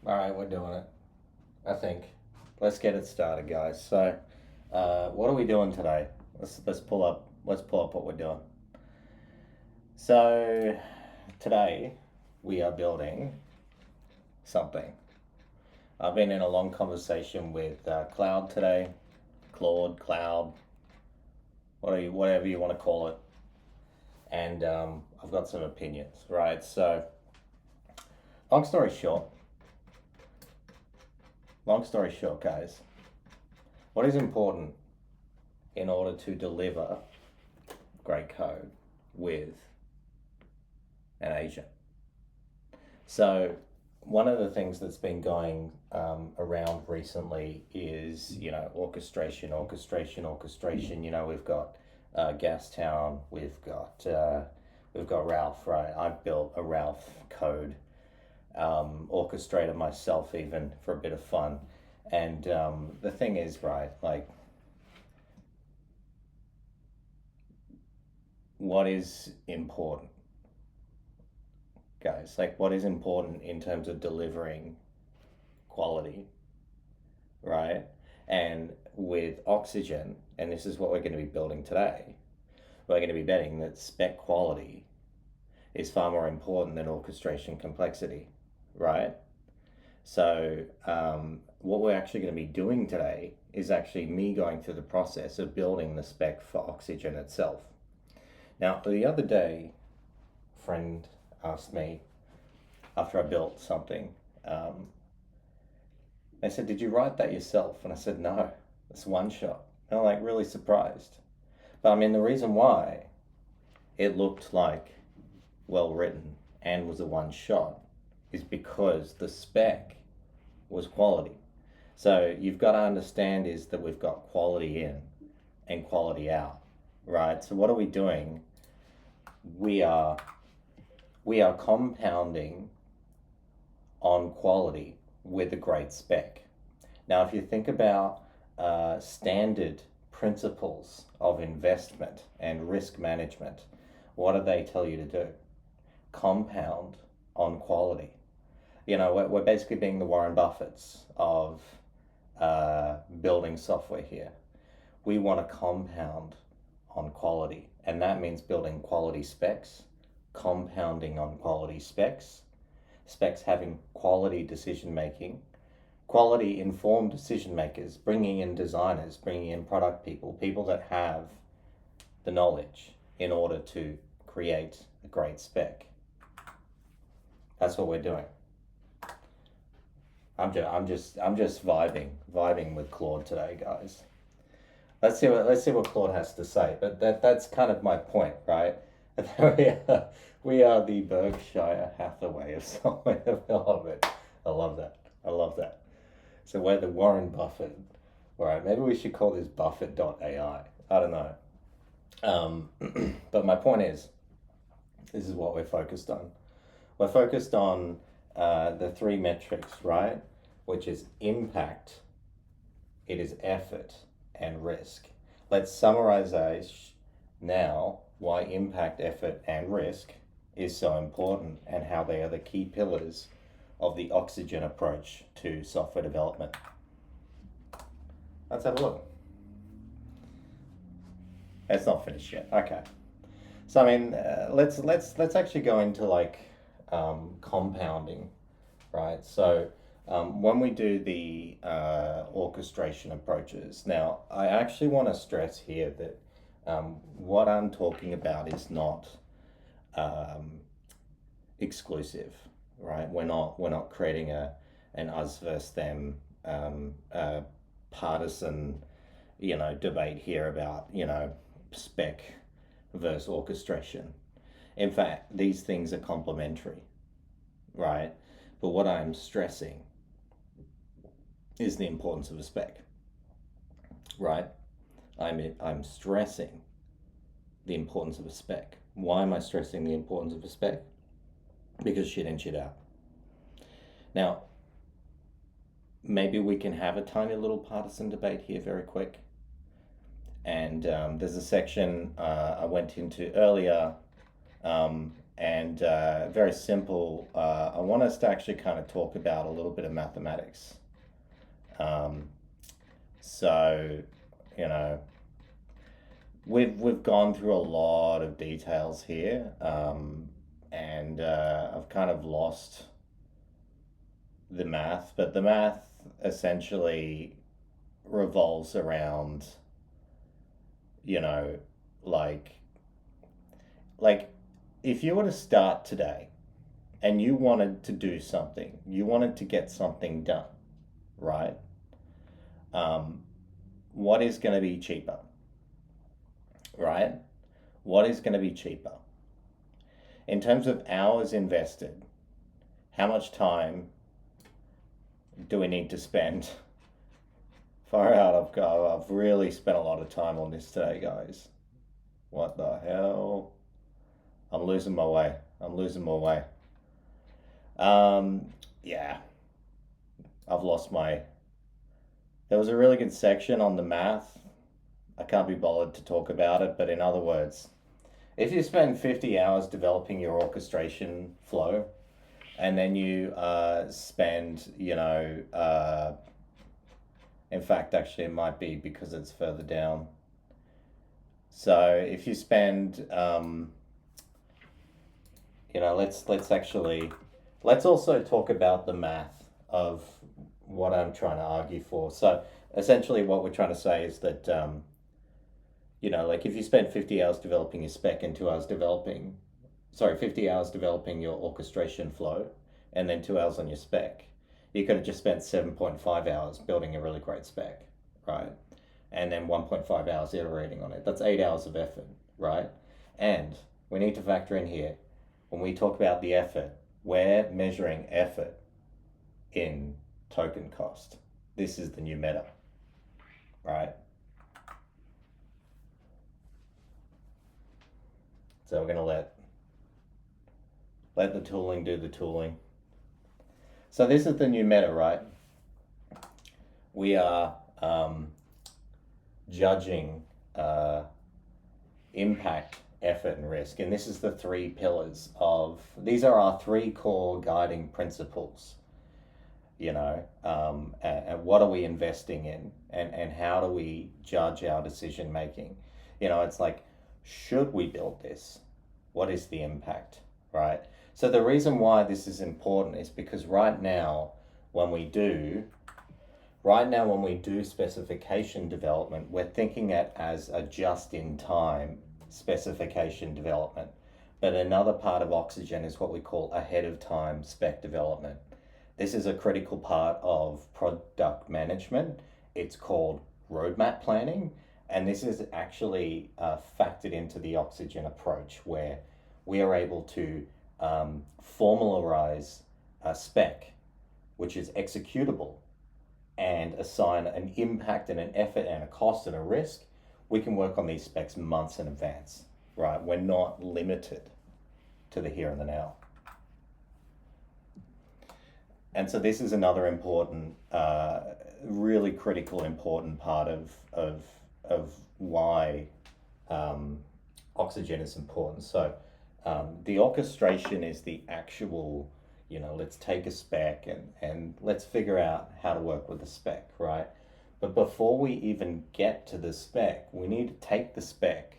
All right, we're doing it. I think. Let's get it started, guys. So, what are we doing today? Let's pull up. Let's pull up what we're doing. So, today we are building something. I've been in a long conversation with Cloud today, Claude, Cloud, whatever you want to call it, and I've got some opinions. Right. So, long story short. Long story short, guys, what is important in order to deliver great code with an agent? So, one of the things that's been going around recently is, orchestration, orchestration, orchestration. We've got Gastown, we've got Ralph, right? I've built a Ralph code orchestrator myself, even for a bit of fun. And the thing is, right, like, what is important, guys? Like, what is important in terms of delivering quality, right? And with Oxygen, and this is what we're going to be building today, we're going to be betting that spec quality is far more important than orchestration complexity, right? So what we're actually going to be doing today is actually me going through the process of building the spec for Oxygen itself. Now, the other day, a friend asked me after I built something, they said, "Did you write that yourself?" And I said, "No, it's one shot." And I'm like really surprised. But I mean, the reason why it looked like well written and was a one shot is because the spec was quality. So you've got to understand is that we've got quality in and quality out, right? So what are we doing? We are compounding on quality with a great spec. Now, if you think about standard principles of investment and risk management, what do they tell you to do? Compound on quality. We're basically being the Warren Buffetts of building software here. We want to compound on quality, and that means building quality specs, compounding on quality specs, specs having quality decision making, quality informed decision makers, bringing in designers, bringing in product people, people that have the knowledge in order to create a great spec. That's what we're doing. I'm just vibing with Claude today, guys. Let's see what Claude has to say. But that's kind of my point, right? we are the Berkshire Hathaway of software development. I love that. I love that. So we're the Warren Buffett. All right, maybe we should call this Buffett.ai. I don't know. But my point is, this is what we're focused on. We're focused on the three metrics, right? Which is impact, it is effort, and risk. Let's summarize now why impact, effort, and risk is so important and how they are the key pillars of the Oxygen approach to software development. Let's have a look. It's not finished yet. Okay. So I mean, let's actually go into like compounding, right? So when we do the orchestration approaches, now I actually want to stress here that what I'm talking about is not exclusive, right? We're not creating an us versus them partisan debate here about spec versus orchestration. In fact, these things are complementary, right? But what I'm stressing is the importance of a spec, right? I'm stressing the importance of a spec. Why am I stressing the importance of a spec? Because shit in, shit out. Now, maybe we can have a tiny little partisan debate here very quick. And there's a section I went into earlier and very simple. I want us to actually kind of talk about a little bit of mathematics. Um, so, you know, we've gone through a lot of details here, and I've kind of lost the math, but the math essentially revolves around, you know, like like if you were to start today and you wanted to do something, you wanted to get something done, right? Um, what is going to be cheaper, right? What is going to be cheaper? In terms of hours invested, how much time do we need to spend? Far out, I've really spent a lot of time on this today, guys. What the hell? I'm losing my way. I'm losing my way. Yeah, I've lost my. There was a really good section on the math. I can't be bothered to talk about it, but in other words, if you spend 50 hours developing your orchestration flow, and then you spend, in fact, actually, it might be because it's further down. So if you spend, let's also talk about the math of what I'm trying to argue for. So essentially, what we're trying to say is that, like if you spend 50 hours developing your spec and 2 hours 50 hours developing your orchestration flow, and then 2 hours on your spec, you could have just spent 7.5 hours building a really great spec, right? And then 1.5 hours iterating on it. That's 8 hours of effort, right? And we need to factor in here, when we talk about the effort, we're measuring effort in token cost. This is the new meta, right? So we're going to let the tooling do the tooling. So this is the new meta, right? We are judging impact, effort, and risk. And this is the three pillars these are our three core guiding principles. And what are we investing in, and how do we judge our decision making? It's like, should we build this? What is the impact, right? So the reason why this is important is because right now when we do specification development, we're thinking it as a just-in-time specification development. But another part of Oxygen is what we call ahead-of-time spec development. This is a critical part of product management. It's called roadmap planning, and this is actually factored into the Oxygen approach, where we are able to formalize a spec which is executable and assign an impact and an effort and a cost and a risk. We can work on these specs months in advance, right? We're not limited to the here and the now. And so this is another important, really critical, important part of why Oxygen is important. So the orchestration is the actual, let's take a spec and let's figure out how to work with the spec, right? But before we even get to the spec, we need to take the spec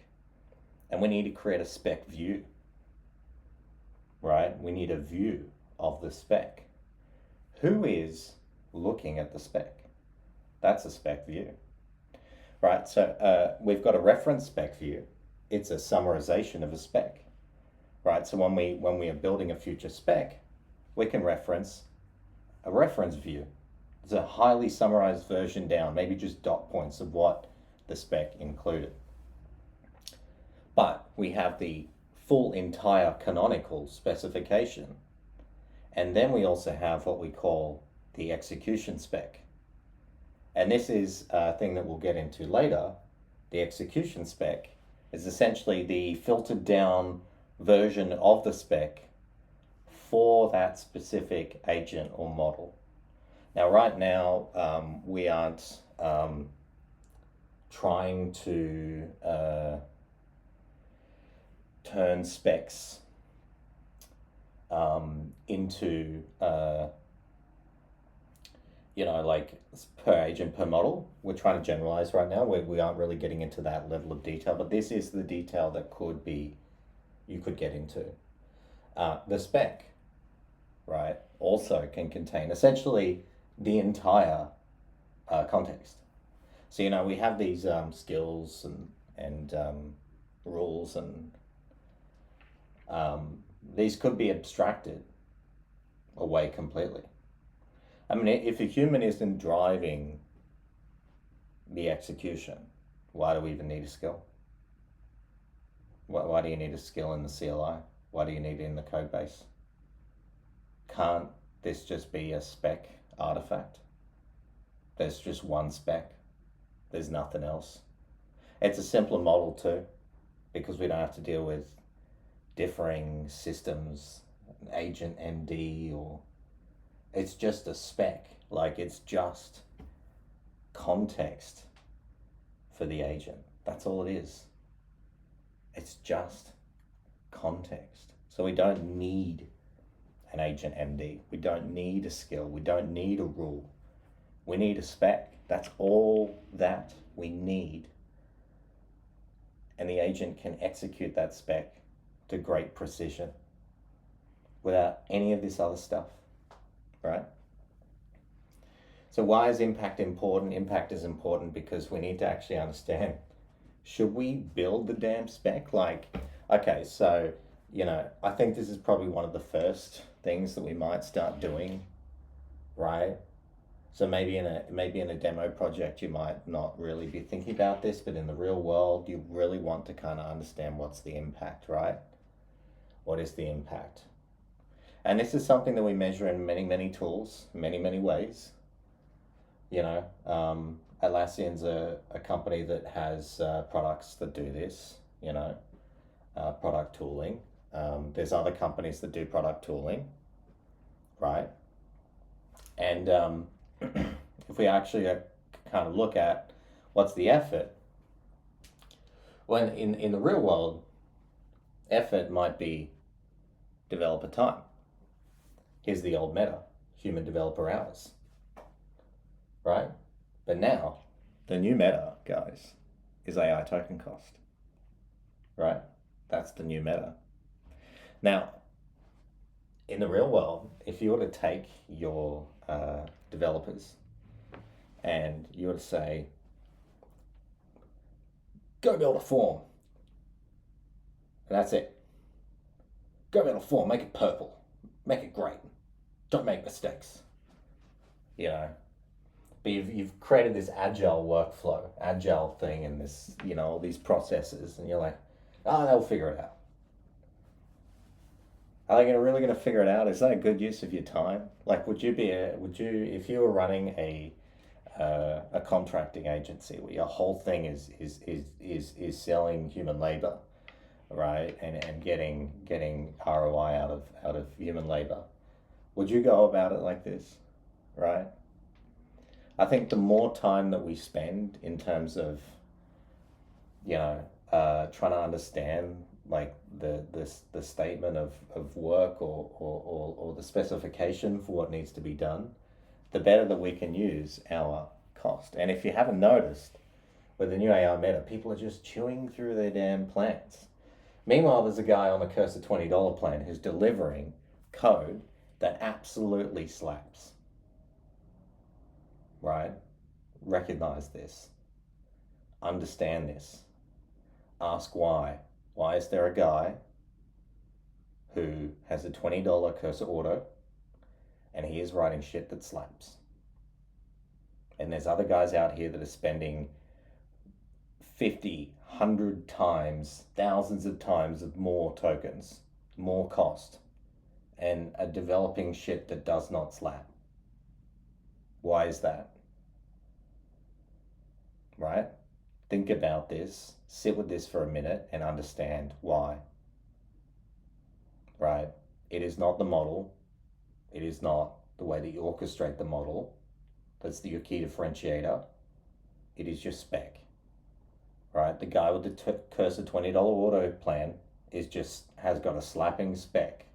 and we need to create a spec view, right? We need a view of the spec. Who is looking at the spec? That's a spec view, right? So we've got a reference spec view. It's a summarization of a spec, right? So when we are building a future spec, we can reference a reference view. It's a highly summarized version down, maybe just dot points of what the spec included. But we have the full entire canonical specification. And then we also have what we call the execution spec. And this is a thing that we'll get into later. The execution spec is essentially the filtered down version of the spec for that specific agent or model. Now, right now, we aren't trying to turn specs into like per agent per model. We're trying to generalize right now. We aren't really getting into that level of detail, but this is the detail that you could get into. The spec, right, also can contain essentially the entire context. So we have these skills and rules, and these could be abstracted away completely. I mean, if a human isn't driving the execution, why do we even need a skill? Why do you need a skill in the CLI? Why do you need it in the code base? Can't this just be a spec artifact? There's just one spec. There's nothing else. It's a simpler model too, because we don't have to deal with differing systems, agent MD, or it's just a spec. Like, it's just context for the agent. That's all it is. It's just context. So we don't need an agent MD. We don't need a skill. We don't need a rule. We need a spec. That's all that we need. And the agent can execute that spec to great precision without any of this other stuff, right? So why is impact important? Impact is important because we need to actually understand, should we build the damn spec? Like, okay, so, I think this is probably one of the first things that we might start doing, right? So maybe in a demo project, you might not really be thinking about this, but in the real world, you really want to kind of understand what's the impact, right? What is the impact? And this is something that we measure in many, many tools, many ways. Atlassian's a company that has products that do this, product tooling. There's other companies that do product tooling, right? And if we actually kind of look at what's the effort, when in the real world, effort might be developer time. Here's the old meta, human developer hours, right? But now, the new meta, guys, is AI token cost, right? That's the new meta. Now, in the real world, if you were to take your developers and you were to say, go build a form, and that's it. Go build a form, make it purple, make it great, don't make mistakes, But you've created this agile workflow, agile thing, and this, all these processes, and you're like, they'll figure it out. Are they really going to figure it out? Is that a good use of your time? Like, would you, if you were running a contracting agency where your whole thing is selling human labor, right, and getting ROI out of human labor, would you go about it like this, right? I think the more time that we spend in terms of, trying to understand like the statement of work or the specification for what needs to be done, the better that we can use our cost. And if you haven't noticed, with the new AI meta, people are just chewing through their damn plans. Meanwhile, there's a guy on the cursed $20 plan who's delivering code that absolutely slaps. Right? Recognize this. Understand this. Ask why. Why is there a guy who has a $20 cursor auto and he is writing shit that slaps? And there's other guys out here that are spending 50, 100 times, thousands of times of more tokens, more cost, and are developing shit that does not slap. Why is that? Right? Think about this, sit with this for a minute and understand why. Right? It is not the model. It is not the way that you orchestrate the model. That's your key differentiator. It is your spec. Right? The guy with the cursor $20 auto plan has got a slapping spec.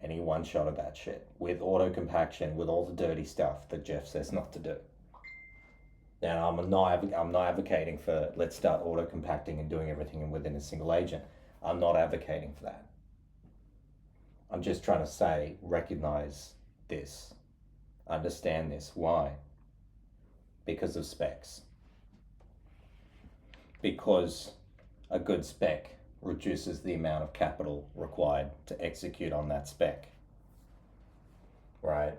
and he one-shotted that shit with auto compaction, with all the dirty stuff that Jeff says not to do. Now, I'm not advocating for let's start auto compacting and doing everything within a single agent. I'm not advocating for that. I'm just trying to say, recognize this, understand this. Why? Because of specs. Because a good spec reduces the amount of capital required to execute on that spec, right?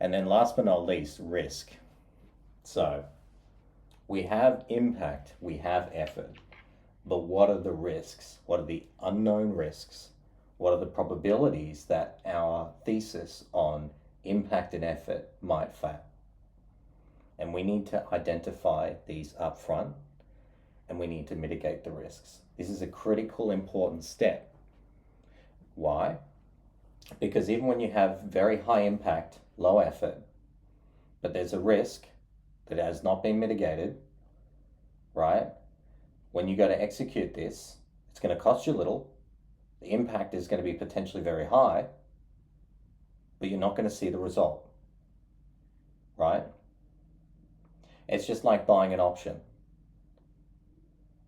And then last but not least, risk. So we have impact, we have effort, but what are the risks? What are the unknown risks? What are the probabilities that our thesis on impact and effort might fail? And we need to identify these up front, and we need to mitigate the risks. This is a critical, important step. Why? Because even when you have very high impact, low effort, but there's a risk that has not been mitigated, right? When you go to execute this, it's going to cost you little. The impact is going to be potentially very high, but you're not going to see the result, right? It's just like buying an option,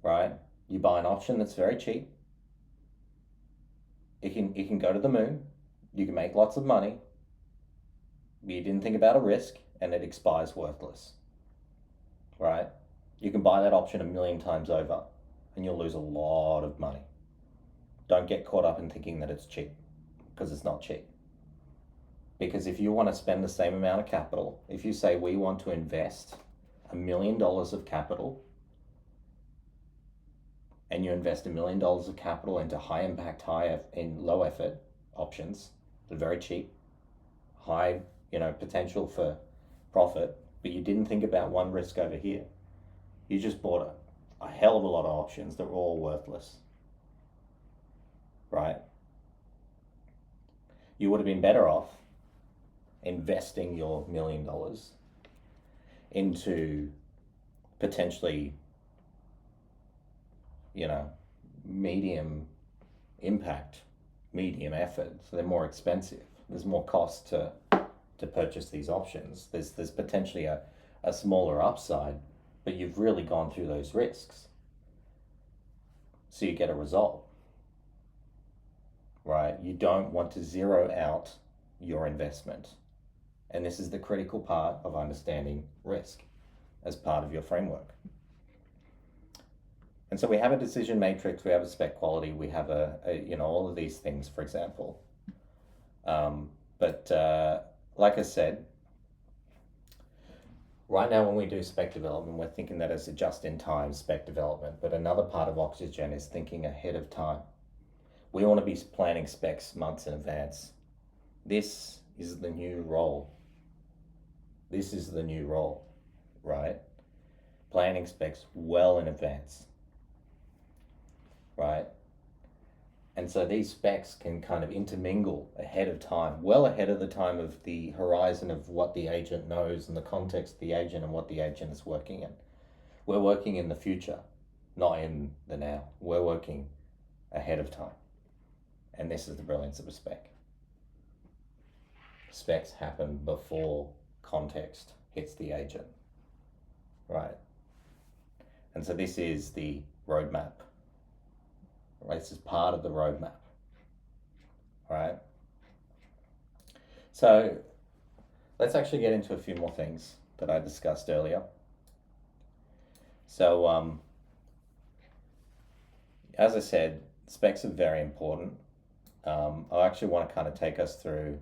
right? You buy an option that's very cheap. It can go to the moon. You can make lots of money. But you didn't think about a risk, and it expires worthless, right? You can buy that option 1,000,000 times over, and you'll lose a lot of money. Don't get caught up in thinking that it's cheap, because it's not cheap. Because if you want to spend the same amount of capital, if you say we want to invest $1,000,000 of capital, and you invest $1,000,000 of capital into high impact, in low effort options, they're very cheap, high, potential for profit, but you didn't think about one risk over here. You just bought a hell of a lot of options that were all worthless, right? You would have been better off investing your $1,000,000 into potentially, medium impact, medium effort. So they're more expensive. There's more cost to purchase these options. There's potentially a smaller upside, but you've really gone through those risks. So you get a result, right? You don't want to zero out your investment. And this is the critical part of understanding risk as part of your framework. And so we have a decision matrix, we have a spec quality, we have all of these things, for example. But like I said, right now when we do spec development, we're thinking that as a just-in-time spec development. But another part of Oxygen is thinking ahead of time. We want to be planning specs months in advance. This is the new role. This is the new role, right? Planning specs well in advance, right? And so these specs can kind of intermingle ahead of time, well ahead of the time of the horizon of what the agent knows and the context of the agent and what the agent is working in. We're working in the future, not in the now. We're working ahead of time. And this is the brilliance of a spec. Specs happen before context hits the agent, right? And so this is the roadmap. Right, this is part of the roadmap, right? So let's actually get into a few more things that I discussed earlier. So as I said, specs are very important. I actually want to kind of take us through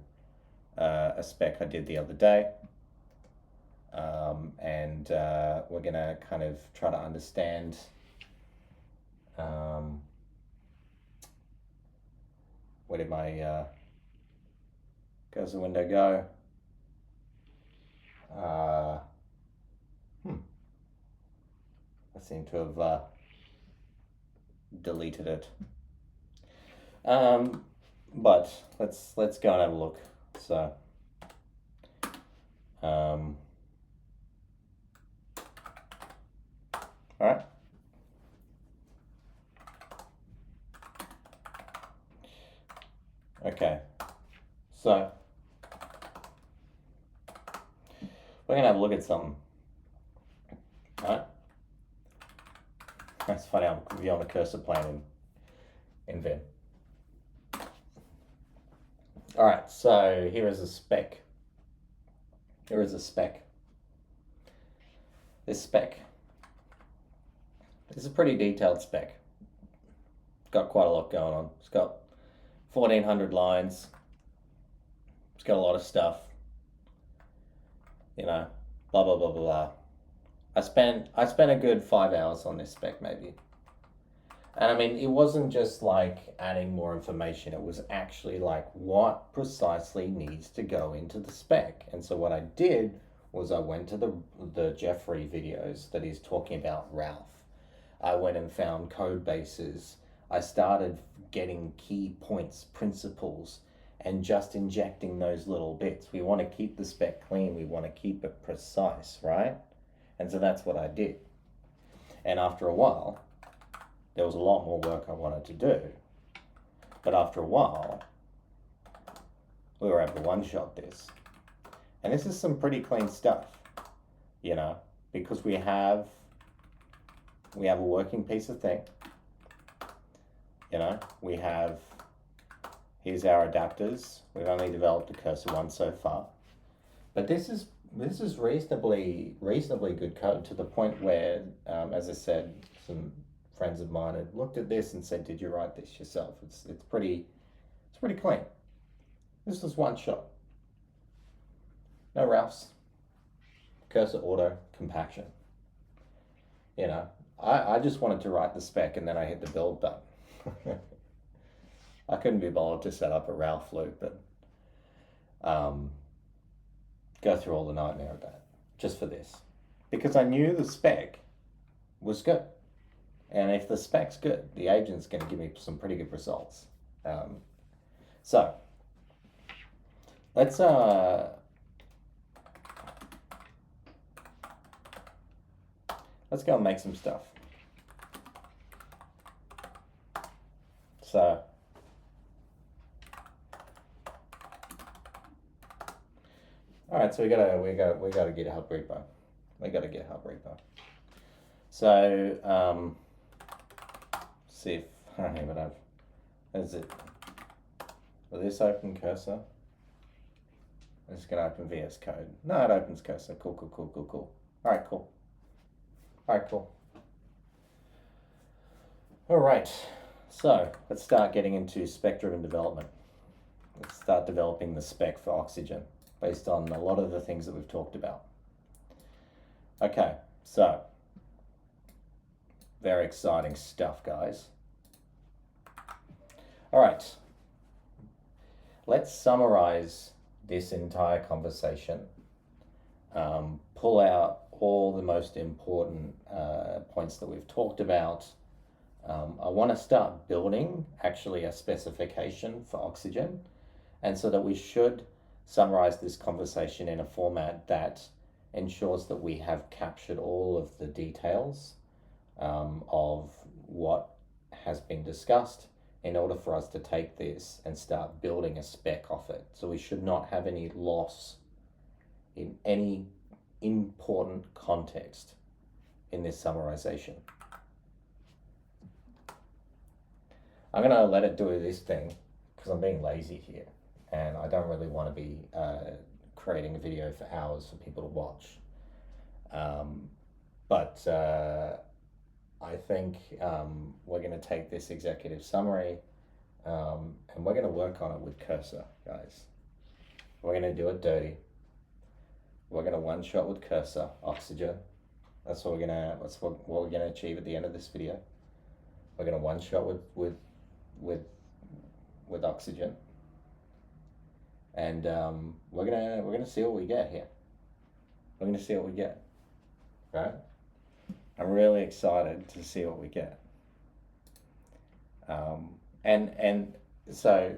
a spec I did the other day. And we're going to kind of try to understand where did my goes the window go? I seem to have deleted it. But let's go and have a look. So all right. Okay, so we're gonna have a look at something. Alright? That's funny, I'm on a cursor plane in Vim. Alright, so here is a spec. Here is a spec. This spec. This is a pretty detailed spec. It's got quite a lot going on. It's got 1400 lines. It's got a lot of stuff. You know, blah blah blah blah blah. I spent a good 5 hours on this spec maybe. And I mean, it wasn't just like adding more information. It was actually like what precisely needs to go into the spec. And so what I did was I went to the Jeffrey videos that he's talking about Ralph. I went and found code bases. I started getting key points, principles, and just injecting those little bits. We want to keep the spec clean. We want to keep it precise, right? And so that's what I did. And after a while, there was a lot more work I wanted to do. But after a while, we were able to one-shot this. And this is some pretty clean stuff, you know, because we have a working piece of thing. You know, we have, here's our adapters. We've only developed a cursor one so far. But this is reasonably good code to the point where, as I said, some friends of mine had looked at this and said, "Did you write this yourself?" It's pretty clean. This was one shot. No Ralphs. Cursor auto compaction. You know, I just wanted to write the spec and then I hit the build button. I couldn't be bothered to set up a Ralph loop, but go through all the nightmare of that just for this, because I knew the spec was good. And if the spec's good, the agent's going to give me some pretty good results. So let's go and make some stuff. So all right, so we got a GitHub repo. We got a GitHub repo. So see if I don't even have. Is it? Will this open cursor? I'm just gonna open VS Code. No, it opens cursor. Cool. All right, cool. All right. So let's start getting into spec-driven development. Let's start developing the spec for Oxygen based on a lot of the things that we've talked about. Okay, so very exciting stuff, guys. All right, let's summarize this entire conversation, pull out all the most important points that we've talked about. I want to start building actually a specification for Oxygen, and so that we should summarize this conversation in a format that ensures that we have captured all of the details of what has been discussed in order for us to take this and start building a spec off it. So we should not have any loss in any important context in this summarization. I'm going to let it do this thing because I'm being lazy here and I don't really want to be creating a video for hours for people to watch. But I think we're going to take this executive summary and we're going to work on it with cursor, guys. We're going to do it dirty. We're going to one shot with cursor, Oxygen. That's what we're going to achieve at the end of this video. We're going to one shot with Oxygen, and we're gonna see what we get here. We're gonna see what we get, right? I'm really excited to see what we get. And so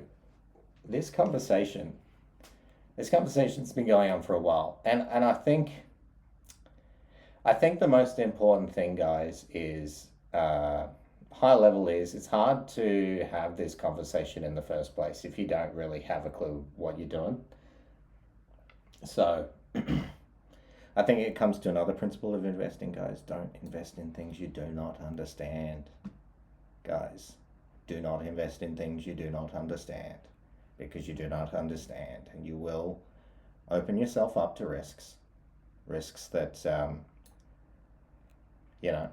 this conversation's been going on for a while, and I think the most important thing, guys, is high level is it's hard to have this conversation in the first place if you don't really have a clue what you're doing. So I think it comes to another principle of investing, guys. Don't invest in things you do not understand. Guys, do not invest in things you do not understand, because you do not understand, and you will open yourself up to risks that you know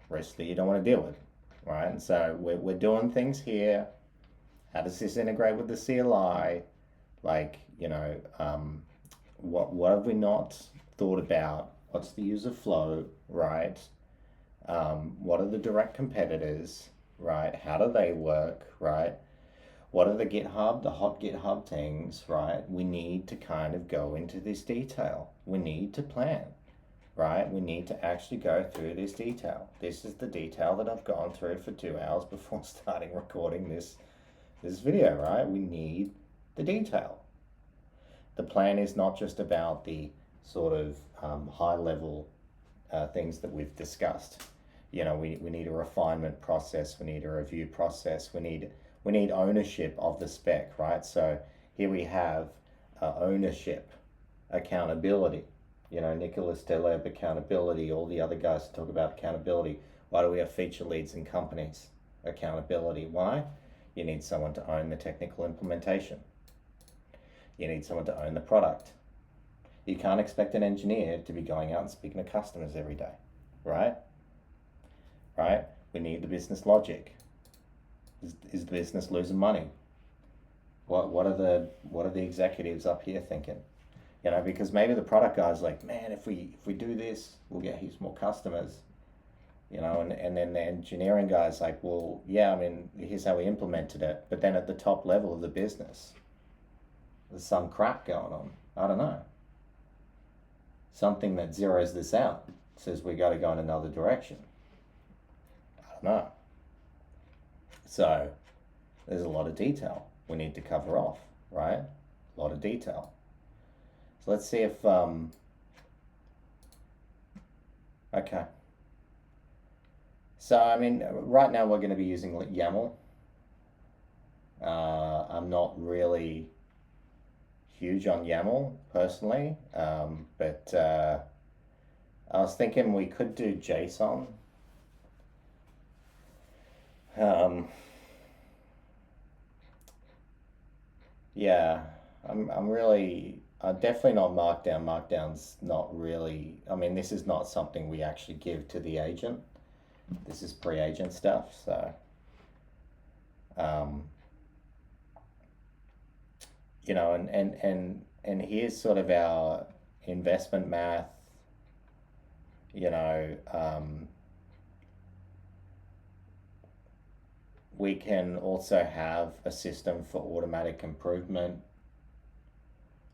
risks that you don't want to deal with, right? And so we're doing things here. How does this integrate with the CLI? Like, what have we not thought about? What's the user flow, right? What are the direct competitors, right? How do they work, right? What are the hot GitHub things, right? We need to kind of go into this detail. We need to plan, right? We need to actually go through this detail. This is the detail that I've gone through for 2 hours before starting recording this video, right? We need the detail. The plan is not just about the sort of high level things that we've discussed. We need a refinement process. We need a review process. We need ownership of the spec, right? So here we have ownership, accountability. Nicholas Taleb, accountability. All the other guys talk about accountability. Why do we have feature leads in companies? Accountability. Why? You need someone to own the technical implementation. You need someone to own the product. You can't expect an engineer to be going out and speaking to customers every day, right? Right? We need the business logic. Is the business losing money? What are the executives up here thinking? Because maybe the product guy's like, man, if we do this, we'll get heaps more customers. And then the engineering guy's like, well, yeah, here's how we implemented it. But then at the top level of the business, there's some crap going on. I don't know. Something that zeroes this out, says we got to go in another direction. I don't know. So there's a lot of detail we need to cover off, right? A lot of detail. So let's see if, okay. So, right now we're going to be using YAML. I'm not really huge on YAML personally, but I was thinking we could do JSON. Yeah, I'm definitely not Markdown. Markdown's not really, this is not something we actually give to the agent. This is pre-agent stuff, so and here's sort of our investment math. We can also have a system for automatic improvement,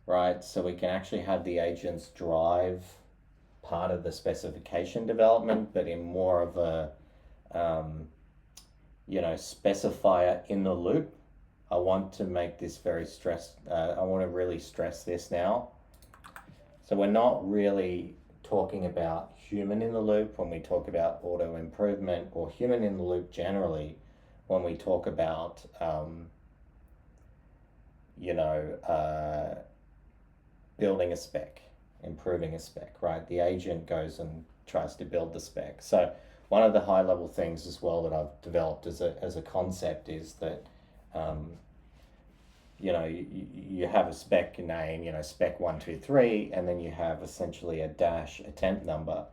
right? So we can actually have the agents drive part of the specification development, but in more of a specifier in the loop. I want to make this very I want to really stress this now. So we're not really talking about human in the loop when we talk about auto improvement, or human in the loop generally when we talk about building a spec, improving a spec, right? The agent goes and tries to build the spec. So one of the high level things as well that I've developed as a concept is that you have a spec name, spec 123, and then you have essentially a dash, a temp number.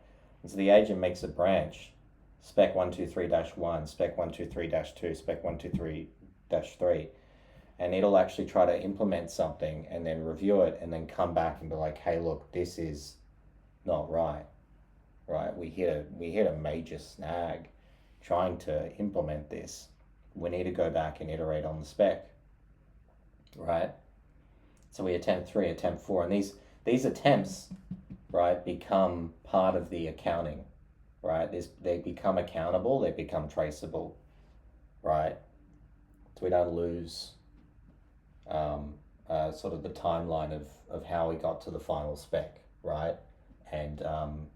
And so the agent makes a branch, spec 123-1, spec 123-2, spec 123-3, and it'll actually try to implement something and then review it and then come back and be like, hey, look, this is not right, right? We hit a major snag trying to implement this. We need to go back and iterate on the spec, right? So we attempt 3, attempt 4, and these attempts, right, become part of the accounting, right? They become accountable, they become traceable, right? So we don't lose sort of the timeline of how we got to the final spec, right? And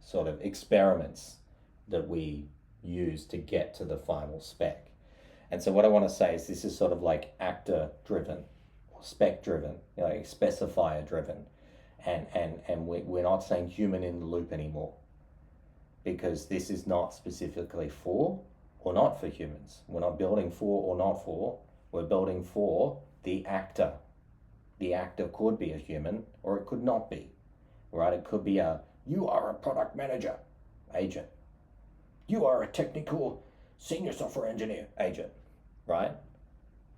sort of experiments that we use to get to the final spec. And so what I want to say is this is sort of like actor driven or spec driven, like specifier driven. And we're not saying human in the loop anymore, because this is not specifically for or not for humans. We're not building for or not for, we're building for the actor. The actor could be a human or it could not be, right? It could be you are a product manager agent. You are a technical senior software engineer agent, right?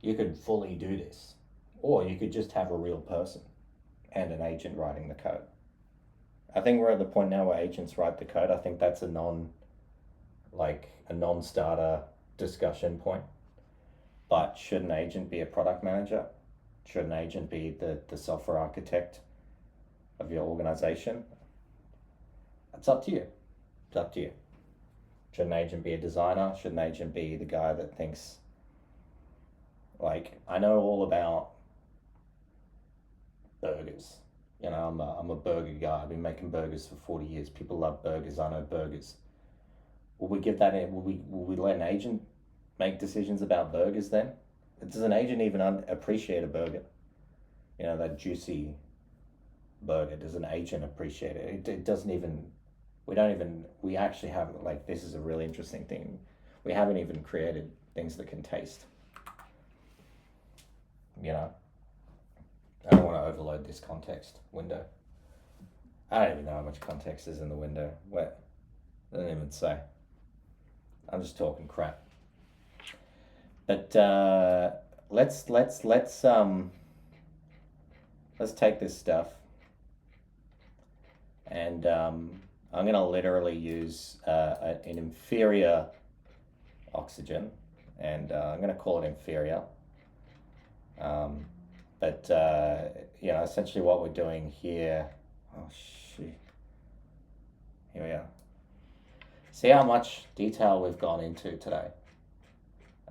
You could fully do this. Or you could just have a real person and an agent writing the code. I think we're at the point now where agents write the code. I think that's a non-starter discussion point. But should an agent be a product manager? Should an agent be the software architect of your organization? It's up to you. It's up to you. Should an agent be a designer? Should an agent be the guy that thinks, like, I know all about burgers. You know, I'm a burger guy. I've been making burgers for 40 years. People love burgers. I know burgers. Will we give that in? Will we let an agent make decisions about burgers then? Does an agent even appreciate a burger? You know, that juicy burger. Does an agent appreciate it? It doesn't even, we actually haven't, like, this is a really interesting thing. We haven't even created things that can taste. You know? I don't want to overload this context window. I don't even know how much context is in the window. What? I don't even say. I'm just talking crap. But let's take this stuff, and I'm gonna literally use an inferior oxygen, and I'm gonna call it inferior. But you know, essentially what we're doing here. Oh shit! Here we are. See how much detail we've gone into today.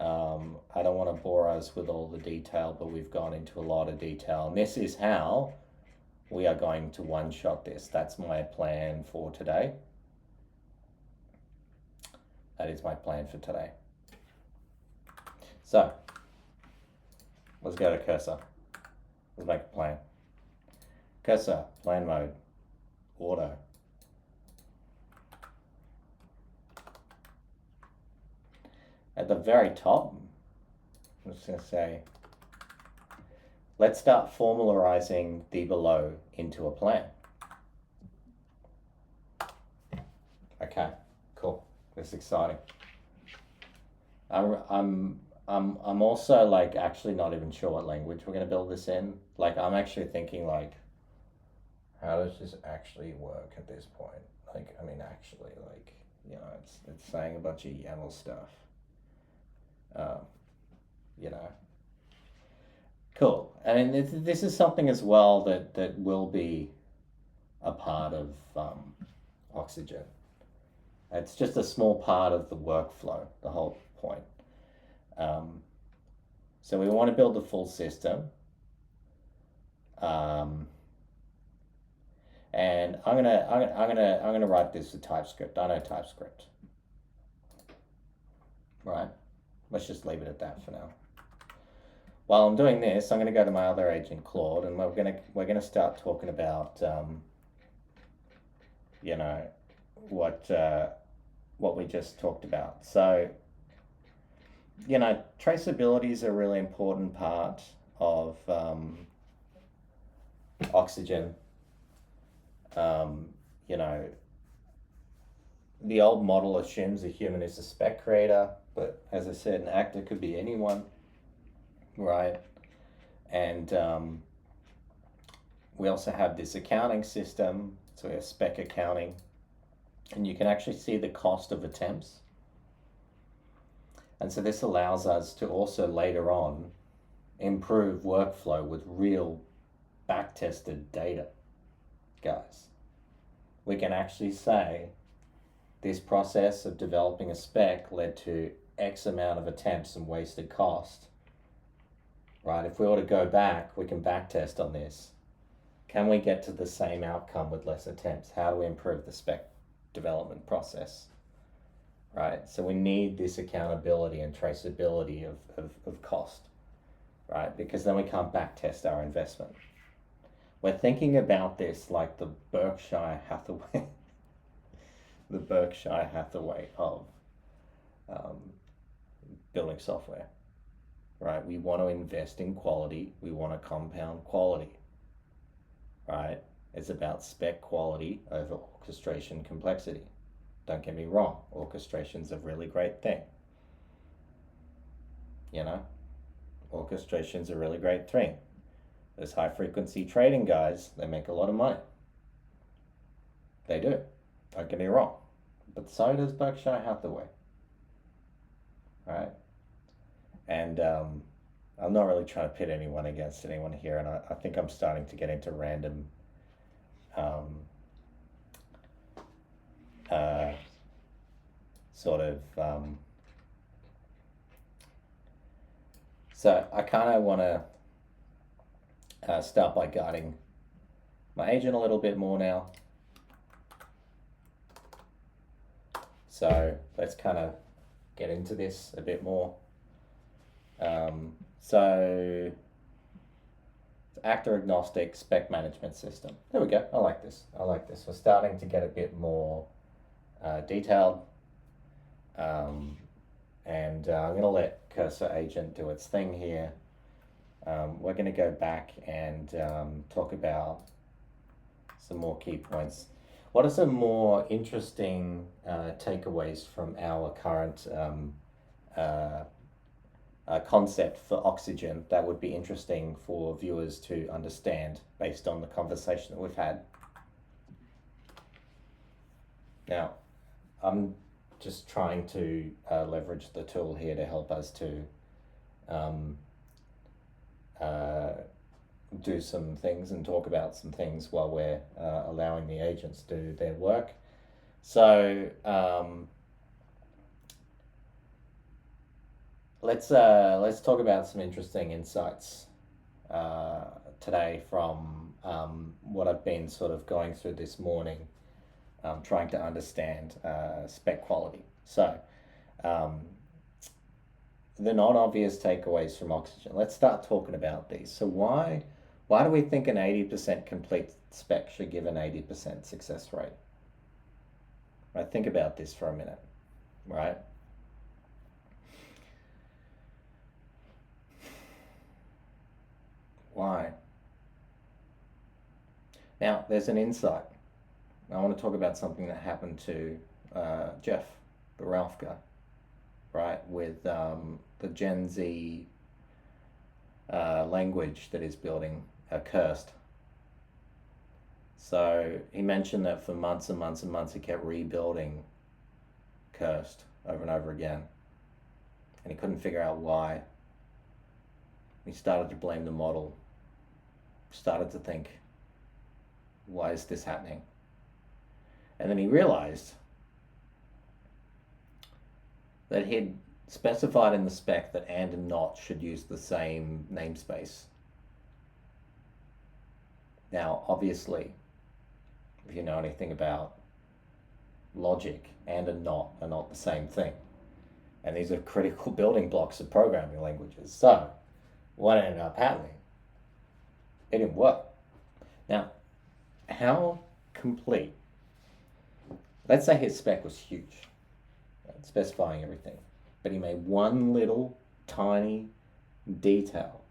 I don't want to bore us with all the detail, but we've gone into a lot of detail. And this is how we are going to one-shot this. That's my plan for today. That is my plan for today. So, let's go to cursor. Let's make a plan. Cursor, plan mode, auto. At the very top, I'm just going to say, let's start formalizing the below into a plan. Okay, cool. This is exciting. I'm also, like, actually not even sure what language we're going to build this in. Like, I'm actually thinking, like, how does this actually work at this point? Like, I mean, actually, like, you know, it's saying a bunch of YAML stuff. You know, cool. I mean, this is something as well that will be a part of Oxygen. It's just a small part of the workflow, the whole point. So we want to build the full system. And I'm gonna write this with TypeScript. I know TypeScript. Right? Let's just leave it at that for now. While I'm doing this, I'm going to go to my other agent, Claude, and we're gonna start talking about you know, what we just talked about. So, you know, traceability is a really important part of Oxygen. You know, the old model assumes a human is a spec creator, but as I said, an actor could be anyone, right? And we also have this accounting system, so we have spec accounting, and you can actually see the cost of attempts. And so this allows us to also later on improve workflow with real back-tested data, guys. We can actually say this process of developing a spec led to X amount of attempts and wasted cost, right? If we were to go back, we can backtest on this. Can we get to the same outcome with less attempts? How do we improve the spec development process? right? So we need this accountability and traceability of cost, right? Because then we can't back test our investment. We're thinking about this like the Berkshire Hathaway, the Berkshire Hathaway of um, building software, right? We want to invest in quality. We want to compound quality, right? It's about spec quality over orchestration complexity. Don't get me wrong, orchestration's a really great thing. You know, orchestration's a really great thing. Those high frequency trading guys, they make a lot of money. They do. Don't get me wrong. But so does Berkshire Hathaway, right? And I'm not really trying to pit anyone against anyone here, and I think I'm starting to get into random um, uh, sort of. So I kind of want to start by guiding my agent a little bit more now. So let's kind of get into this a bit more. So actor agnostic spec management system. There we go. I like this. I like this. We're starting to get a bit more detailed. And I'm going to let Cursor Agent do its thing here. We're going to go back and talk about some more key points. What are some more interesting takeaways from our current concept for oxygen that would be interesting for viewers to understand based on the conversation that we've had? Now, I'm just trying to leverage the tool here to help us to do some things and talk about some things while we're allowing the agents to do their work. So let's talk about some interesting insights today from what I've been sort of going through this morning, trying to understand spec quality. So the non-obvious takeaways from oxygen. Let's start talking about these. So why do we think an 80% complete spec should give an 80% success rate? Right, think about this for a minute, right? Why? Now, there's an insight. I want to talk about something that happened to Jeff, the Ralph guy, right, with the Gen Z language that is building Cursed. So he mentioned that for months and months and months he kept rebuilding Cursed over and over again, and he couldn't figure out why. He started to blame the model, started to think, why is this happening? And then he realized that he'd specified in the spec that and not should use the same namespace. Now, obviously, if you know anything about logic, and not are not the same thing. And these are critical building blocks of programming languages. So, what ended up happening? It didn't work. Now, how complete? Let's say his spec was huge, right, specifying everything, but he made one little tiny detail.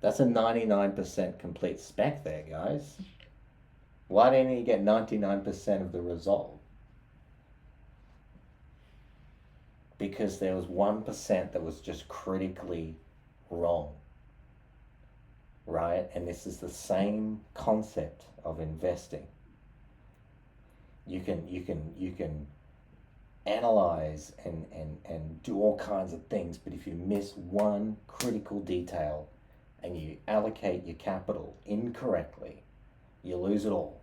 That's a 99% complete spec there, guys. Why didn't he get 99% of the result? Because there was 1% that was just critically wrong, right? And this is the same concept of investing. You can analyze and do all kinds of things, but if you miss one critical detail and you allocate your capital incorrectly, you lose it all,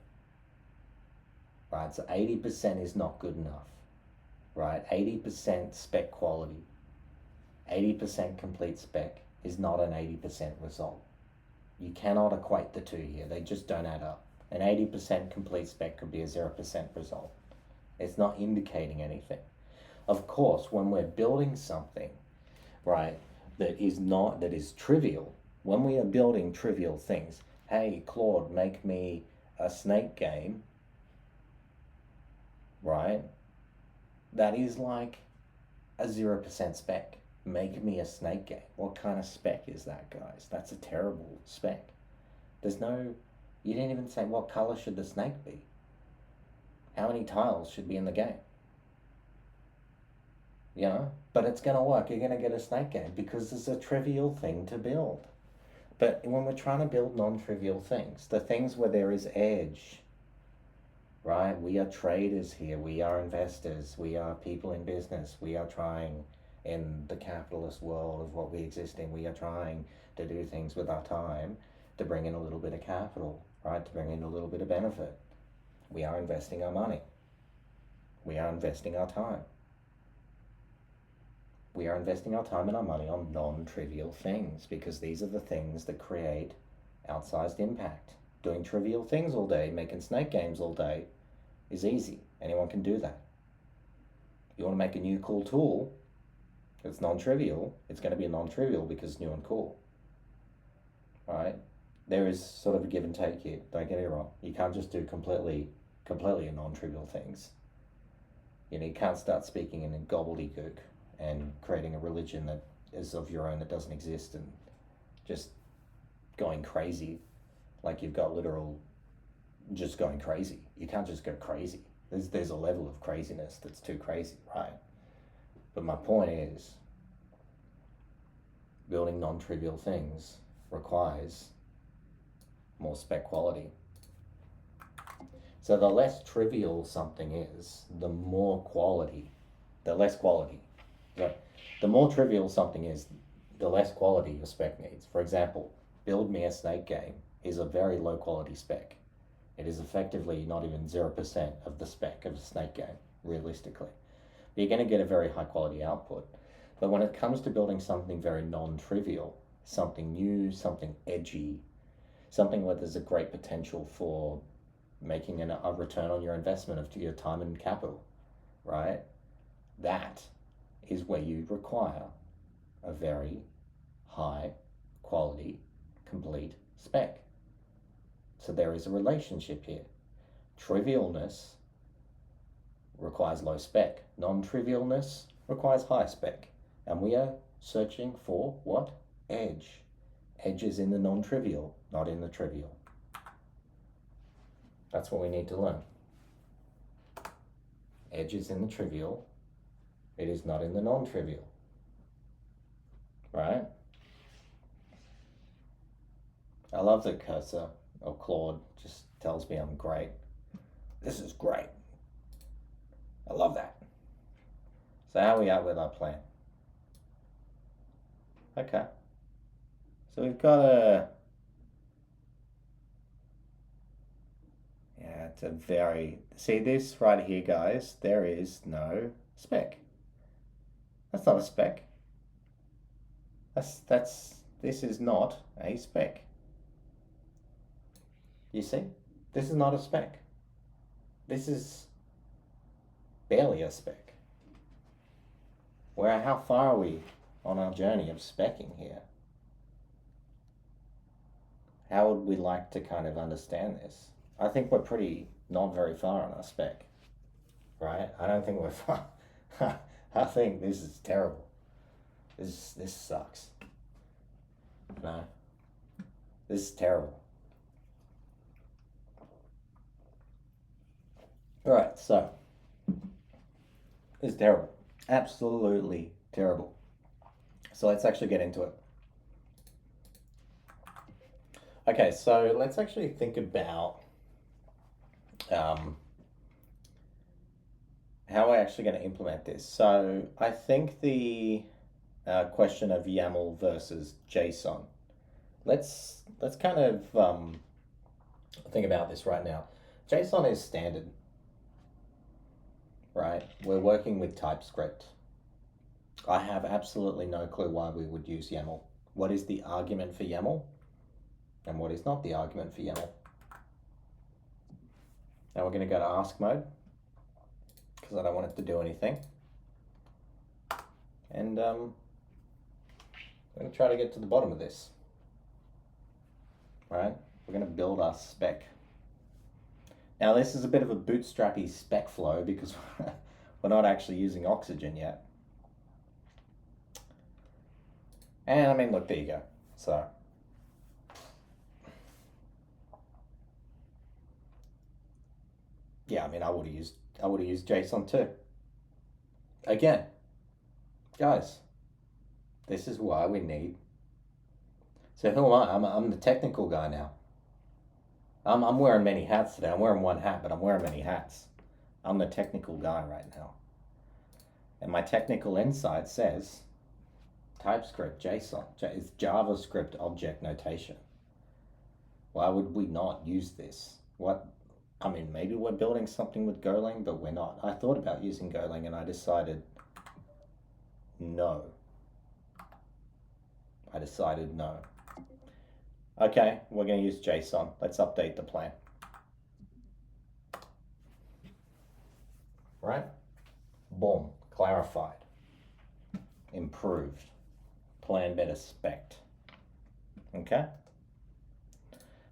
right? So 80% is not good enough, right? 80% spec quality, 80% complete spec is not an 80% result. You cannot equate the two here. They just don't add up. An 80% complete spec could be a 0% result. It's not indicating anything. Of course, when we're building something, right, that is trivial, when we are building trivial things, hey, Claude, make me a snake game, right? That is like a 0% spec. Make me a snake game. What kind of spec is that, guys? That's a terrible spec. There's no, you didn't even say what color should the snake be. How many tiles should be in the game? You know, but it's going to work. You're going to get a snake game because it's a trivial thing to build. But when we're trying to build non-trivial things, the things where there is edge, right? We are traders here. We are investors. We are people in business. We are trying in the capitalist world of what we exist in. We are trying to do things with our time to bring in a little bit of capital, right? To bring in a little bit of benefit. We are investing our money. We are investing our time. We are investing our time and our money on non-trivial things because these are the things that create outsized impact. Doing trivial things all day, making snake games all day is easy. Anyone can do that. You want to make a new cool tool that's non-trivial, it's going to be non-trivial because it's new and cool. Right? There is sort of a give and take here. Don't get me wrong. You can't just do completely non-trivial things. You know, you can't start speaking in gobbledygook and creating a religion that is of your own that doesn't exist and just going crazy like you've got literal just going crazy. You can't just go crazy. There's a level of craziness that's too crazy, right? But my point is, building non-trivial things requires more spec quality. So the less trivial something is, the more quality, the less quality. So the more trivial something is, the less quality your spec needs. For example, build me a snake game is a very low quality spec. It is effectively not even 0% of the spec of a snake game, realistically. You're going to get a very high quality output. But when it comes to building something very non-trivial, something new, something edgy, something where there's a great potential for making a return on your investment of your time and capital, right? That is where you require a very high quality, complete spec. So there is a relationship here. Trivialness requires low spec. Non-trivialness requires high spec. And we are searching for what? Edge. Edge is in the non-trivial, not in the trivial. That's what we need to learn. Edge is in the trivial. It is not in the non-trivial. Right? I love the cursor of Claude. Just tells me I'm great. This is great. I love that. So how are we at with our plan? Okay. So we've got a... Yeah, it's a very... See this right here, guys? There is no spec. That's not a spec. This is not a spec. You see? This is not a spec. This is barely a spec. How far are we on our journey of specking here? How would we like to kind of understand this? I think we're pretty not very far on our spec, right? I don't think we're far. I think this is terrible. This sucks. No, this is terrible. All right, so this is terrible. Absolutely terrible. So let's actually get into it. Okay, so let's actually think about how we're actually going to implement this. So I think the question of YAML versus JSON. Let's kind of think about this right now. JSON is standard, right? We're working with TypeScript. I have absolutely no clue why we would use YAML. What is the argument for YAML? And what is not the argument for YAML? Now we're going to go to ask mode because I don't want it to do anything. and we're going to try to get to the bottom of this. Right? We're going to build our spec. Now this is a bit of a bootstrappy spec flow because we're not actually using oxygen yet. And I mean, look, there you go. So yeah, I mean, I would have used JSON too. Again, guys, this is why we need. So who am I? I'm the technical guy now. I'm wearing many hats today. I'm wearing one hat, but I'm wearing many hats. I'm the technical guy right now. And my technical insight says TypeScript, JSON, it's JavaScript object notation. Why would we not use this? I mean, maybe we're building something with Golang, but we're not. I thought about using Golang and I decided no. Okay, we're going to use JSON. Let's update the plan. Right? Boom. Clarified. Improved. Plan better spec'd. Okay?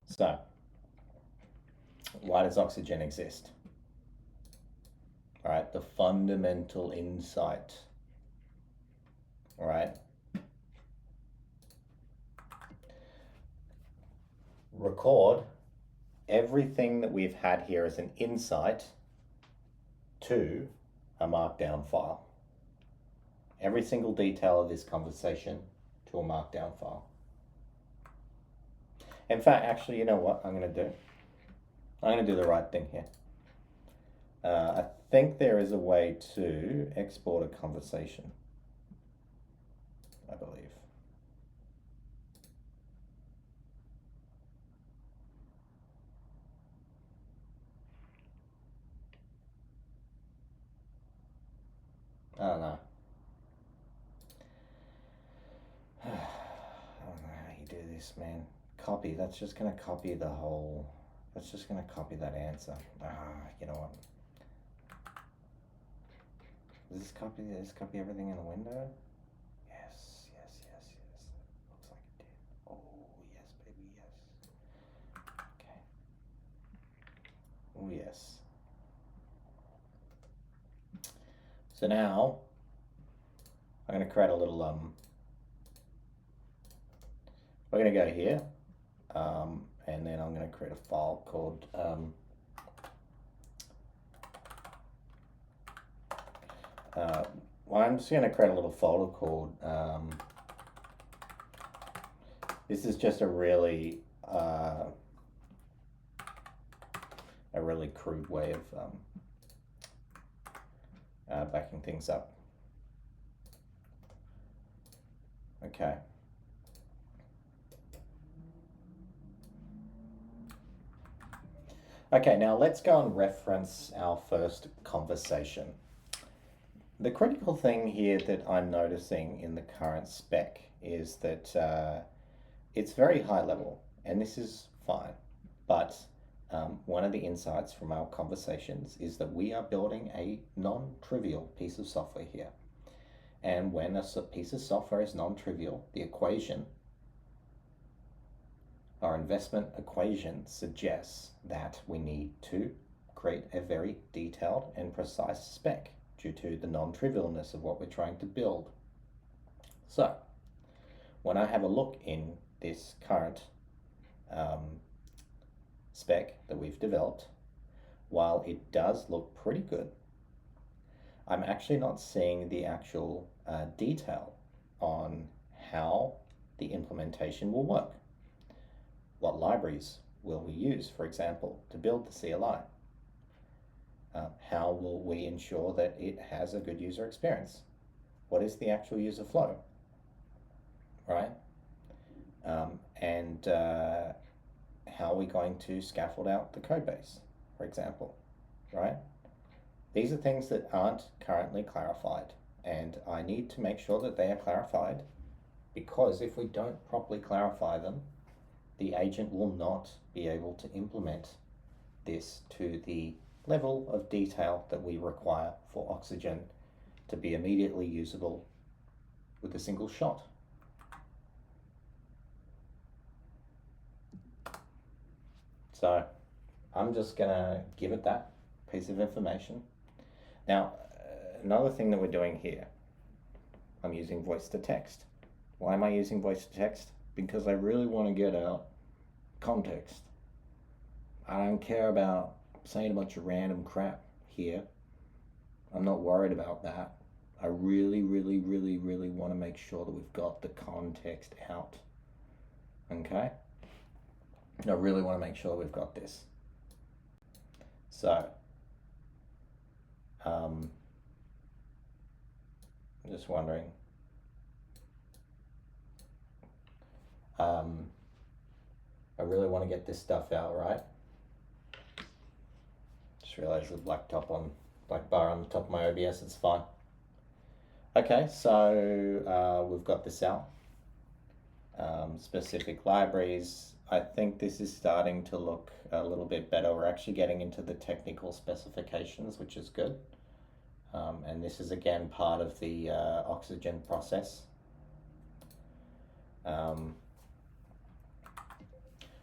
So, why does oxygen exist? All right, the fundamental insight. All right? Record everything that we've had here as an insight to a markdown file. Every single detail of this conversation to a markdown file. In fact, actually, you know what I'm going to do? I'm going to do the right thing here. I think there is a way to export a conversation, I believe. I don't know. I don't know how you do this, man. Copy, that's just going to copy the whole, that's just going to copy that answer. You know what? Does this copy everything in the window? Yes. Looks like it did. Oh, yes, baby, yes. Okay. Oh, yes. So now, I'm going to create a little, we're going to go here, and then I'm going to create a file called, well, I'm just going to create a little folder called, this is just a really crude way of backing things up. Okay. Okay, now let's go and reference our first conversation. The critical thing here that I'm noticing in the current spec is that it's very high level, and this is fine, but one of the insights from our conversations is that we are building a non-trivial piece of software here. And when a piece of software is non-trivial, the equation, our investment equation, suggests that we need to create a very detailed and precise spec due to the non-trivialness of what we're trying to build. So, when I have a look in this current spec that we've developed, while it does look pretty good, I'm actually not seeing the actual detail on how the implementation will work. What libraries will we use, for example, to build the CLI? How will we ensure that it has a good user experience? What is the actual user flow, right? And how are we going to scaffold out the code base, for example, right? These are things that aren't currently clarified, and I need to make sure that they are clarified, because if we don't properly clarify them, the agent will not be able to implement this to the level of detail that we require for Oxygen to be immediately usable with a single shot. So I'm just gonna give it that piece of information. Now, another thing that we're doing here, I'm using voice to text. Why am I using voice to text? Because I really want to get out context. I don't care about saying a bunch of random crap here. I'm not worried about that. I really, really, really, really want to make sure that we've got the context out. Okay? I really want to make sure we've got this. So, I'm just wondering. I really want to get this stuff out, right? Just realized the black bar on the top of my OBS, it's fine. Okay, so we've got this out. Specific libraries. I think this is starting to look a little bit better. We're actually getting into the technical specifications, which is good. And this is again part of the oxygen process.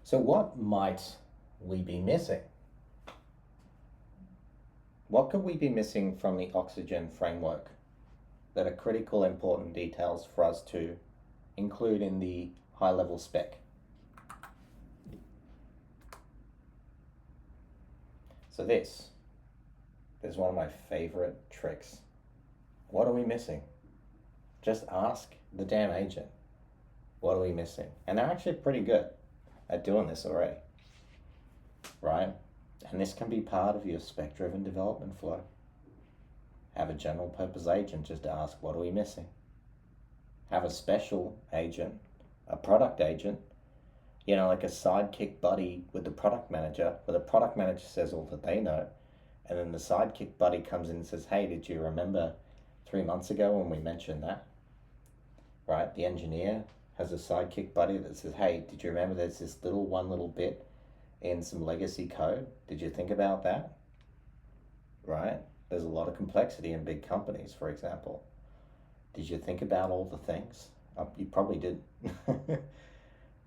So what might we be missing? What could we be missing from the oxygen framework that are critical, important details for us to include in the high-level spec? So this is one of my favorite tricks. What are we missing? Just ask the damn agent, what are we missing? And they're actually pretty good at doing this already, right? And this can be part of your spec-driven development flow. Have a general purpose agent just ask, what are we missing? Have a special agent, a product agent, like a sidekick buddy with the product manager, where the product manager says all that they know, and then the sidekick buddy comes in and says, hey, did you remember 3 months ago when we mentioned that? Right? The engineer has a sidekick buddy that says, hey, did you remember there's this one little bit in some legacy code? Did you think about that? Right? There's a lot of complexity in big companies, for example. Did you think about all the things? You probably did.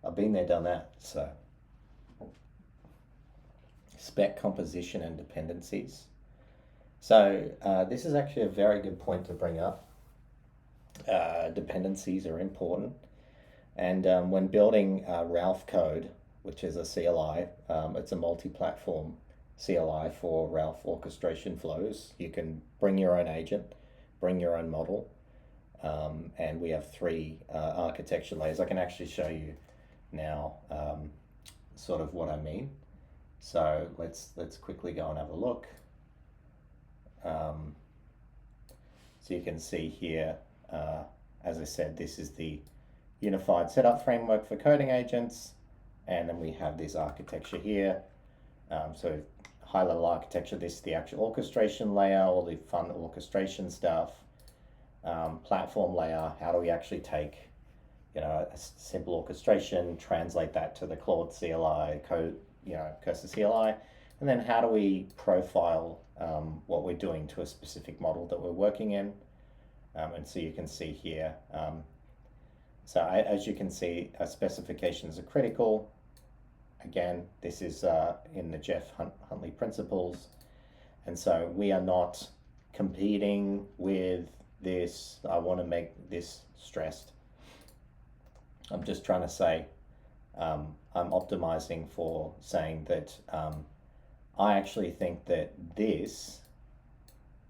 I've been there, done that. So, spec composition and dependencies. So this is actually a very good point to bring up. Dependencies are important. And when building Ralph code, which is a CLI, it's a multi-platform CLI for Ralph orchestration flows. You can bring your own agent, bring your own model, and we have 3 architecture layers. I can actually show you now sort of what I mean. So let's quickly go and have a look. So you can see here, as I said, this is the unified setup framework for coding agents, and then we have this architecture here. So high level architecture, this is the actual orchestration layer, all the fun orchestration stuff. Platform layer, how do we actually take a simple orchestration, translate that to the Claude CLI, Cursor CLI, and then how do we profile what we're doing to a specific model that we're working in. And so you can see here, as you can see, specifications are critical. Again, this is in the Jeff Huntley principles. And so we are not competing with this. I want to make this stressed. I'm just trying to say, I'm optimizing for saying that I actually think that this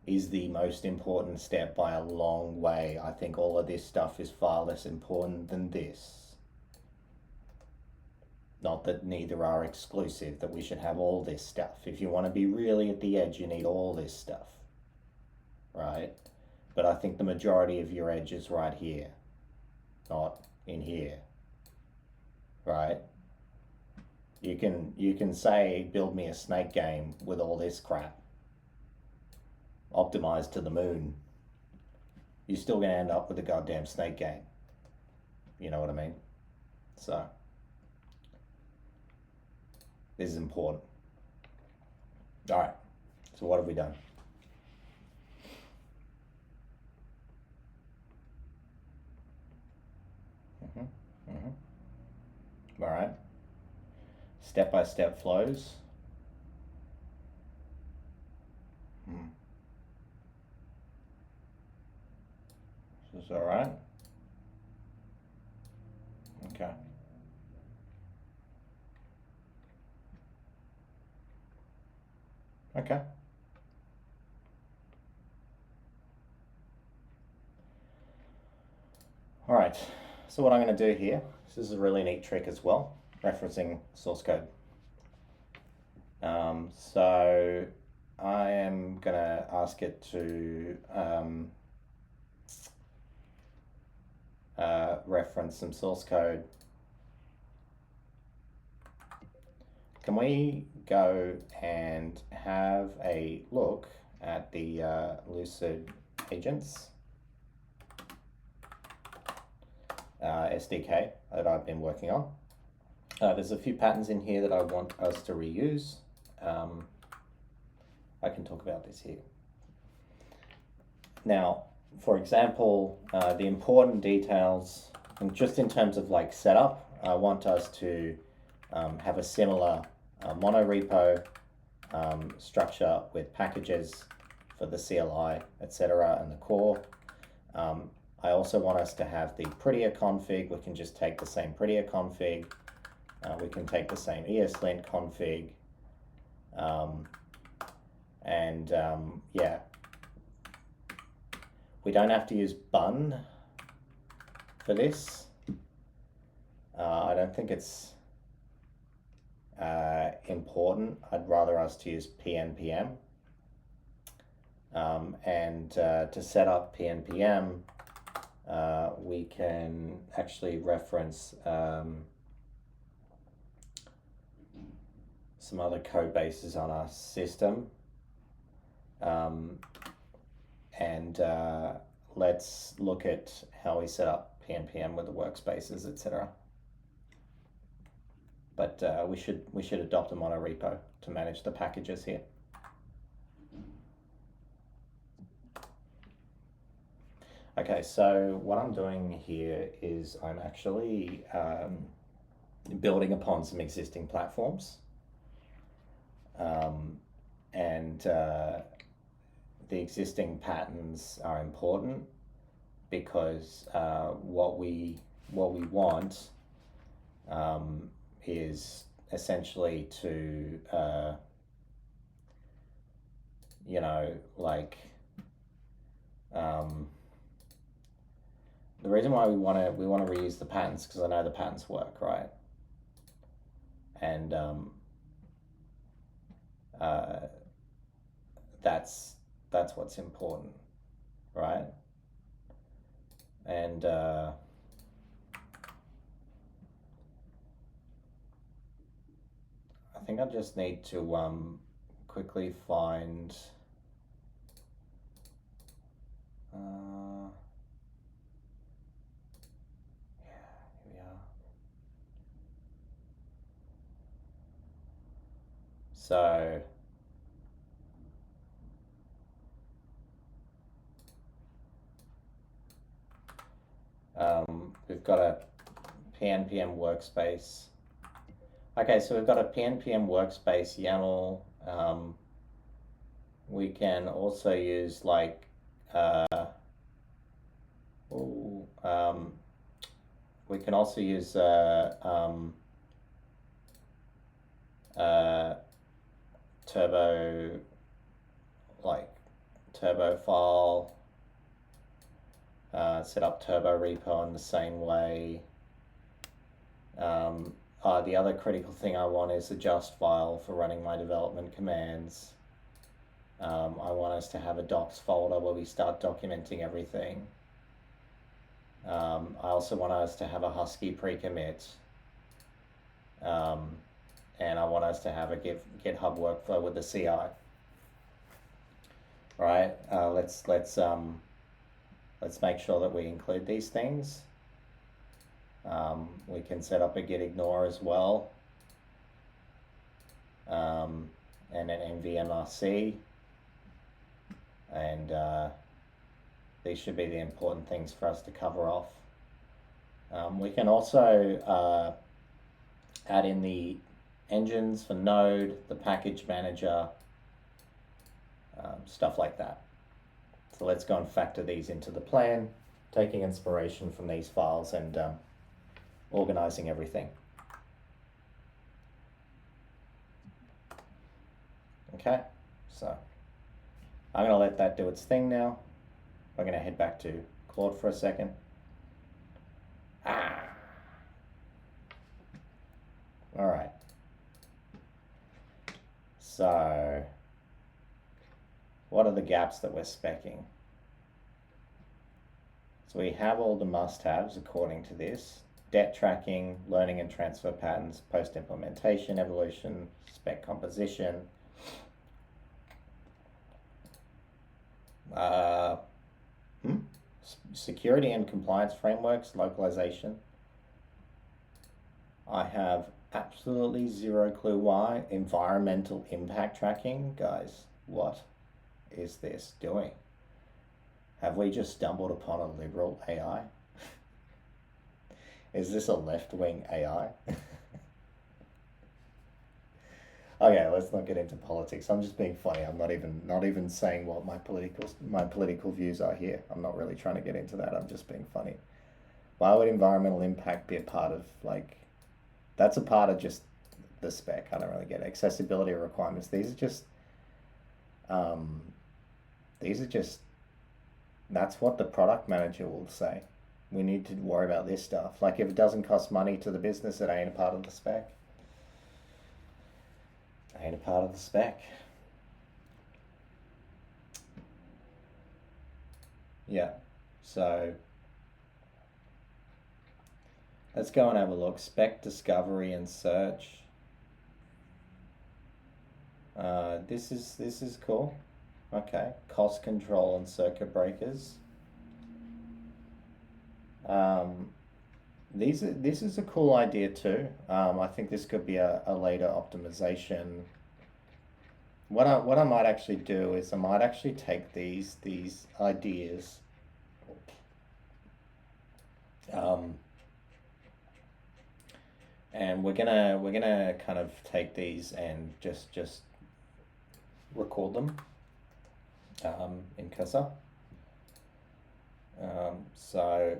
is the most important step by a long way. I think all of this stuff is far less important than this. Not that neither are exclusive, that we should have all this stuff. If you want to be really at the edge, you need all this stuff, right? But I think the majority of your edge is right here, not in here, right? You can say, build me a snake game with all this crap, optimized to the moon. You're still going to end up with a goddamn snake game. You know what I mean? So, this is important. All right, so what have we done? All right. Step-by-step flows. This is all right. Okay. Okay. All right. So what I'm going to do here, this is a really neat trick as well, referencing source code. So I am going to ask it to reference some source code. Can we go and have a look at the Lucid agents SDK that I've been working on? There's a few patterns in here that I want us to reuse. I can talk about this here. Now, for example, the important details, and just in terms of like setup, I want us to have a similar monorepo structure with packages for the CLI, etc., and the core. I also want us to have the prettier config. We can just take the same prettier config. We can take the same ESLint config. Yeah, we don't have to use bun for this. I don't think it's important. I'd rather us to use PNPM. To set up PNPM, we can actually reference some other code bases on our system. Let's look at how we set up PNPM with the workspaces, etc. But we should adopt a monorepo to manage the packages here. Okay, so what I'm doing here is I'm actually building upon some existing platforms. The existing patterns are important because what we want is essentially to the reason why we want to reuse the patterns because I know the patterns work, right? And that's what's important, right? And I think I just need to quickly find yeah, here we are. So we've got a PNPM workspace. Okay, so we've got a PNPM workspace YAML. We can also use like we can also use turbo file, set up turbo repo in the same way. The other critical thing I want is a just file for running my development commands. I want us to have a docs folder where we start documenting everything. I also want us to have a Husky pre-commit. And I want us to have a GitHub workflow with the CI. Right? Let's make sure that we include these things. We can set up a git ignore as well, and an nvmrc, and these should be the important things for us to cover off. We can also add in the engines for Node, the package manager, stuff like that. So let's go and factor these into the plan, taking inspiration from these files and organizing everything. Okay, so I'm going to let that do its thing now. We're going to head back to Claude for a second. All right. So what are the gaps that we're speccing? So we have all the must-haves according to this. Debt tracking, learning and transfer patterns, post-implementation, evolution, spec composition. Security and compliance frameworks, localization. I have absolutely zero clue why. Environmental impact tracking. Guys, what is this doing? Have we just stumbled upon a liberal AI? Is this a left-wing AI? Okay, let's not get into politics. I'm just being funny. I'm not even saying what my political views are here. I'm not really trying to get into that. I'm just being funny. Why would environmental impact be a part of, like, that's a part of just the spec. I don't really get it. Accessibility requirements. These are just that's what the product manager will say. We need to worry about this stuff. Like, if it doesn't cost money to the business, it ain't a part of the spec. Ain't a part of the spec. Yeah, so let's go and have a look. Spec discovery and search. This is cool. Okay, cost control and circuit breakers. This is a cool idea too. I think this could be a later optimization. What I might actually do is I might actually take these ideas, and we're gonna kind of take these and just record them in cursor. So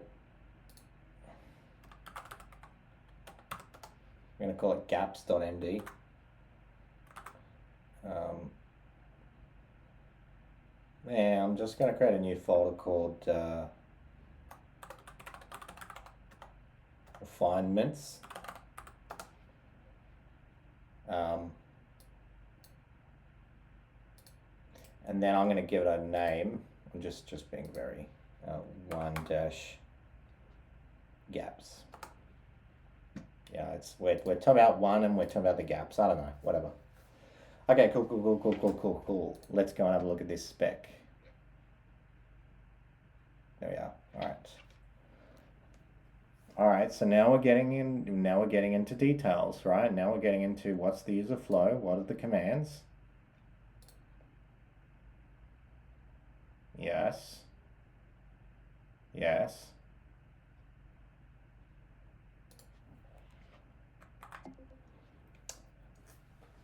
I'm going to call it gaps.md. Yeah, I'm just going to create a new folder called refinements. And then I'm going to give it a name. I'm just being very 1-gaps. Yeah, we're talking about one and we're talking about the gaps. I don't know, whatever. Okay, cool. Let's go and have a look at this spec. There we are. All right, so now we're getting into details, right? Now we're getting into what's the user flow, what are the commands? Yes.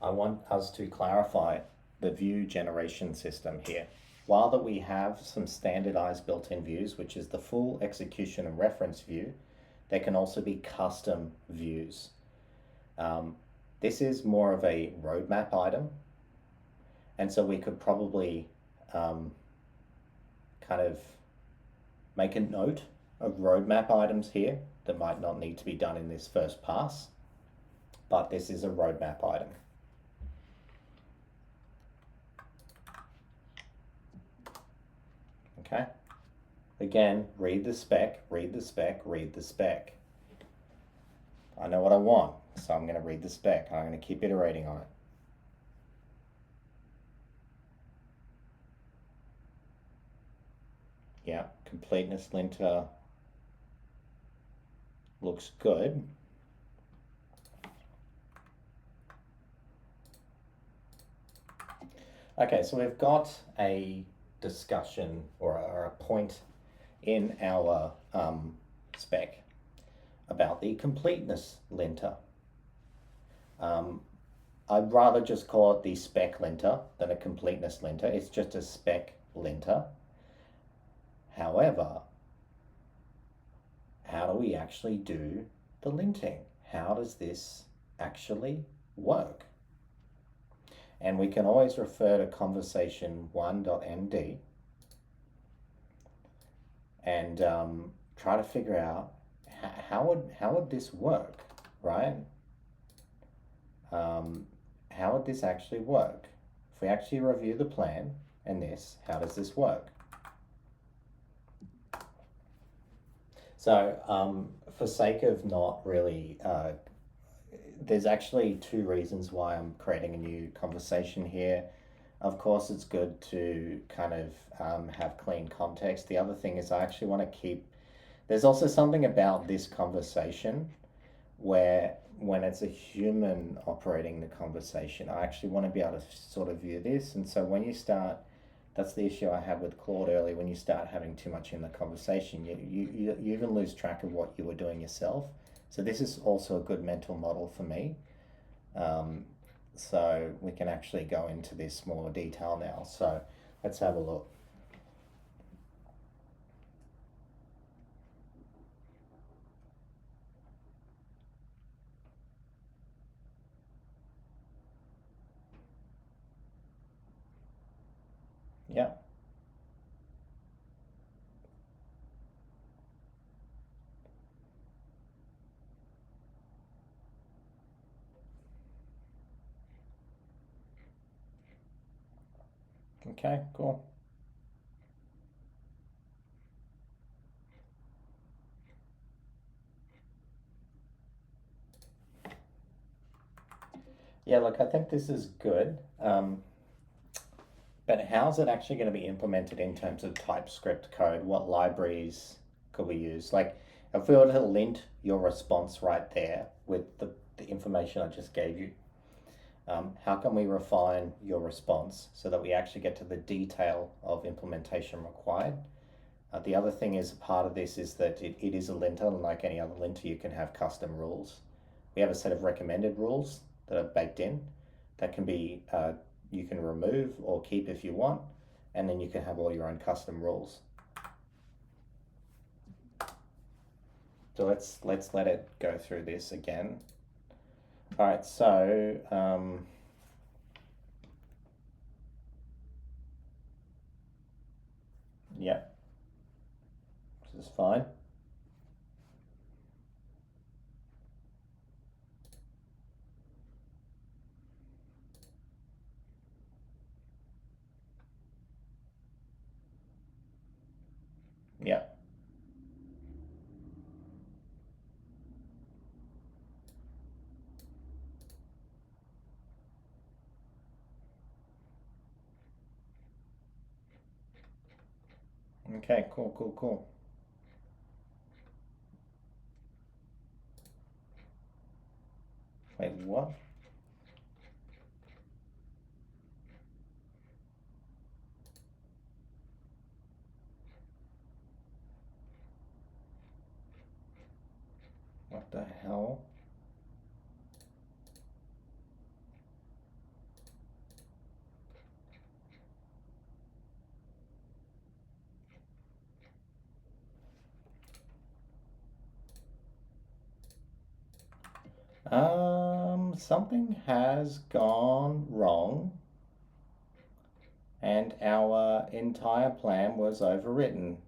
I want us to clarify the view generation system here. While that we have some standardized built-in views, which is the full execution and reference view, there can also be custom views. This is more of a roadmap item, and so we could probably kind of make a note of roadmap items here that might not need to be done in this first pass, but this is a roadmap item. Okay, again, read the spec. I know what I want, so I'm going to read the spec. I'm going to keep iterating on it. Yeah, completeness linter looks good. Okay, so we've got a discussion or a point in our spec about the completeness linter. Um, I'd rather just call it the spec linter than a completeness linter. It's just a spec linter. However, how do we actually do the linting? How does this actually work? And we can always refer to conversation 1.md and try to figure out how would this work, right? How would this actually work? If we actually review the plan and this, how does this work? So for sake of not really, there's actually two reasons why I'm creating a new conversation here. Of course, it's good to kind of have clean context. The other thing is I actually want to keep, there's also something about this conversation where when it's a human operating the conversation, I actually want to be able to sort of view this. And so when you start, that's the issue I had with Claude earlier. When you start having too much in the conversation, you even lose track of what you were doing yourself. So this is also a good mental model for me. So we can actually go into this more detail now. So let's have a look. Yeah. Okay, cool. Yeah, look, I think this is good. But how's it actually going to be implemented in terms of TypeScript code? What libraries could we use? Like, if we were to lint your response right there with the information I just gave you, how can we refine your response so that we actually get to the detail of implementation required? The other thing is part of this is that it is a linter, and like any other linter, you can have custom rules. We have a set of recommended rules that are baked in that can be you can remove or keep if you want, and then you can have all your own custom rules. So let's let it go through this again. All right, so yeah, this is fine. Yeah. Okay, cool, cool, cool. Wait, what? What the hell? Something has gone wrong and our entire plan was overwritten.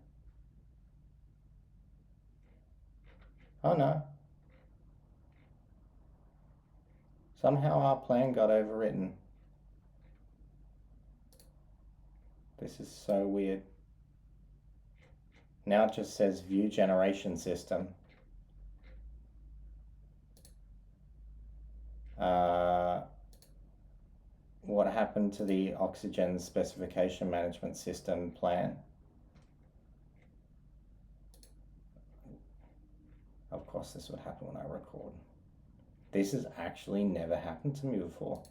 Oh no. Somehow our plan got overwritten. This is so weird. Now it just says view generation system. What happened to the oxygen specification management system plan? Of course this would happen when I record. This has actually never happened to me before.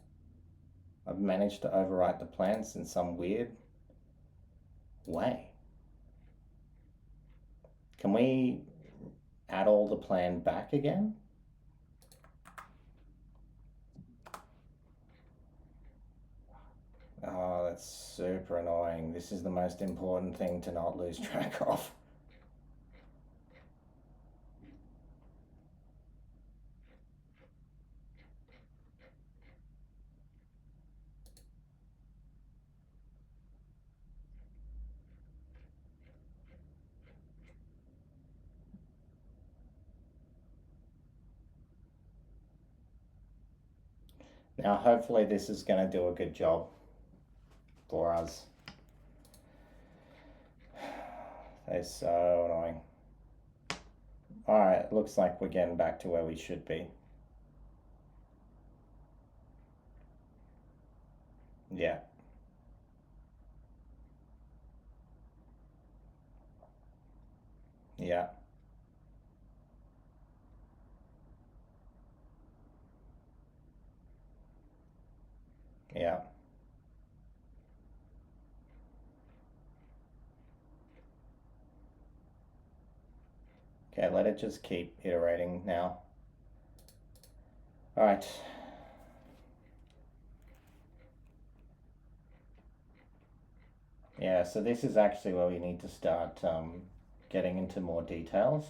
I've managed to overwrite the plans in some weird way. Can we add all the plan back again? that's super annoying. This is the most important thing to not lose track of. Now, hopefully this is going to do a good job for us. They're so annoying. Alright, looks like we're getting back to where we should be. Yeah. Yeah. Yeah. Okay, let it just keep iterating now. Alright. Yeah, so this is actually where we need to start getting into more details.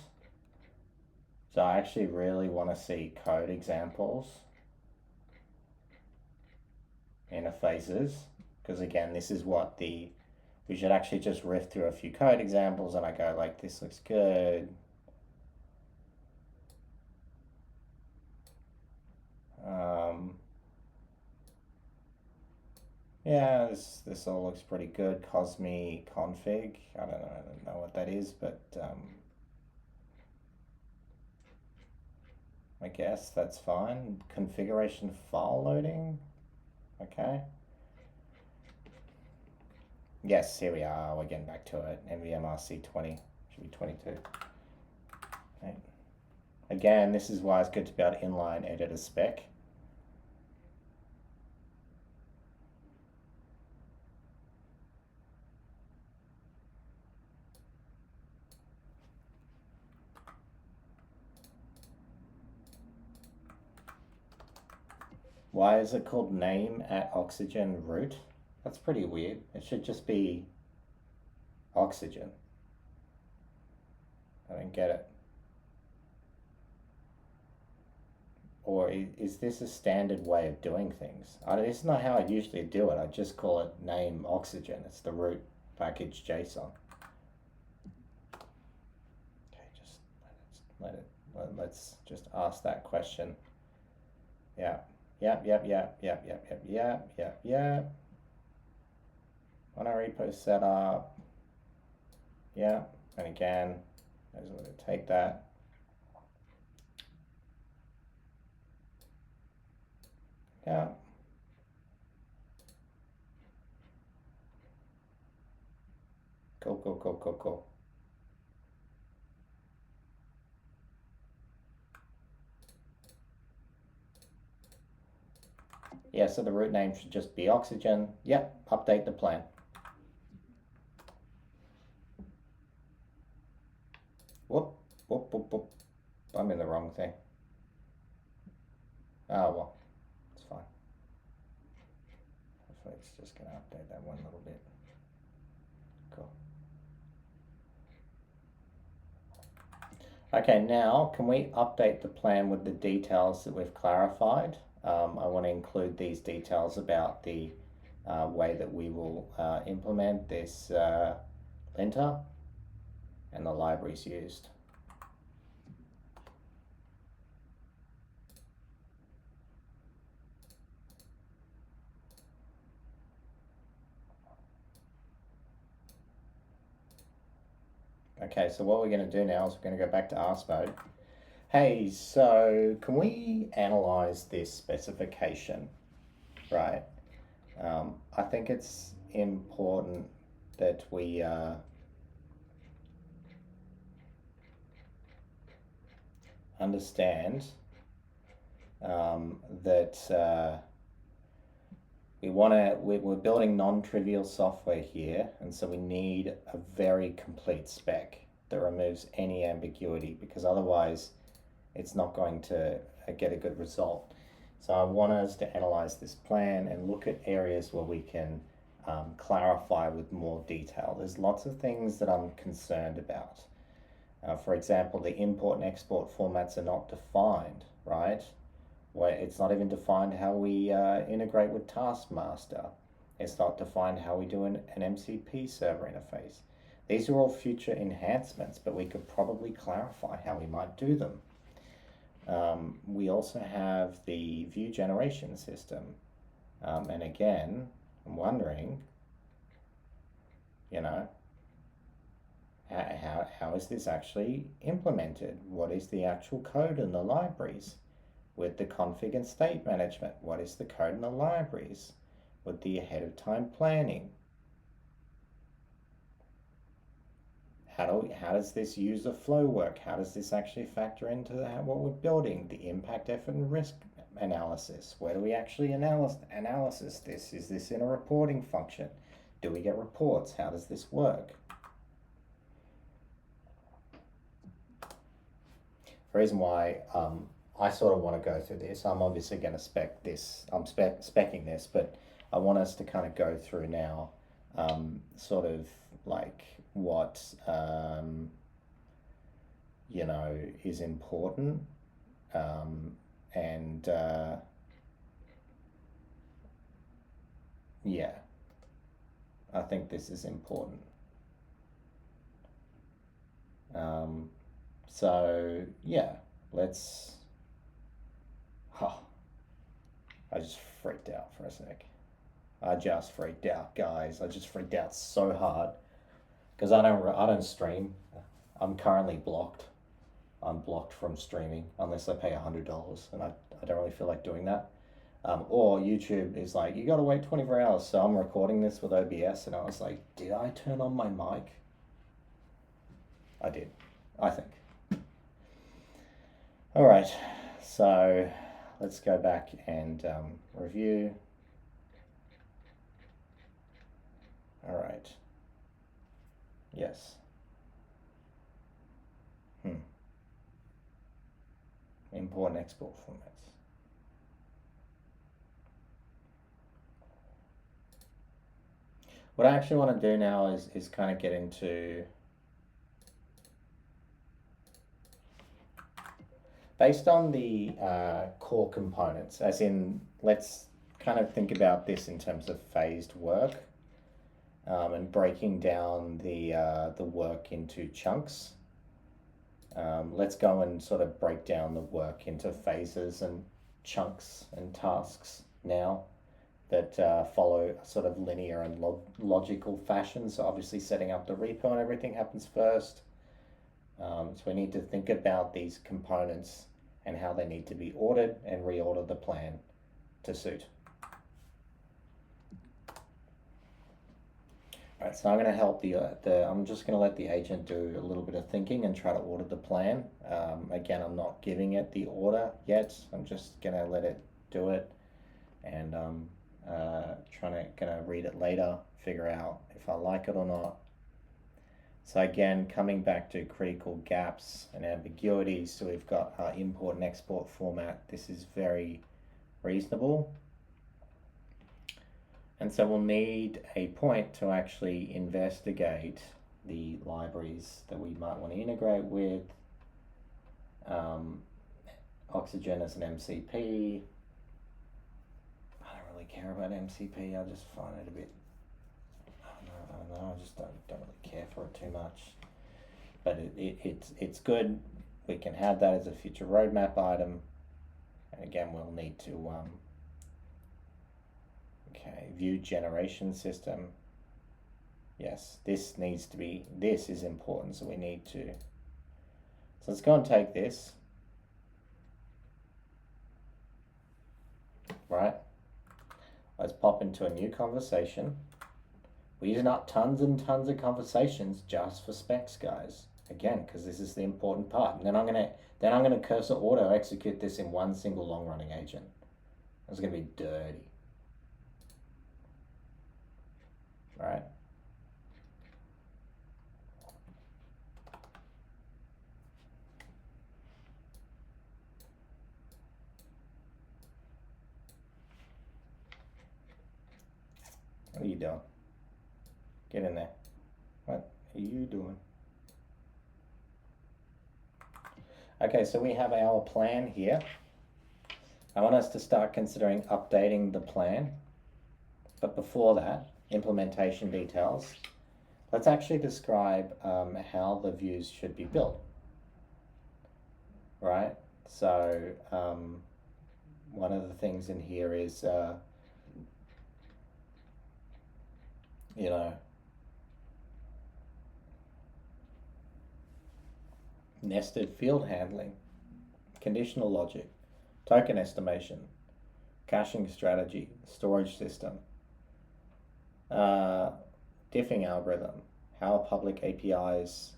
So I actually really want to see code examples, interfaces, because again, this is what we should actually just riff through a few code examples and I go like, this looks good. Yeah, this all looks pretty good. Cosme config, I don't know what that is, but I guess that's fine. Configuration file loading, okay. Yes, here we are, we're getting back to it. NVMRC20, should be 22. Okay. Again, this is why it's good to be able to inline edit a spec. Why is it called name at oxygen root? That's pretty weird. It should just be oxygen. I don't get it. Or is this a standard way of doing things? This is not how I usually do it. I just call it name oxygen. It's the root package JSON. Okay, just let's just ask that question. Yeah. Yep. On our repo setup. Yeah. And again, I just want to take that. Yeah. Cool. Yeah, so the root name should just be oxygen. Yep, update the plan. Whoop. I'm in the wrong thing. Oh, well, it's fine. Hopefully it's just going to update that one little bit. Cool. Okay, now can we update the plan with the details that we've clarified? I want to include these details about the way that we will implement this linter and the libraries used. Okay, so what we're going to do now is we're going to go back to ARS mode. Hey, so can we analyze this specification, right? I think it's important that we understand that we're building non-trivial software here, and so we need a very complete spec that removes any ambiguity, because otherwise it's not going to get a good result. So I want us to analyze this plan and look at areas where we can clarify with more detail. There's lots of things that I'm concerned about. For example, the import and export formats are not defined, right? Where it's not even defined how we integrate with Taskmaster. It's not defined how we do an MCP server interface. These are all future enhancements, but we could probably clarify how we might do them. We also have the view generation system. And again, I'm wondering, you know, how is this actually implemented? What is the actual code in the libraries? With the config and state management, what is the code in the libraries? With the ahead of time planning, how does this user flow work? How does this actually factor into what we're building? The impact, effort, and risk analysis. Where do we actually analysis this? Is this in a reporting function? Do we get reports? How does this work? The reason why I sort of want to go through this, I'm obviously going to spec this, I'm specking this, but I want us to kind of go through now sort of like what, you know, is important and yeah, I think this is important. So yeah, let's, oh, I just freaked out for a sec. I just freaked out, guys. I just freaked out so hard because I don't stream. I'm currently blocked. I'm blocked from streaming unless I pay $100, and I don't really feel like doing that. Or YouTube is like, you gotta wait 24 hours. So I'm recording this with OBS, and I was like, did I turn on my mic? I did, I think. All right, so let's go back and review. All right. Yes. Import and export formats. What I actually want to do now is kind of get into, based on the core components, as in, let's kind of think about this in terms of phased work and breaking down the work into chunks. Let's go and sort of break down the work into phases and chunks and tasks now that follow a sort of linear and logical fashion. So obviously setting up the repo and everything happens first. So we need to think about these components and how they need to be ordered and reorder the plan to suit. All right, so I'm going to help I'm just going to let the agent do a little bit of thinking and try to order the plan. Again, I'm not giving it the order yet. I'm just going to let it do it, and gonna read it later, figure out if I like it or not. So again, coming back to critical gaps and ambiguities, so we've got our import and export format. This is very reasonable. And so we'll need a point to actually investigate the libraries that we might want to integrate with. Oxygen as an MCP. I don't really care about MCP. I just find it a bit, I don't know, I just don't really care for it too much. But it's good. We can have that as a future roadmap item. And again, we'll need to okay, view generation system. Yes, this is important, so we need to. So let's go and take this. Right? Let's pop into a new conversation. We use up tons and tons of conversations just for specs, guys. Again, because this is the important part. And then I'm gonna cursor auto execute this in one single long running agent. It's gonna be dirty. Right? What are you doing? Get in there. What are you doing? Okay, so we have our plan here. I want us to start considering updating the plan. But before that, implementation details. Let's actually describe how the views should be built. Right? So one of the things in here is, you know, nested field handling, conditional logic, token estimation, caching strategy, storage system, diffing algorithm, how public APIs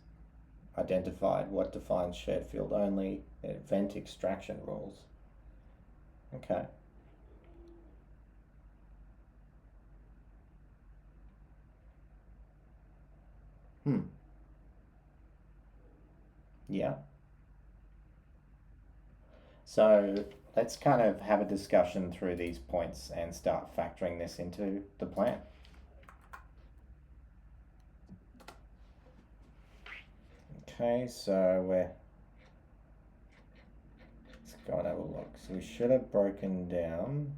identified, what defines shared field only, event extraction rules. Okay. Yeah. So let's kind of have a discussion through these points and start factoring this into the plan. Okay, so let's go and have a look. So we should have broken down.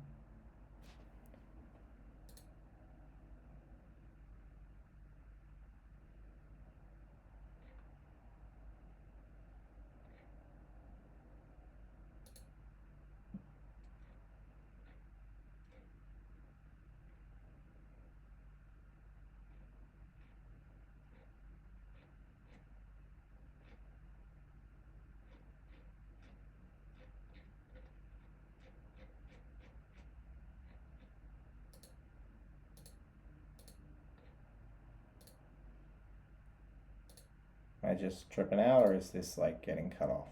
Am I just tripping out, or is this like getting cut off?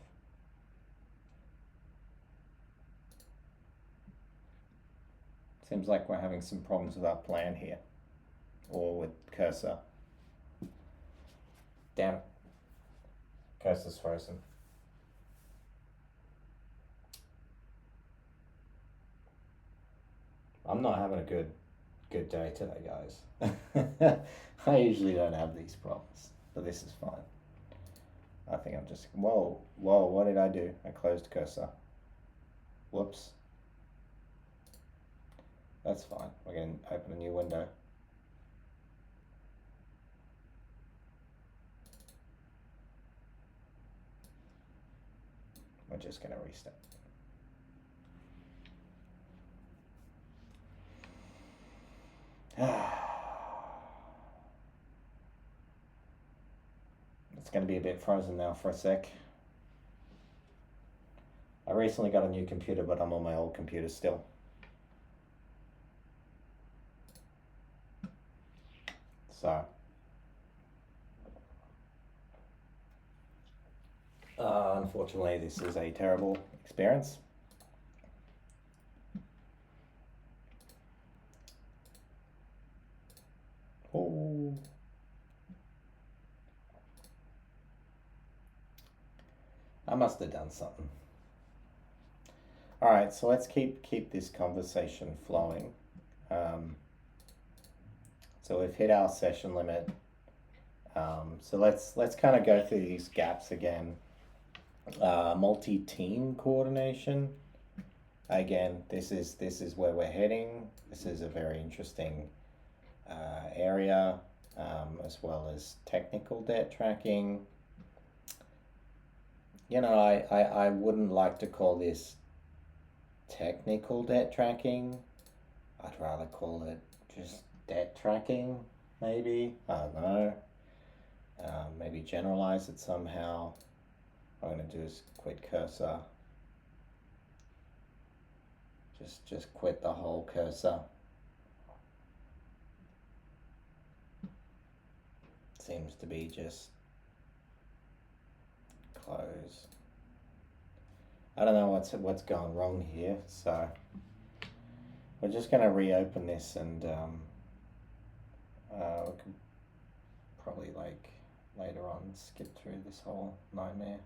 Seems like we're having some problems with our plan here, or with cursor. Damn it. Cursor's frozen. I'm not having a good day today, guys. I usually don't have these problems, but this is fine. I think I'm just, whoa, what did I do? I closed cursor. Whoops. That's fine. We're going to open a new window. We're just going to restart. It's going to be a bit frozen now for a sec. I recently got a new computer, but I'm on my old computer still. So, unfortunately, this is a terrible experience. Oh. I must have done something. All right, so let's keep this conversation flowing. So we've hit our session limit. So let's kind of go through these gaps again. Multi-team coordination. Again, this is where we're heading. This is a very interesting area, as well as technical debt tracking. You know, I wouldn't like to call this technical debt tracking. I'd rather call it just debt tracking, maybe. I don't know. Maybe generalize it somehow. What I'm going to do is quit cursor. Just quit the whole cursor. Seems to be just close. I don't know what's going wrong here, so we're just going to reopen this, and we can probably like later on skip through this whole nightmare.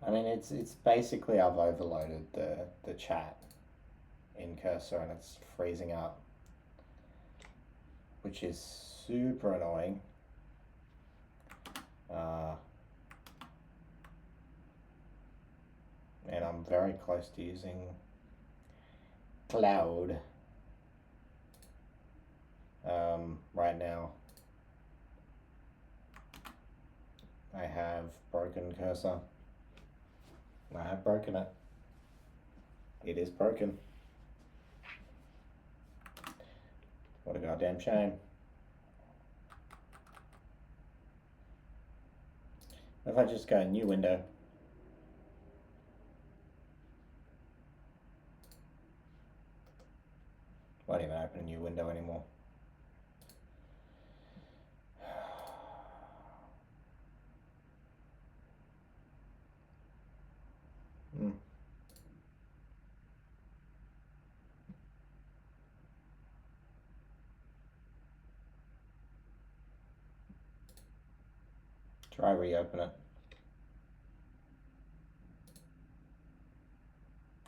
I mean, it's basically I've overloaded the chat in Cursor and it's freezing up, which is super annoying. And I'm very close to using Cloud right now. I have broken Cursor. I have broken it. It is broken. What a goddamn shame. If I just go new window. Won't even open a new window anymore. Try reopen it.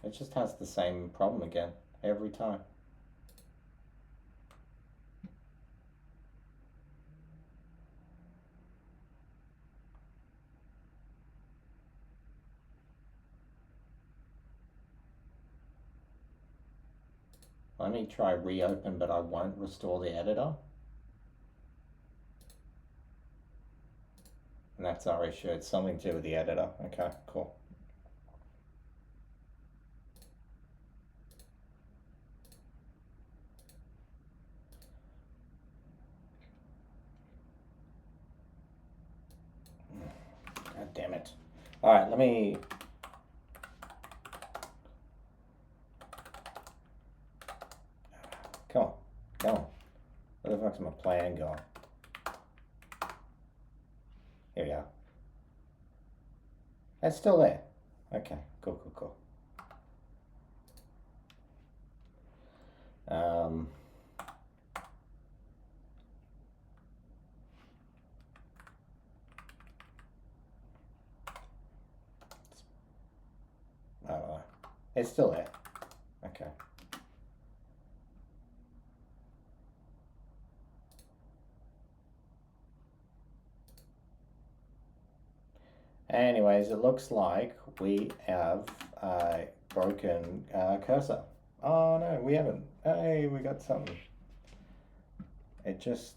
It just has the same problem again every time. Let me try reopen, but I won't restore the editor. And that's our issue. It's something to do with the editor. Okay, cool. God damn it. All right, let me... Come on, come on. Where the fuck's my plan going? Here we are. It's still there. Okay, cool, cool, cool. I don't know. It's still there. Okay. Anyways, it looks like we have broken cursor. Oh no, we haven't. Hey, we got something. It just,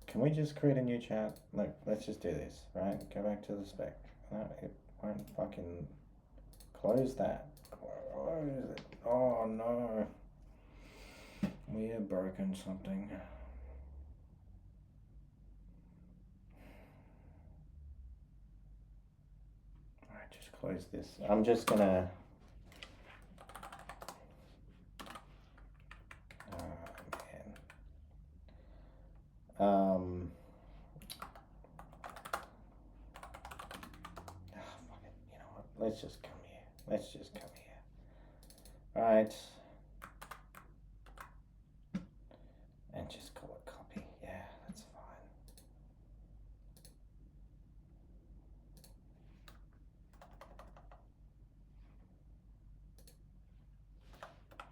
can we just create a new chat? Look, let's just do this, right? Go back to the spec. No, it won't fucking close that. Close it. Oh no. We have broken something. Alright, just close this. I'm just gonna... fuck it. You know what? Let's just come here. Let's just come here. Alright. And just call it copy. Yeah, that's fine.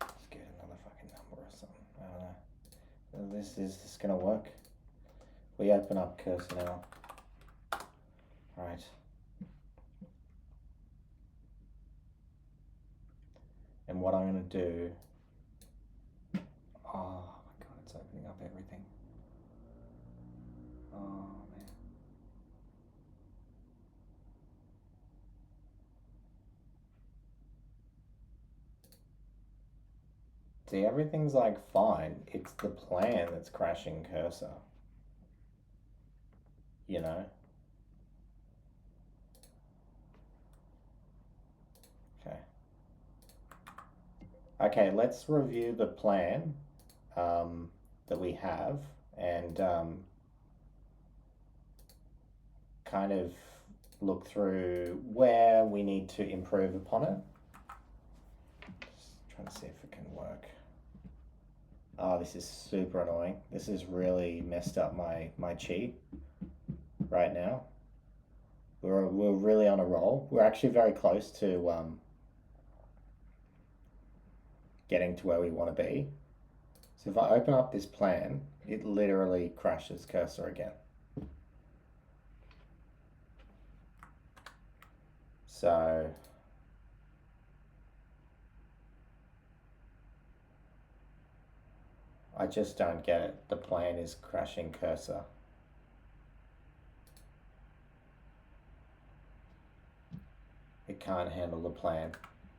Let's get another fucking number or something. I don't know. Is this gonna work? We open up cursor now. Right. And what I'm going to do... Oh my god, it's opening up everything. Oh man. See, everything's like fine. It's the plan that's crashing cursor. You know? Okay. Okay, let's review the plan that we have and kind of look through where we need to improve upon it. Just trying to see if it can work. Oh, this is super annoying. This has really messed up my cheat right now. We're really on a roll. We're actually very close to getting to where we want to be. So if I open up this plan, it literally crashes cursor again. So I just don't get it. The plan is crashing cursor. It can't handle the plan.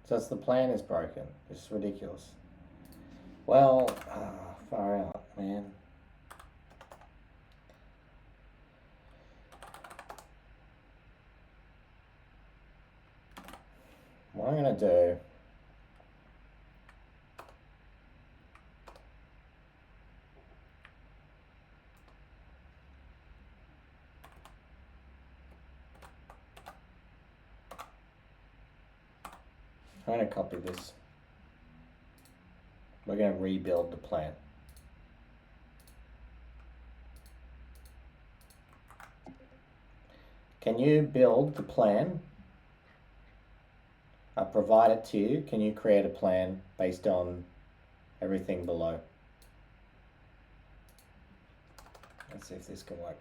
So it's the plan is broken. It's ridiculous. Well, far out, man. What I'm going to do, I'm going to copy this. We're going to rebuild the plan. Can you build the plan? I provide it to you. Can you create a plan based on everything below? Let's see if this can work.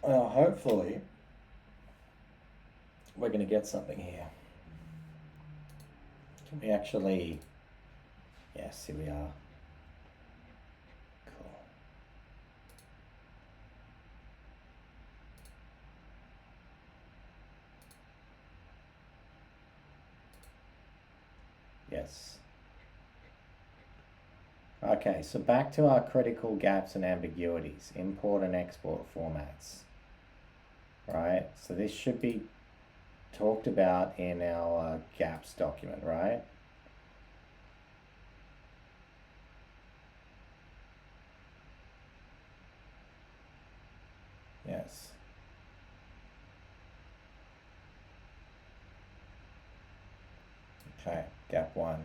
Well, hopefully we're going to get something here. Can we actually... Yes, here we are. Cool. Yes. Okay, so back to our critical gaps and ambiguities, import and export formats. Right, so this should be talked about in our gaps document, right? Yes. Okay, gap 1.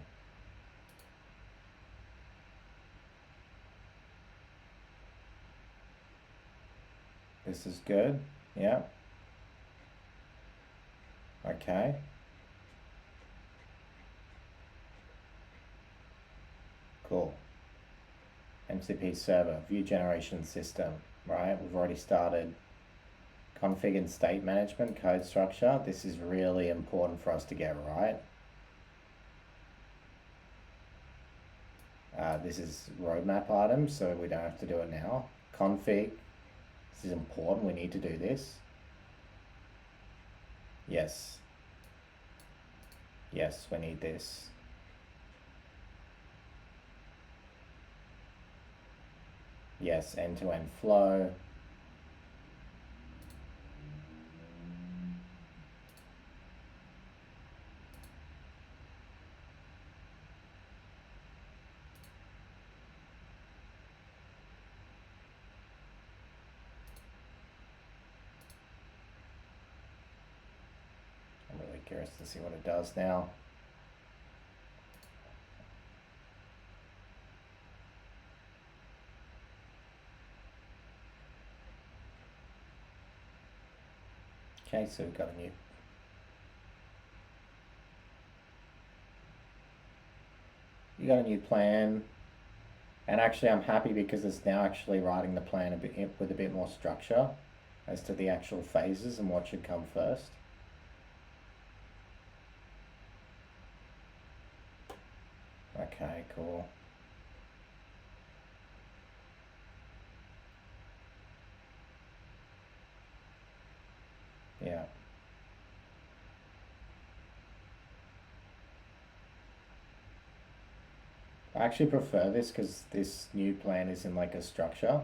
This is good, yeah. Okay. Cool. MCP server, view generation system, right? We've already started. Config and state management, code structure. This is really important for us to get right. This is roadmap items, so we don't have to do it now. Config, this is important, we need to do this. Yes. Yes, we need this. Yes, end-to-end flow. I'm really curious to see what it does now. Okay, so we've got a new. You got a new plan. And actually I'm happy because it's now actually writing the plan a bit with a bit more structure as to the actual phases and what should come first. Okay, cool. Yeah. I actually prefer this because this new plan is in like a structure,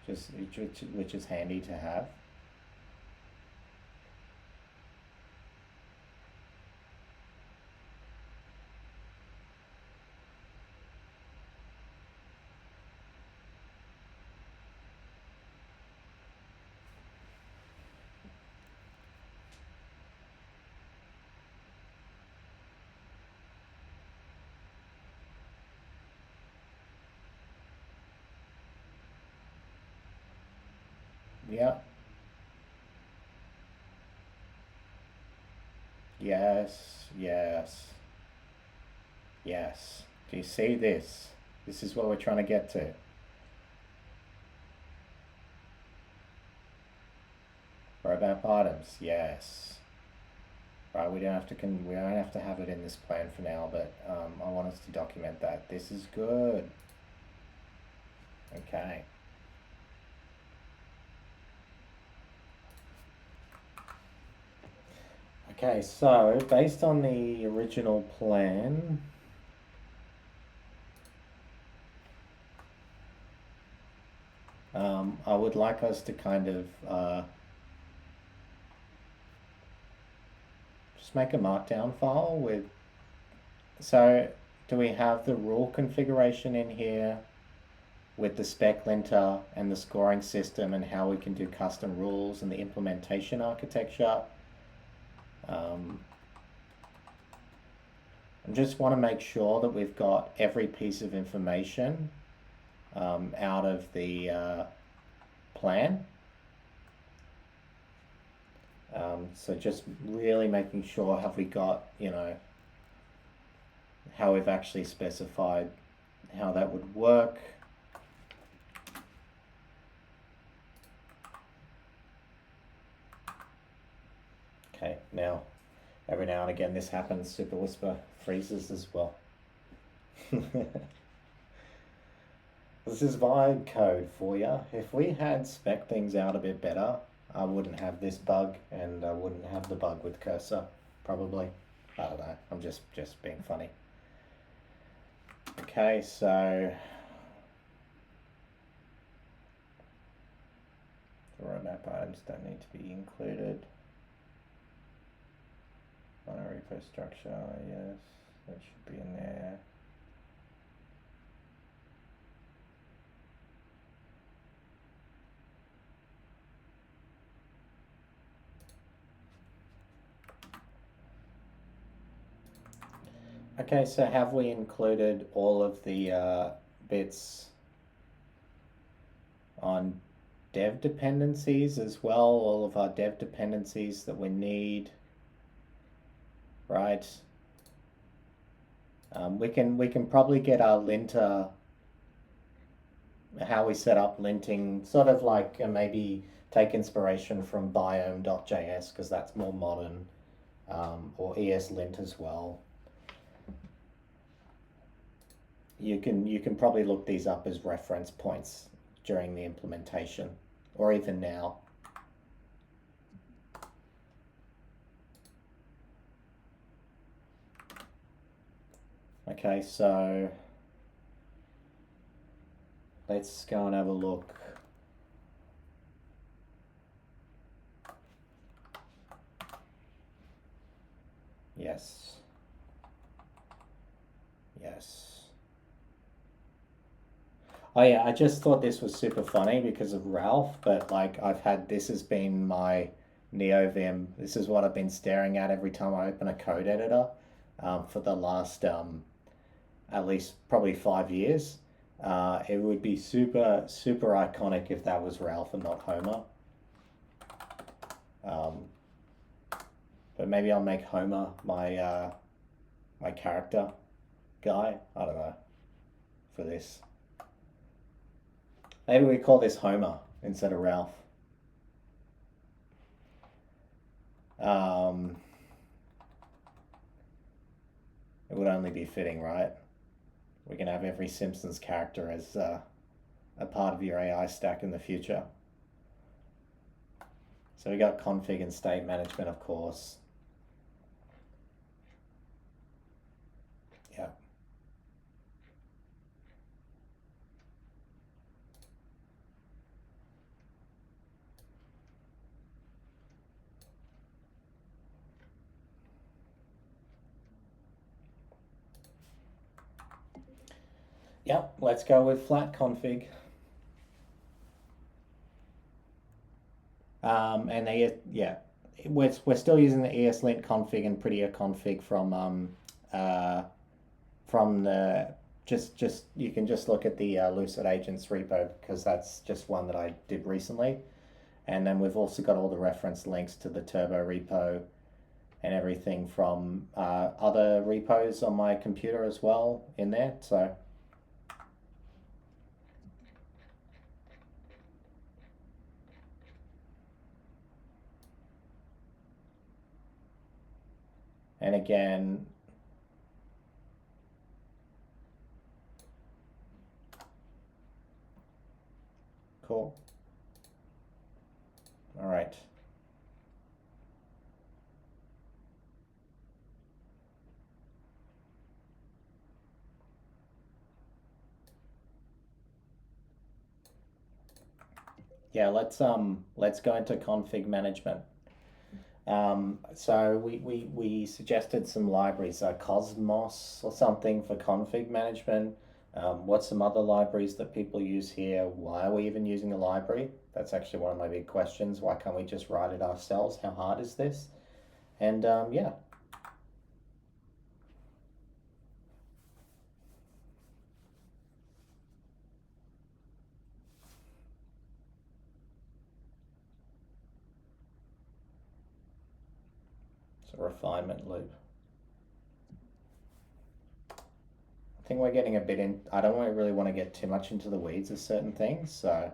which is handy to have. Yeah. Yes, yes, yes. Do you see this? This is what we're trying to get to. Roadmap items, yes. Right, we don't have to have it in this plan for now, but I want us to document that. This is good. Okay. Okay, so based on the original plan, I would like us to kind of just make a markdown file with, so do we have the rule configuration in here with the spec linter and the scoring system and how we can do custom rules and the implementation architecture? I just want to make sure that we've got every piece of information out of the plan. So just really making sure, have we got, how we've actually specified how that would work. Okay, now every now and again this happens, Super Whisper freezes as well. This is vibe code for you. If we had spec things out a bit better, I wouldn't have this bug and I wouldn't have the bug with cursor, probably. I don't know, I'm just being funny. Okay, so the roadmap items don't need to be included. Binary repo structure, yes, that should be in there. Okay, so have we included all of the bits on dev dependencies as well? All of our dev dependencies that we need, right? We can probably get our linter, how we set up linting, sort of like maybe take inspiration from biome.js because that's more modern, or ESLint as well. You can probably look these up as reference points during the implementation or even now. Okay, so let's go and have a look. Yes. Yes. Oh yeah, I just thought this was super funny because of Ralph, but like this has been my NeoVim. This is what I've been staring at every time I open a code editor for the last at least probably 5 years. It would be super iconic if that was Ralph and not Homer. But maybe I'll make Homer my my character guy. I don't know for this. Maybe we call this Homer instead of Ralph. It would only be fitting, right? We can have every Simpsons character as a part of your AI stack in the future. So we got config and state management, of course. Yeah. Yep, let's go with flat config. And yeah, we're still using the ESLint config and prettier config from the just you can just look at the Lucid Agents repo because that's just one that I did recently. And then we've also got all the reference links to the Turbo repo and everything from other repos on my computer as well in there. So and again, cool. All right. Yeah, let's go into config management. So we suggested some libraries, Cosmos or something for config management. What's some other libraries that people use here? Why are we even using a library? That's actually one of my big questions. Why can't we just write it ourselves? How hard is this? And yeah. It's a refinement loop. I think we're getting a bit in. I don't really want to get too much into the weeds of certain things, so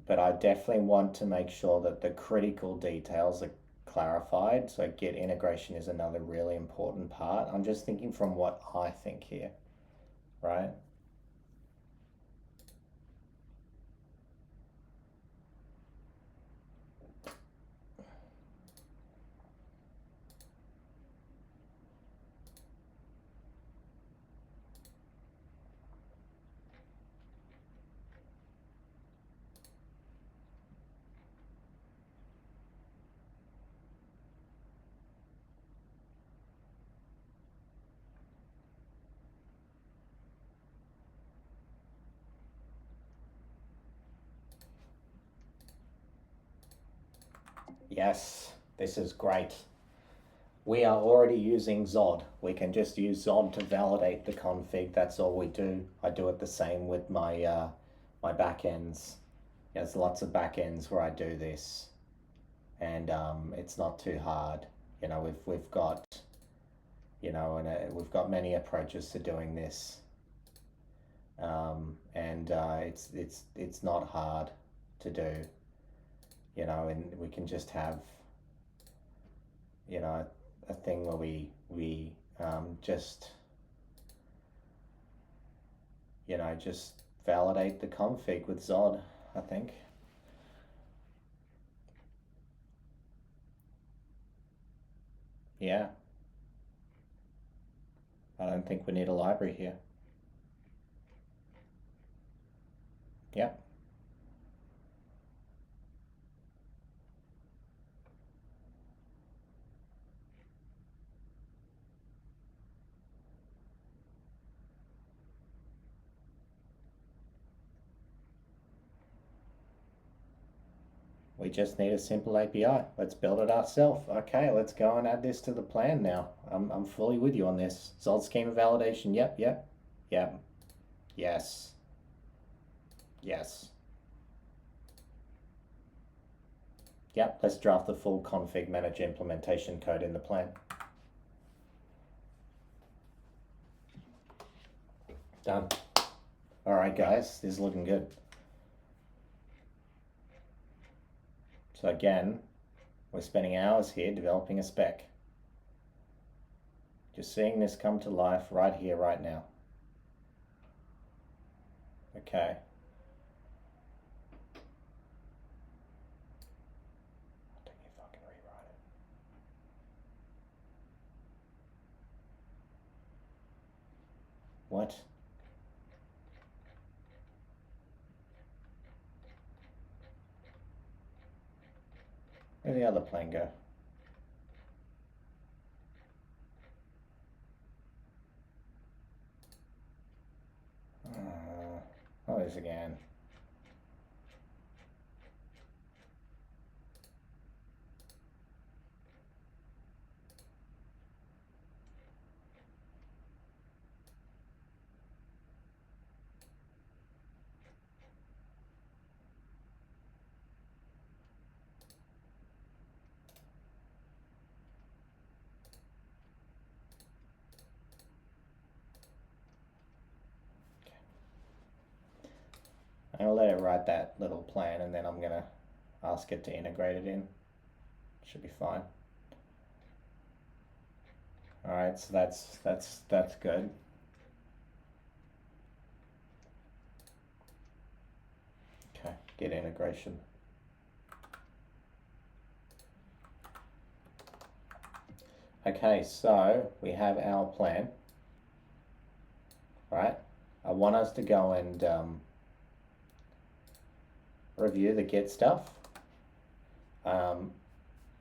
but I definitely want to make sure that the critical details are clarified. So Git integration is another really important part. I'm just thinking from what I think here, right? Yes, this is great. We are already using Zod. We can just use Zod to validate the config. That's all we do. I do it the same with my my backends. There's lots of backends where I do this, and it's not too hard. You know, we've got we've got many approaches to doing this, and it's not hard to do. You know, and we can just have a thing where we just just validate the config with Zod, I think. Yeah, I don't think we need a library here. Yep. We just need a simple API. Let's build it ourselves. Okay, let's go and add this to the plan now. I'm fully with you on this. Zod schema validation. Yep, yep, yep. Yes. Yes. Yep, let's draft the full config manager implementation code in the plan. Done. All right, guys, this is looking good. So again, we're spending hours here developing a spec. Just seeing this come to life right here, right now. Okay. I don't know if I can rewrite it. What? Where'd the other plane go? Oh, this again. I'll let it write that little plan, and then I'm gonna ask it to integrate it in. Should be fine. All right, so that's good. Okay, get integration. Okay, so we have our plan, right? I want us to go and review the Git stuff.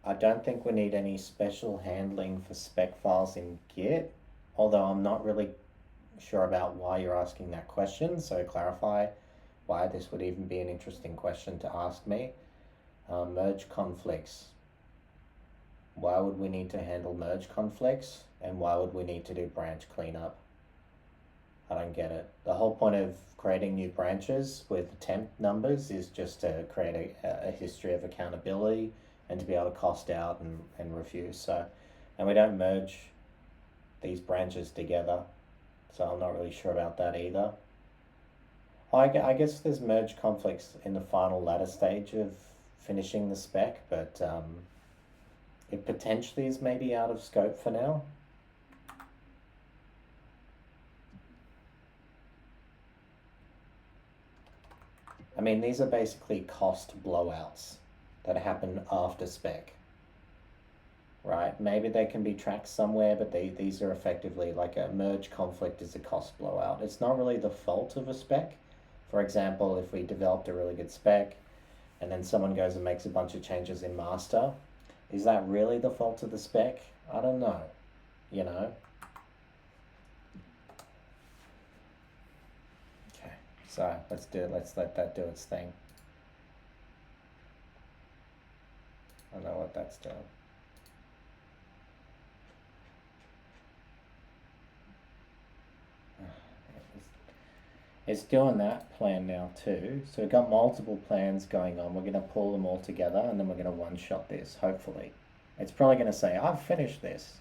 I don't think we need any special handling for spec files in Git, although I'm not really sure about why you're asking that question, so clarify why this would even be an interesting question to ask me. Merge conflicts. Why would we need to handle merge conflicts, and why would we need to do branch cleanup? I don't get it. The whole point of creating new branches with temp numbers is just to create a history of accountability and to be able to cost out and refuse. So, and we don't merge these branches together, so I'm not really sure about that either. I guess there's merge conflicts in the final ladder stage of finishing the spec, but it potentially is maybe out of scope for now. I mean, these are basically cost blowouts that happen after spec, right? Maybe they can be tracked somewhere, but these are effectively like a merge conflict is a cost blowout. It's not really the fault of a spec. For example, if we developed a really good spec and then someone goes and makes a bunch of changes in master, is that really the fault of the spec? I don't know, you know? Okay, so let's let that do its thing. I know what that's doing. It's doing that plan now too. So we've got multiple plans going on. We're going to pull them all together and then we're going to one-shot this, hopefully. It's probably going to say, I've finished this.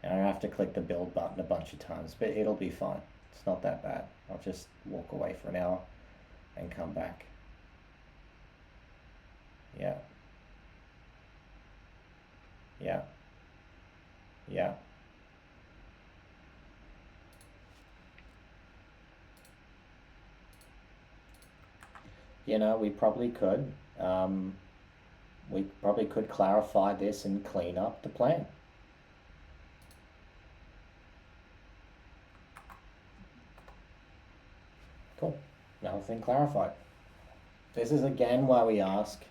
And I have to click the build button a bunch of times, but it'll be fine. It's not that bad. I'll just walk away for an hour and come back. Yeah. Yeah. Yeah. You know, we probably could. We probably could clarify this and clean up the plan. Cool. Another thing clarified. This is again why we ask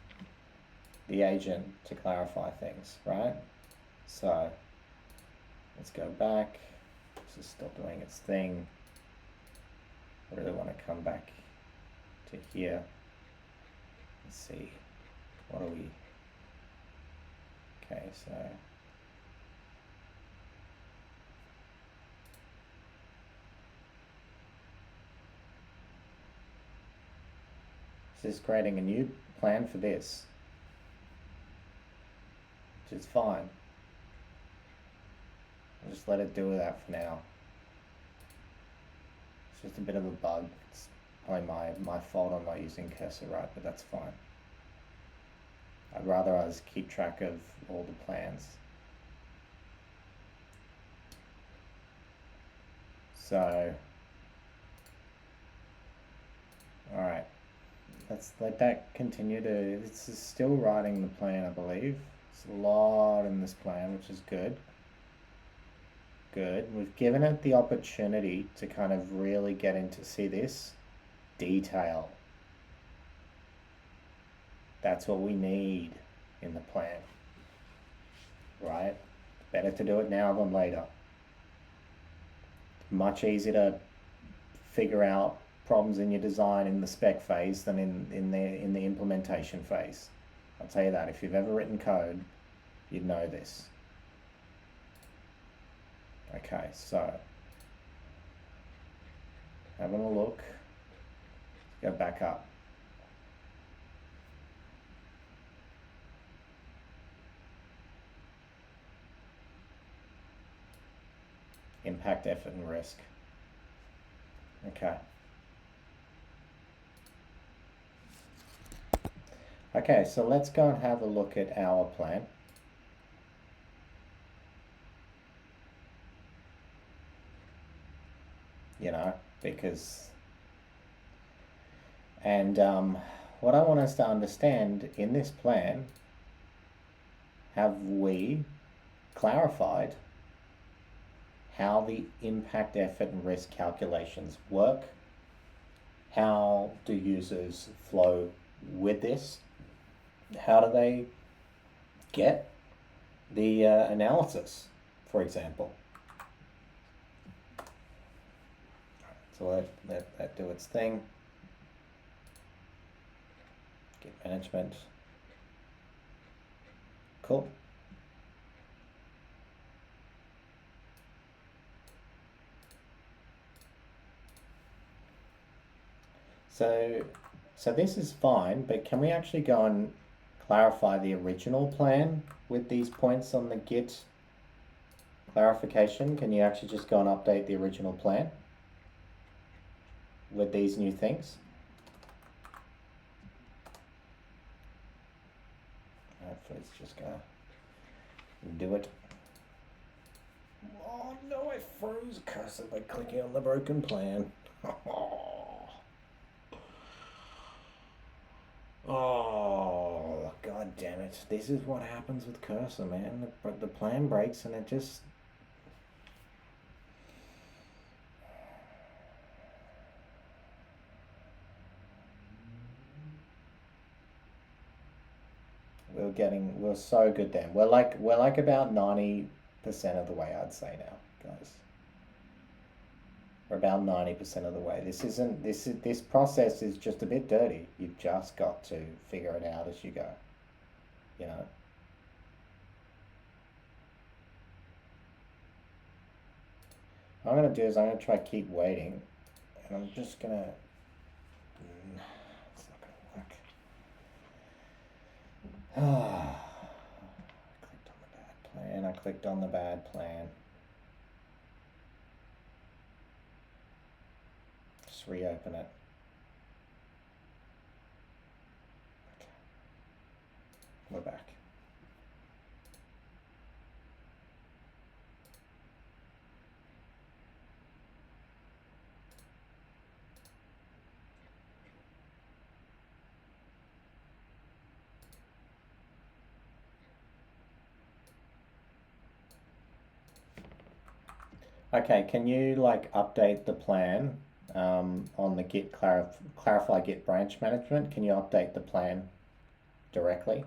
the agent to clarify things, right? So let's go back. This is still doing its thing. I really want to come back to here. Let's see. What are we? Okay, so this is creating a new plan for this, which is fine. I'll just let it do that for now. It's just a bit of a bug. It's probably my fault I'm not using cursor right, but that's fine. I'd rather us keep track of all the plans. So, alright, let's let that continue to, this is still writing the plan, I believe. There's a lot in this plan, which is good. Good. We've given it the opportunity to kind of really get into, see this, detail. That's what we need in the plan, right? Better to do it now than later. Much easier to figure out problems in your design in the spec phase than in the implementation phase. I'll tell you that. If you've ever written code, you'd know this. Okay, so having a look. Go back up. Impact, effort, and risk. Okay. Okay, so let's go and have a look at our plan. You know, because, and what I want us to understand in this plan, have we clarified how the impact, effort, and risk calculations work? How do users flow with this? How do they get the analysis, for example? So let that do its thing. Git management. Cool. So this is fine, but can we actually go and clarify the original plan with these points on the Git clarification? Can you actually just go and update the original plan with these new things? Hopefully it's just gonna do it. Oh no, I froze cursor by clicking on the broken plan. Oh, god damn it. This is what happens with cursor, man. The plan breaks and it just... we're so good then. We're like about 90% of the way, I'd say now, guys. We're about 90% of the way. This process is just a bit dirty. You've just got to figure it out as you go. You know? What I'm gonna do is I'm gonna try keep waiting, and I'm just gonna... It's not gonna work. I clicked on the bad plan. I clicked on the bad plan. Just reopen it. Okay. We're back. Okay, can you like update the plan on the Git clarify Git branch management? Can you update the plan directly?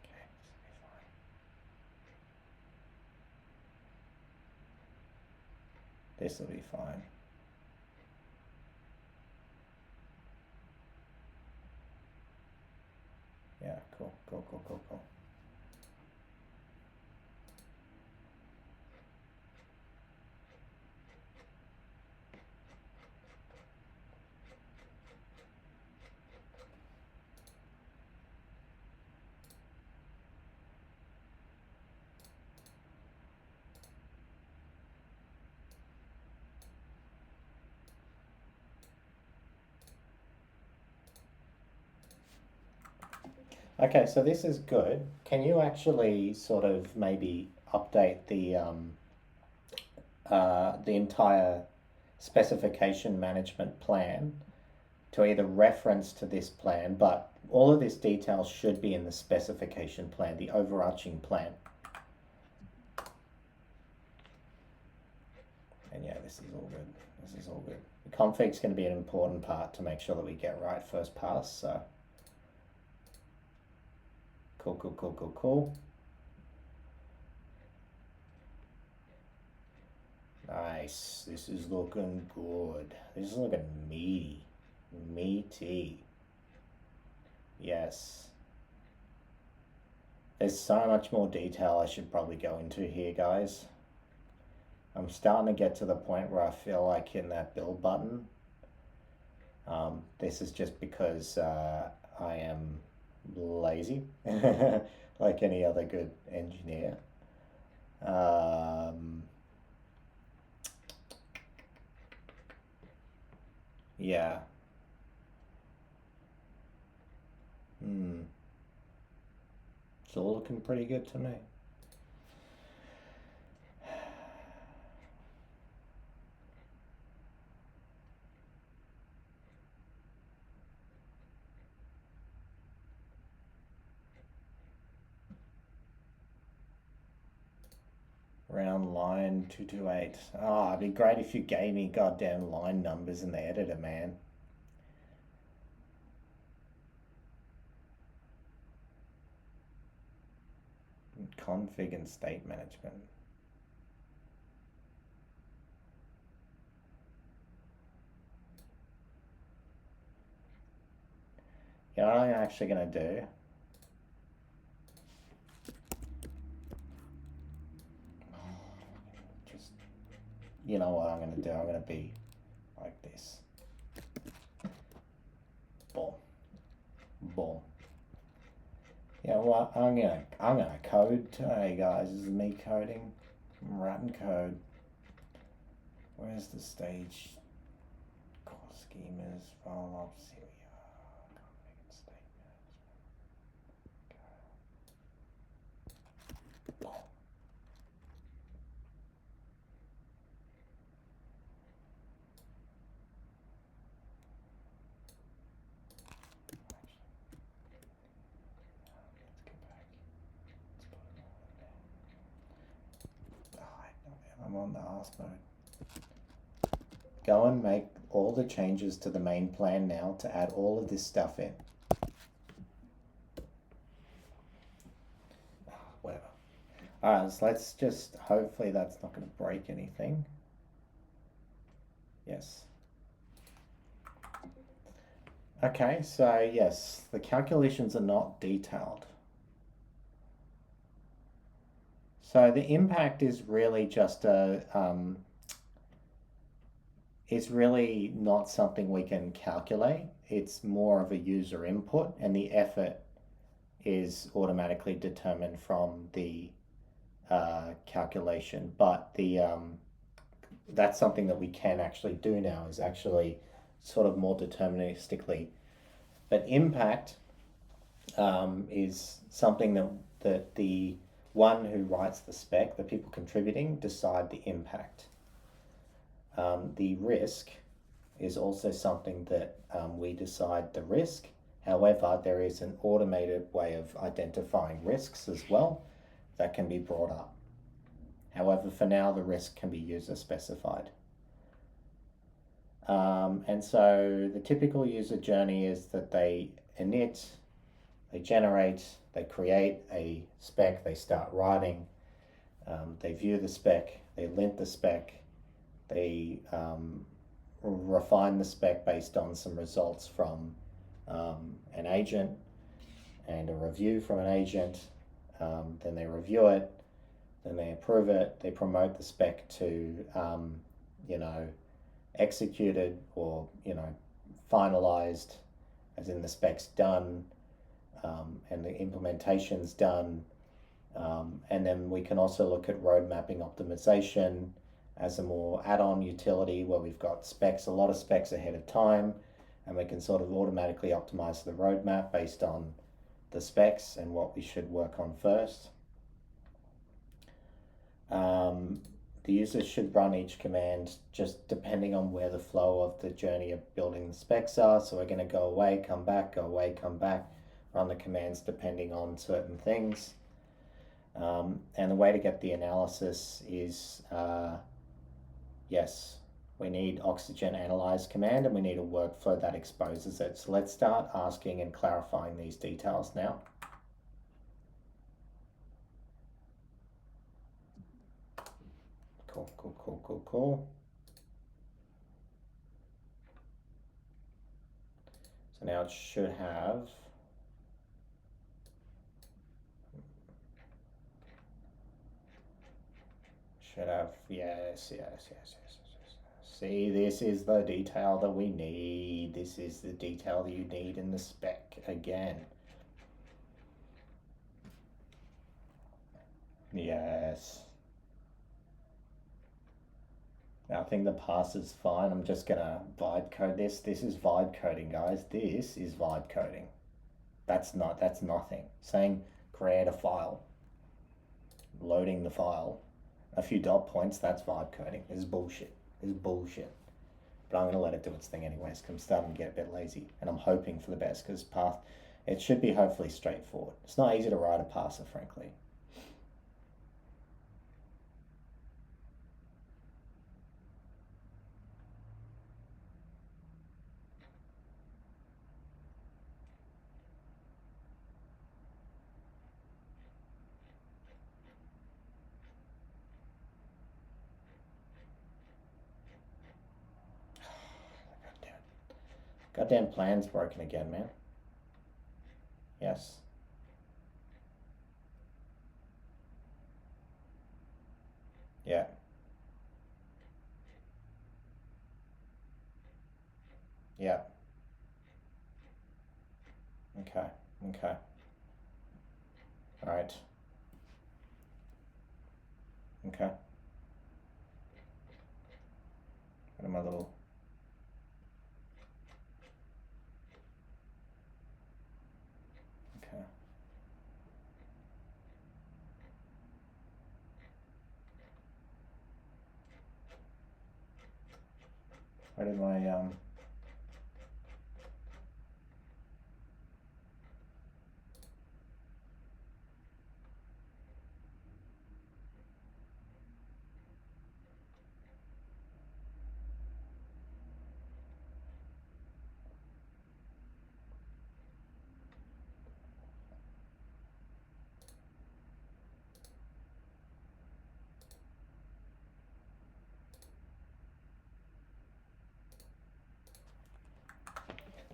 Okay, this will be fine. This will be fine. Yeah, cool. Okay, so this is good. Can you actually sort of maybe update the entire specification management plan to either reference to this plan, but all of this detail should be in the specification plan, the overarching plan. And yeah, this is all good. This is all good. The config's going to be an important part to make sure that we get right first pass, so cool. Nice. This is looking good. This is looking meaty. Yes. There's so much more detail I should probably go into here, guys. I'm starting to get to the point where I feel like hitting that build button. This is just because I am lazy, like any other good engineer. Yeah. It's all looking pretty good to me. Round line 228. Ah, it'd be great if you gave me goddamn line numbers in the editor, man. Config and state management. You know what I'm actually going to do? Just, you know what I'm going to do? I'm going to be like this. Boom. Boom. You know what? I'm gonna code today, guys. This is me coding. I'm writing code. Where's the stage? Core schemas, file ops. Here we are. Config and state management. Boom. I'm on the ask mode. Go and make all the changes to the main plan now to add all of this stuff in. Whatever. Alright, so let's just, hopefully that's not going to break anything. Yes. Okay, so yes, the calculations are not detailed. So the impact is really just it's really not something we can calculate. It's more of a user input, and the effort is automatically determined from the calculation. But the that's something that we can actually do now, is actually sort of more deterministically. But impact is something that the one who writes the spec, the people contributing, decide the impact. The risk is also something that we decide the risk. However, there is an automated way of identifying risks as well that can be brought up. However, for now, the risk can be user specified. And so the typical user journey is that they init, they generate, they create a spec, they start writing, they view the spec, they lint the spec, they refine the spec based on some results from an agent and a review from an agent. Then they review it, then they approve it, they promote the spec to, executed or, finalized, as in the spec's done, and the implementation's done. And then we can also look at road mapping optimization as a more add-on utility where we've got specs, a lot of specs ahead of time, and we can sort of automatically optimize the roadmap based on the specs and what we should work on first. The user should run each command just depending on where the flow of the journey of building the specs are. So we're going to go away, come back, go away, come back, run the commands depending on certain things. And the way to get the analysis is, yes, we need oxygen analyze command, and we need a workflow that exposes it. So let's start asking and clarifying these details now. Cool. So now it should have yes. See, this is the detail that we need. This is the detail that you need in the spec again. Yes. Now I think the pass is fine. I'm just gonna vibe code this. This is vibe coding, guys. This is vibe coding. That's nothing. Saying create a file, loading the file, a few dot points, that's vibe coding. This is bullshit. This is bullshit. But I'm going to let it do its thing anyways because I'm starting to get a bit lazy. And I'm hoping for the best because it should be hopefully straightforward. It's not easy to write a parser, frankly. Goddamn plan's broken again, man. Yes. Yeah. Yeah. Okay. Okay. All right. Okay. What am I little? Okay. Where did my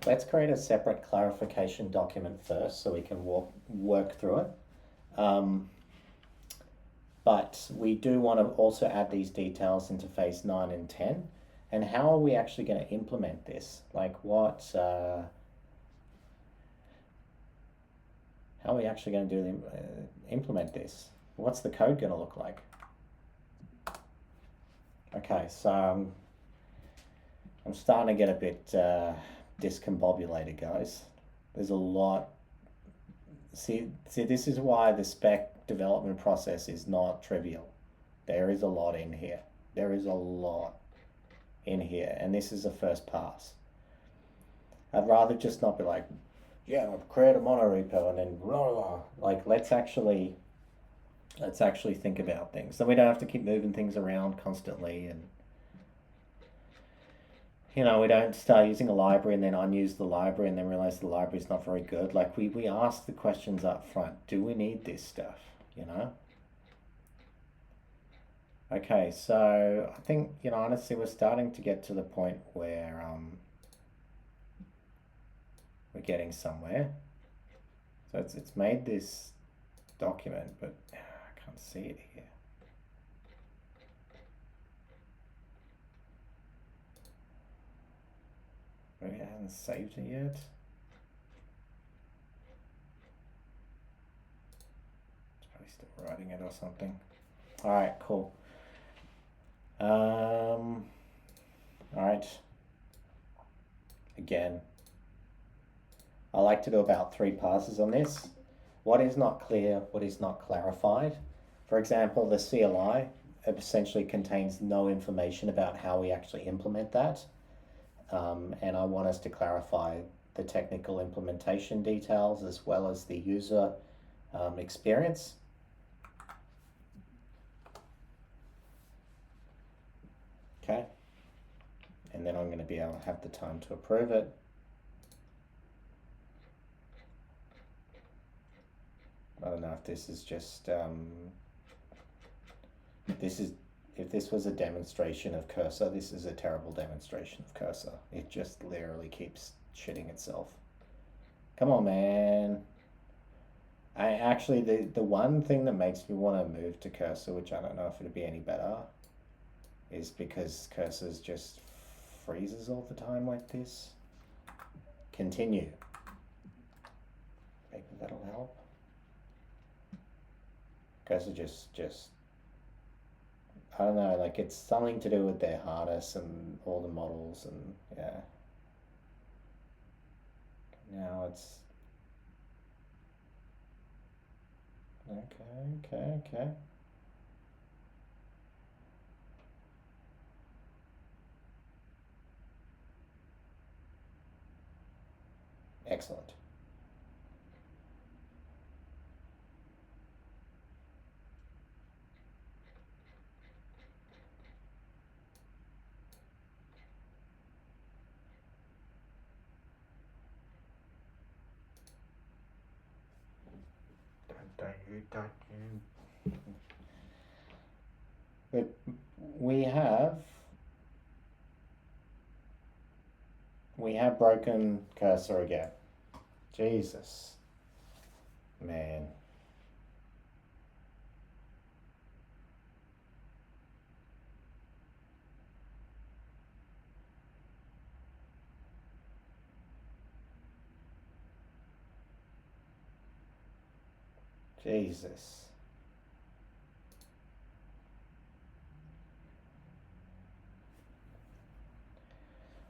let's create a separate clarification document first so we can work through it. But we do want to also add these details into phase 9 and 10. And how are we actually going to implement this? Like how are we actually going to implement this? What's the code going to look like? Okay, so I'm starting to get a bit discombobulated, guys. There's a lot. See, this is why the spec development process is not trivial. There is a lot in here. There is a lot in here, and this is a first pass. I'd rather just not be like, yeah, I'll create a monorepo and then blah, blah. Like, let's actually think about things. So we don't have to keep moving things around constantly, and we don't start using a library and then unuse the library and then realize the library is not very good. Like we ask the questions up front. Do we need this stuff? Okay, so I think, honestly, we're starting to get to the point where we're getting somewhere. So it's made this document, but I can't see it here. Maybe I haven't saved it yet. It's probably still writing it or something. All right, cool. All right. Again, I like to do about 3 passes on this. What is not clear, what is not clarified. For example, the CLI essentially contains no information about how we actually implement that. And I want us to clarify the technical implementation details as well as the user experience. Okay. And then I'm going to be able to have the time to approve it. I don't know if this is just, if this was a demonstration of cursor, this is a terrible demonstration of cursor. It just literally keeps shitting itself. Come on, man. The one thing that makes me want to move to cursor, which I don't know if it'd be any better, is because cursors just freezes all the time like this. Continue. Maybe that'll help. Cursor just I don't know, like it's something to do with their harness and all the models, and yeah. Now it's Okay. Excellent. But we have broken cursor again. Jesus. Man. Jesus.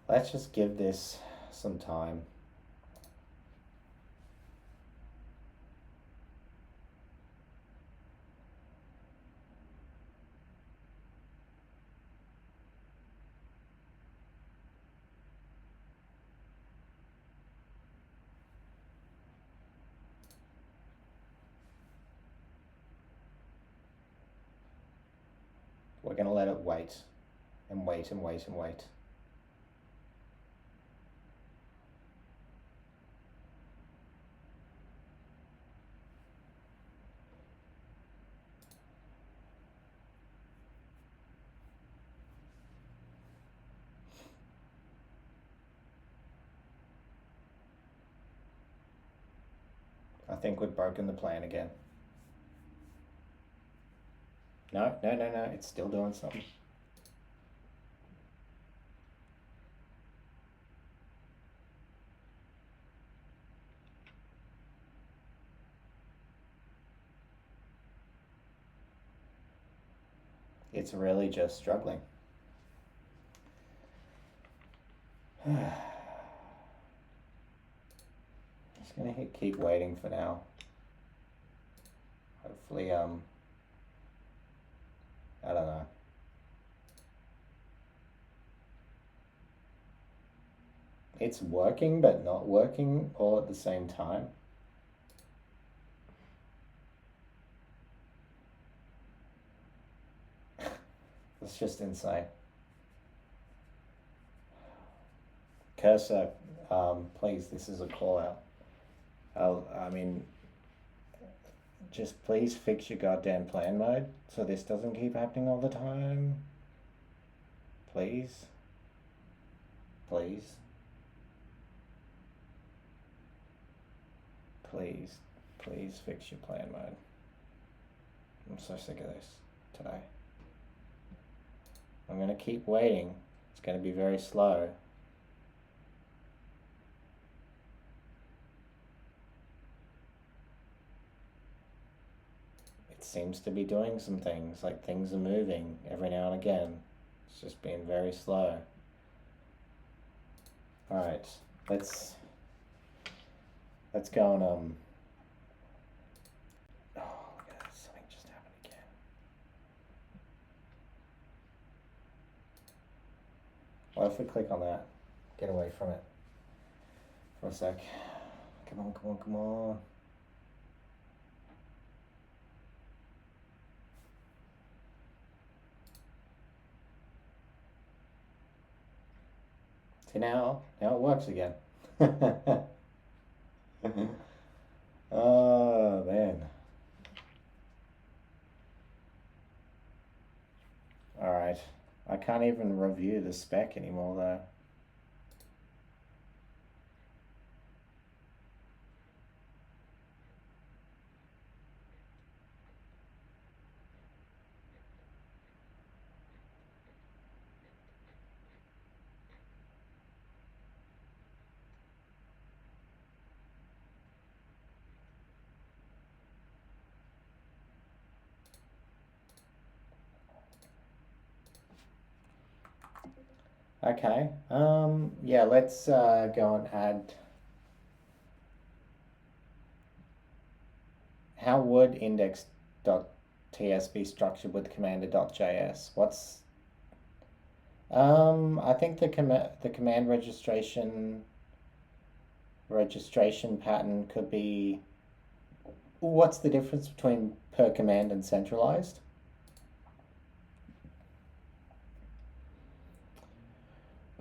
Let's just give this some time. We're going to let it wait and wait and wait and wait. I think we've broken the plan again. No, it's still doing something. It's really just struggling. Just gonna keep waiting for now. Hopefully, I don't know. It's working but not working all at the same time. It's just insane. Cursor, please, this is a call out. I mean, just please fix your goddamn plan mode so this doesn't keep happening all the time. Please. Please. Please, please fix your plan mode. I'm so sick of this today. I'm going to keep waiting. It's going to be very slow. It seems to be doing some things, like things are moving every now and again. It's just being very slow. Alright, let's go and oh, look at that, something just happened again. What if we click on that? Get away from it for a sec. Come on. See, now it works again. Oh man. Alright. I can't even review the spec anymore though. Okay. Yeah, let's go and add. how would index.ts be structured with commander.js? I think the command registration pattern could be, what's the difference between per command and centralized?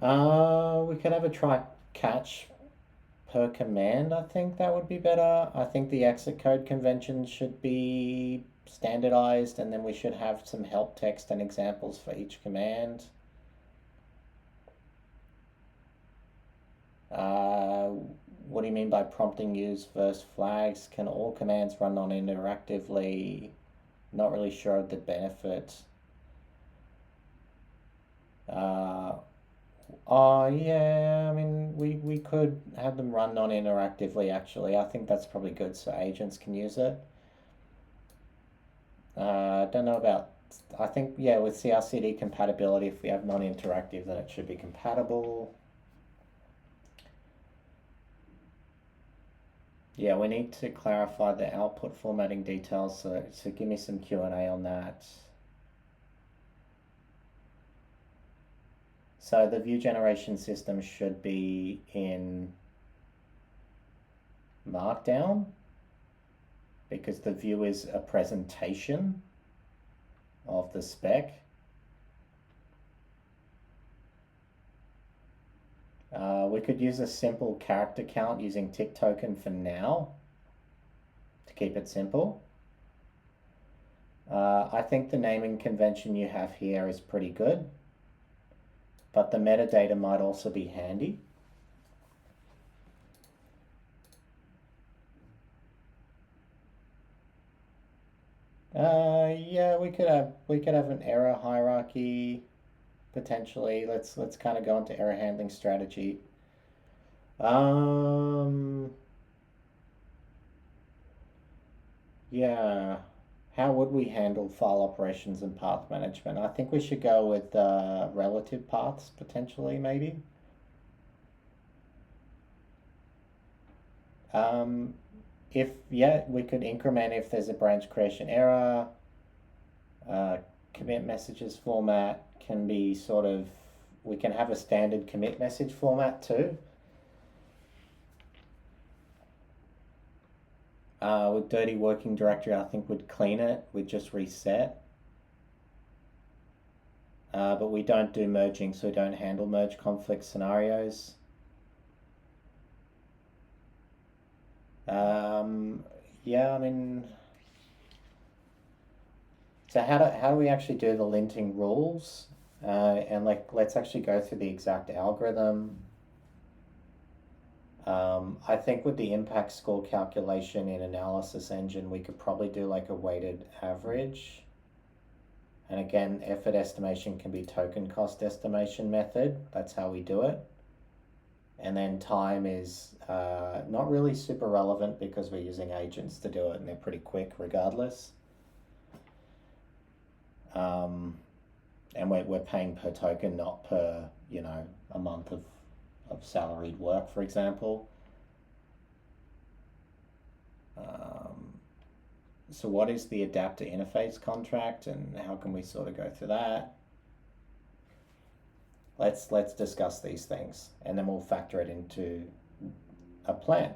We could have a try catch per command. I think that would be better. I think the exit code convention should be standardized, and then we should have some help text and examples for each command. What do you mean by prompting use versus flags? Can all commands run non-interactively? Not really sure of the benefit. Oh yeah, I mean we could have them run non-interactively actually. I think that's probably good so agents can use it. I don't know about, I think yeah, with CRCD compatibility, if we have non-interactive then it should be compatible. Yeah, we need to clarify the output formatting details, so give me some Q&A on that. So the view generation system should be in Markdown because the view is a presentation of the spec. We could use a simple character count using tick token for now to keep it simple. I think the naming convention you have here is pretty good, but the metadata might also be handy. Yeah, we could have an error hierarchy potentially. Let's kind of go into error handling strategy. Yeah, how would we handle file operations and path management? I think we should go with relative paths potentially, maybe. If yeah, we could increment if there's a branch creation error. Commit messages format can be sort of, we can have a standard commit message format too. With dirty working directory, I think we'd clean it, we'd just reset. But we don't do merging, so we don't handle merge conflict scenarios. Yeah, I mean, so how do we actually do the linting rules? And let's actually go through the exact algorithm. I think with the impact score calculation in analysis engine, we could probably do like a weighted average. And again, effort estimation can be token cost estimation method. That's how we do it. And then time is not really super relevant because we're using agents to do it and they're pretty quick regardless. And we're paying per token, not per, a month of salaried work, for example. So what is the adapter interface contract and how can we sort of go through that? Let's discuss these things and then we'll factor it into a plan.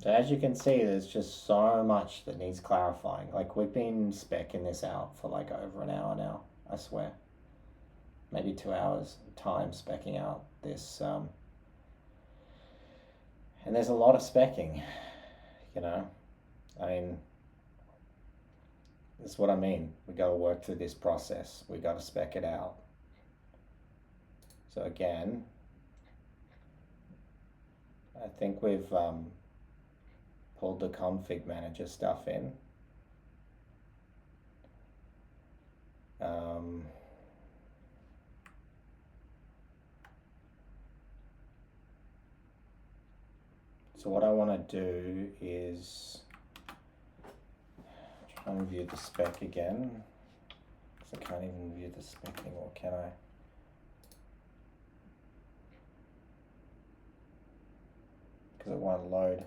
So as you can see, there's just so much that needs clarifying. Like we've been speccing this out for like over an hour now, I swear. Maybe 2 hours time speccing out this. And there's a lot of speccing, I mean, that's what I mean. We got to work through this process. We got to spec it out. So again, I think we've pulled the config manager stuff in. So what I want to do is try and view the spec again. So I can't even view the spec anymore, can I? because it won't load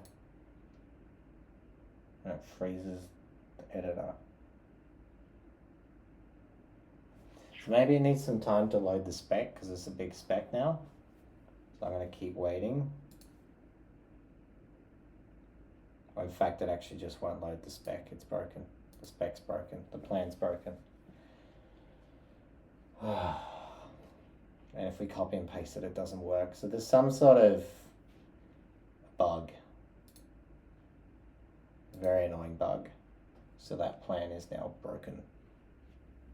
and it freezes the editor. So maybe it needs some time to load the spec because it's a big spec now. So I'm going to keep waiting. In fact, it actually just won't load the spec. It's broken. The spec's broken. The plan's broken. And if we copy and paste it, it doesn't work. So there's some sort of bug. Very annoying bug. So that plan is now broken,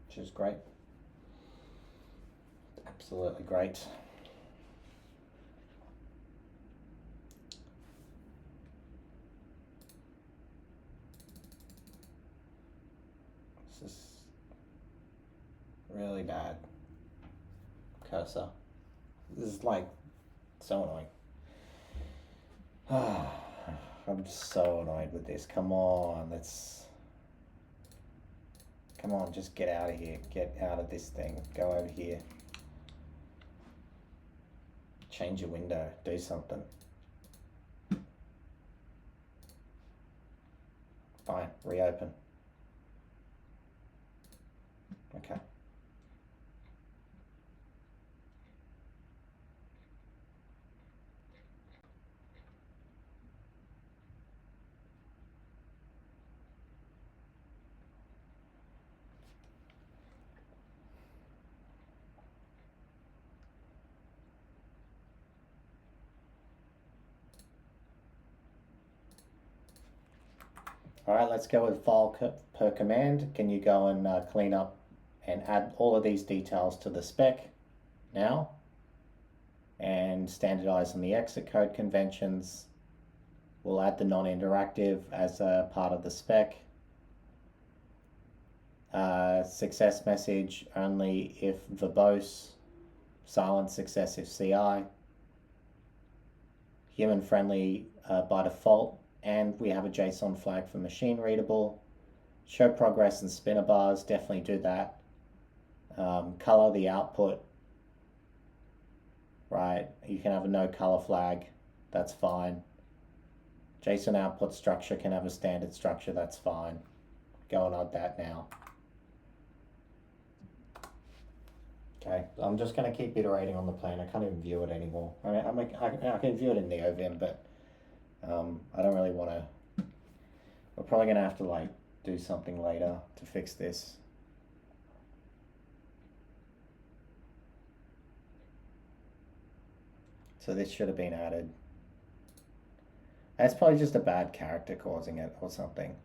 which is great. Absolutely great. This is really bad. Cursor. This is like so annoying. I'm just so annoyed with this. Come on, come on, just get out of here. Get out of this thing. Go over here. Change your window. Do something. Fine. Reopen. Okay. All right, let's go with file per command. Can you go and clean up and add all of these details to the spec now and standardize on the exit code conventions. We'll add the non-interactive as a part of the spec. Success message only if verbose, silent success if CI. Human friendly by default, and we have a JSON flag for machine readable. Show progress and spinner bars, definitely do that. Color the output, right? You can have a no color flag, that's fine. JSON output structure can have a standard structure, that's fine. Go and add that now. Okay, I'm just going to keep iterating on the plan. I can't even view it anymore. I mean, I can view it in NeoVim, but I don't really want to. We're probably going to have to like do something later to fix this. So this should have been added. That's probably just a bad character causing it or something.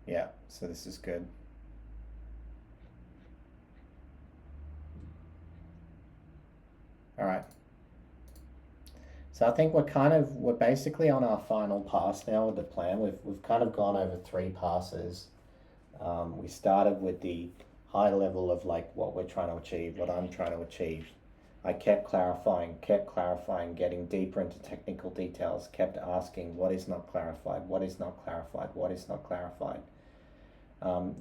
Yeah, so this is good. All right. So I think we're basically on our final pass now with the plan. We've kind of gone over 3 passes. We started with the high level of like what we're trying to achieve, what I'm trying to achieve. I kept clarifying, getting deeper into technical details, kept asking what is not clarified, what is not clarified, what is not clarified.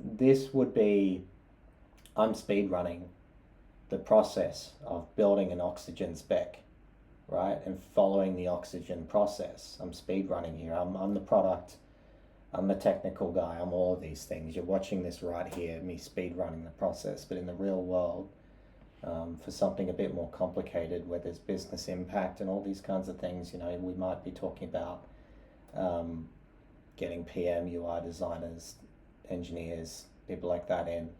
This would be, I'm speed running the process of building an oxygen spec, right? And following the oxygen process. I'm speed running here. I'm the product. I'm the technical guy. I'm all of these things. You're watching this right here, me speed running the process. But in the real world, for something a bit more complicated where there's business impact and all these kinds of things, you know, we might be talking about getting PM, UI designers, engineers, people like that in.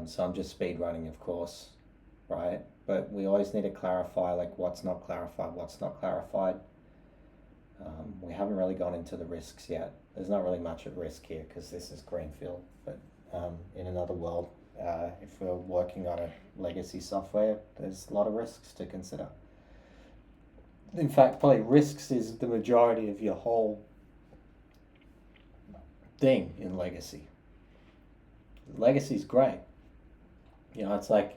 So I'm just speed running, of course, right? But we always need to clarify like what's not clarified, what's not clarified. We haven't really gone into the risks yet. There's not really much at risk here because this is greenfield. But in another world, if we're working on a legacy software, there's a lot of risks to consider. In fact, probably risks is the majority of your whole thing in legacy. Legacy's great. You know, it's like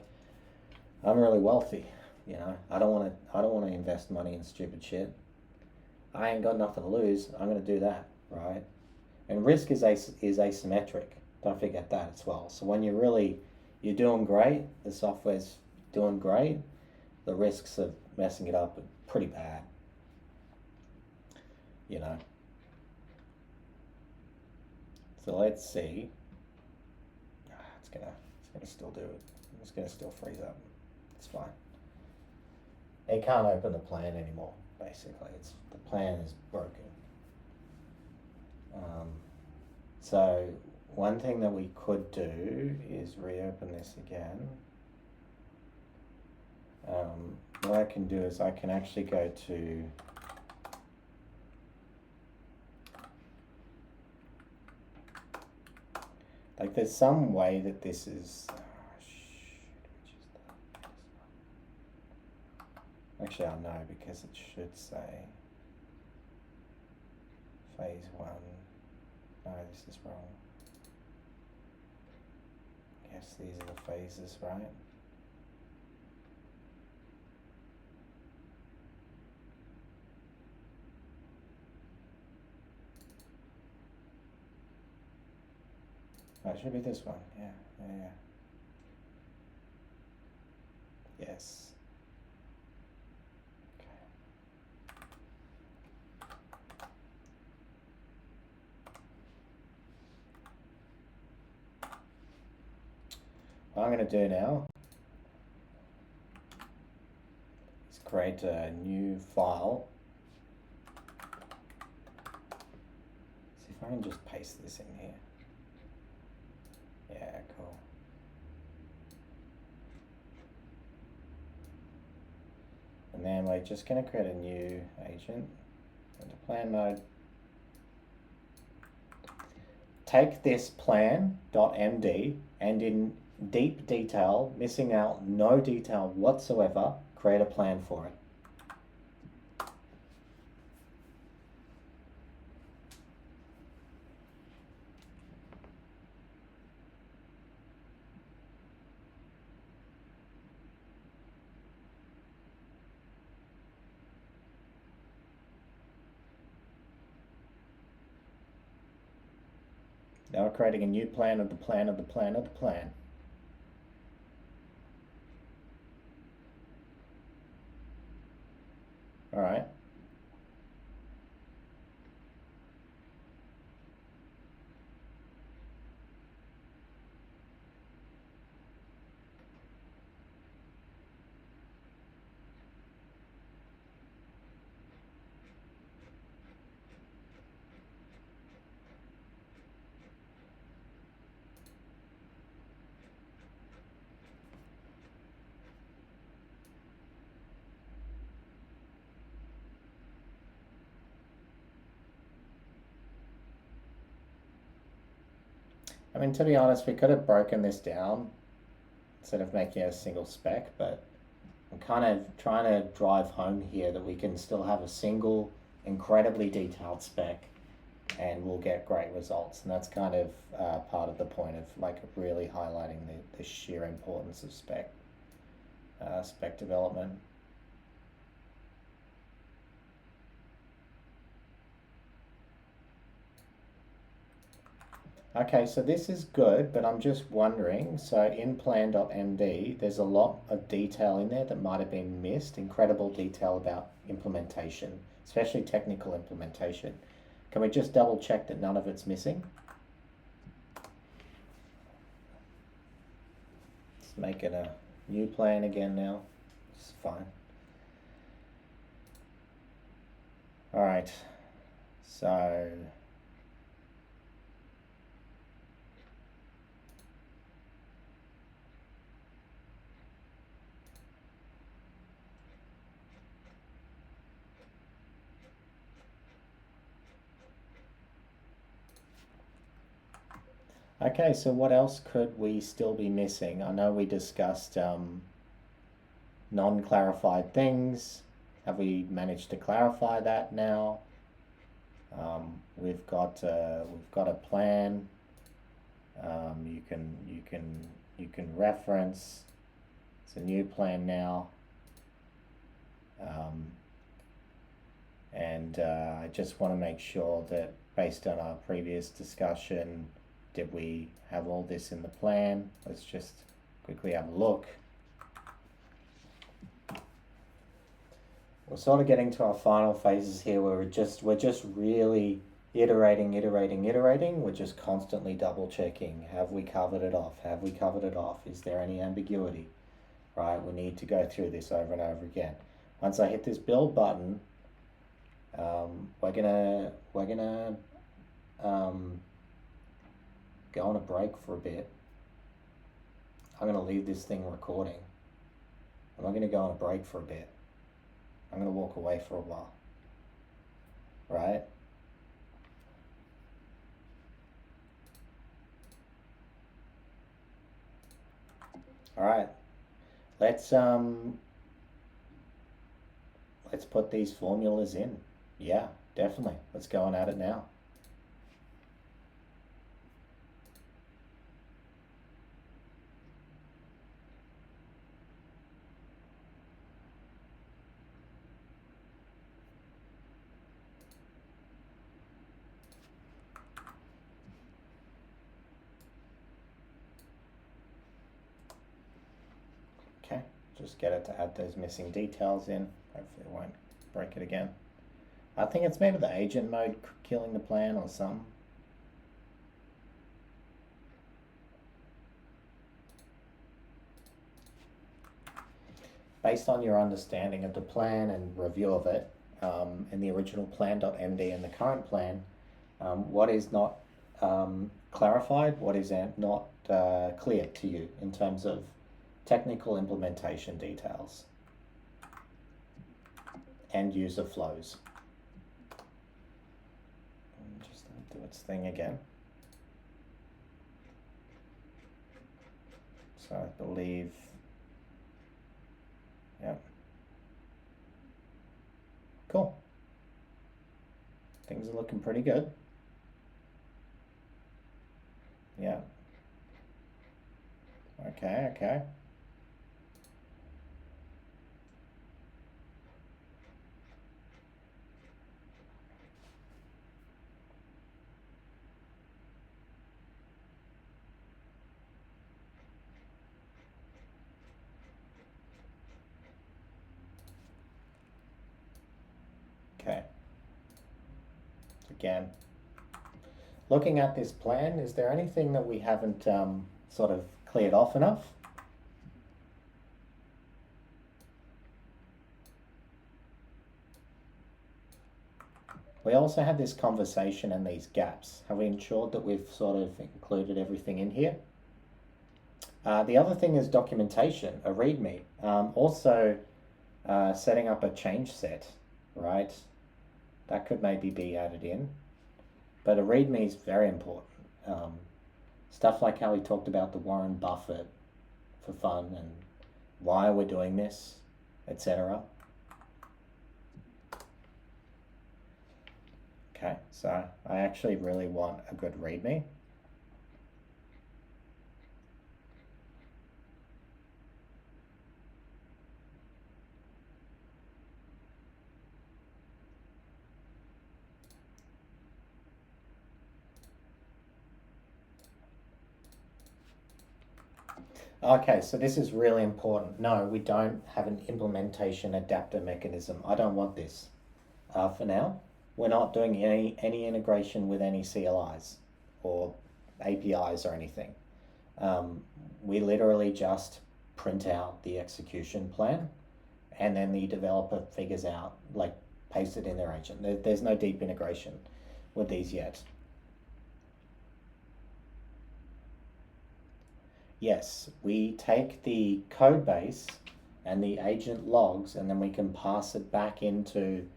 I'm really wealthy. You know, I don't want to invest money in stupid shit. I ain't got nothing to lose. I'm going to do that, right? And risk is asymmetric. Don't forget that as well. So when you're really you're doing great, the software's doing great, the risks of messing it up are pretty bad, you know. So let's see. It's gonna still do it. It's gonna still freeze up. It's fine. It can't open the plan anymore. Basically, the plan is broken. So one thing that we could do is reopen this again. What I can do is I can actually go to like there's some way that this is actually I know because it should say phase 1. No, this is wrong. Yes, these are the phases, right? Oh, it should be this one. Yeah. Yes. What I'm going to do now is create a new file. See if I can just paste this in here. Yeah, cool. And then we're just going to create a new agent into plan mode. Take this plan.md and in deep detail, missing out no detail whatsoever, create a plan for it. Now we're creating a new plan of the plan of the plan of the plan. All right. I mean, to be honest, we could have broken this down instead of making it a single spec, but I'm kind of trying to drive home here that we can still have a single, incredibly detailed spec and we'll get great results. And that's kind of part of the point of like really highlighting the sheer importance of spec development. Okay, so this is good, but I'm just wondering, so in plan.md, there's a lot of detail in there that might have been missed, incredible detail about implementation, especially technical implementation. Can we just double check that none of it's missing? Let's make it a new plan again now. It's fine. All right, so okay, so what else could we still be missing? I know we discussed non-clarified things. Have we managed to clarify that now? We've got a plan. You can reference. It's a new plan now. And I just want to make sure that based on our previous discussion, did we have all this in the plan? Let's just quickly have a look. We're sort of getting to our final phases here where we're just really iterating. We're just constantly double checking. Have we covered it off? Have we covered it off? Is there any ambiguity? Right, we need to go through this over and over again. Once I hit this build button, we're gonna go on a break for a bit. I'm gonna leave this thing recording. I'm gonna go on a break for a bit. I'm gonna walk away for a while. Right? All right. Let's put these formulas in. Yeah, definitely. Let's go on at it now. Okay, just get it to add those missing details in. Hopefully it won't break it again. I think it's maybe the agent mode killing the plan or something. Based on your understanding of the plan and review of it, in the original plan.md and the current plan, what is not clarified, what is not clear to you in terms of technical implementation details and user flows. Just do its thing again. So I believe, yeah. Cool. Things are looking pretty good. Yeah. Okay, okay. Okay. Again, looking at this plan, is there anything that we haven't sort of cleared off enough? We also had this conversation and these gaps. Have we ensured that we've sort of included everything in here? The other thing is documentation, a README. Also, setting up a change set, right? That could maybe be added in. But a README is very important. Stuff like how we talked about the Warren Buffett for fun and why we're doing this, etc. Okay, so I actually really want a good README. Okay, so this is really important. No, we don't have an implementation adapter mechanism. I don't want this for now. We're not doing any integration with any CLIs or APIs or anything. We literally just print out the execution plan and then the developer figures out, like, paste it in their agent. There's no deep integration with these yet. Yes, we take the code base and the agent logs and then we can pass it back into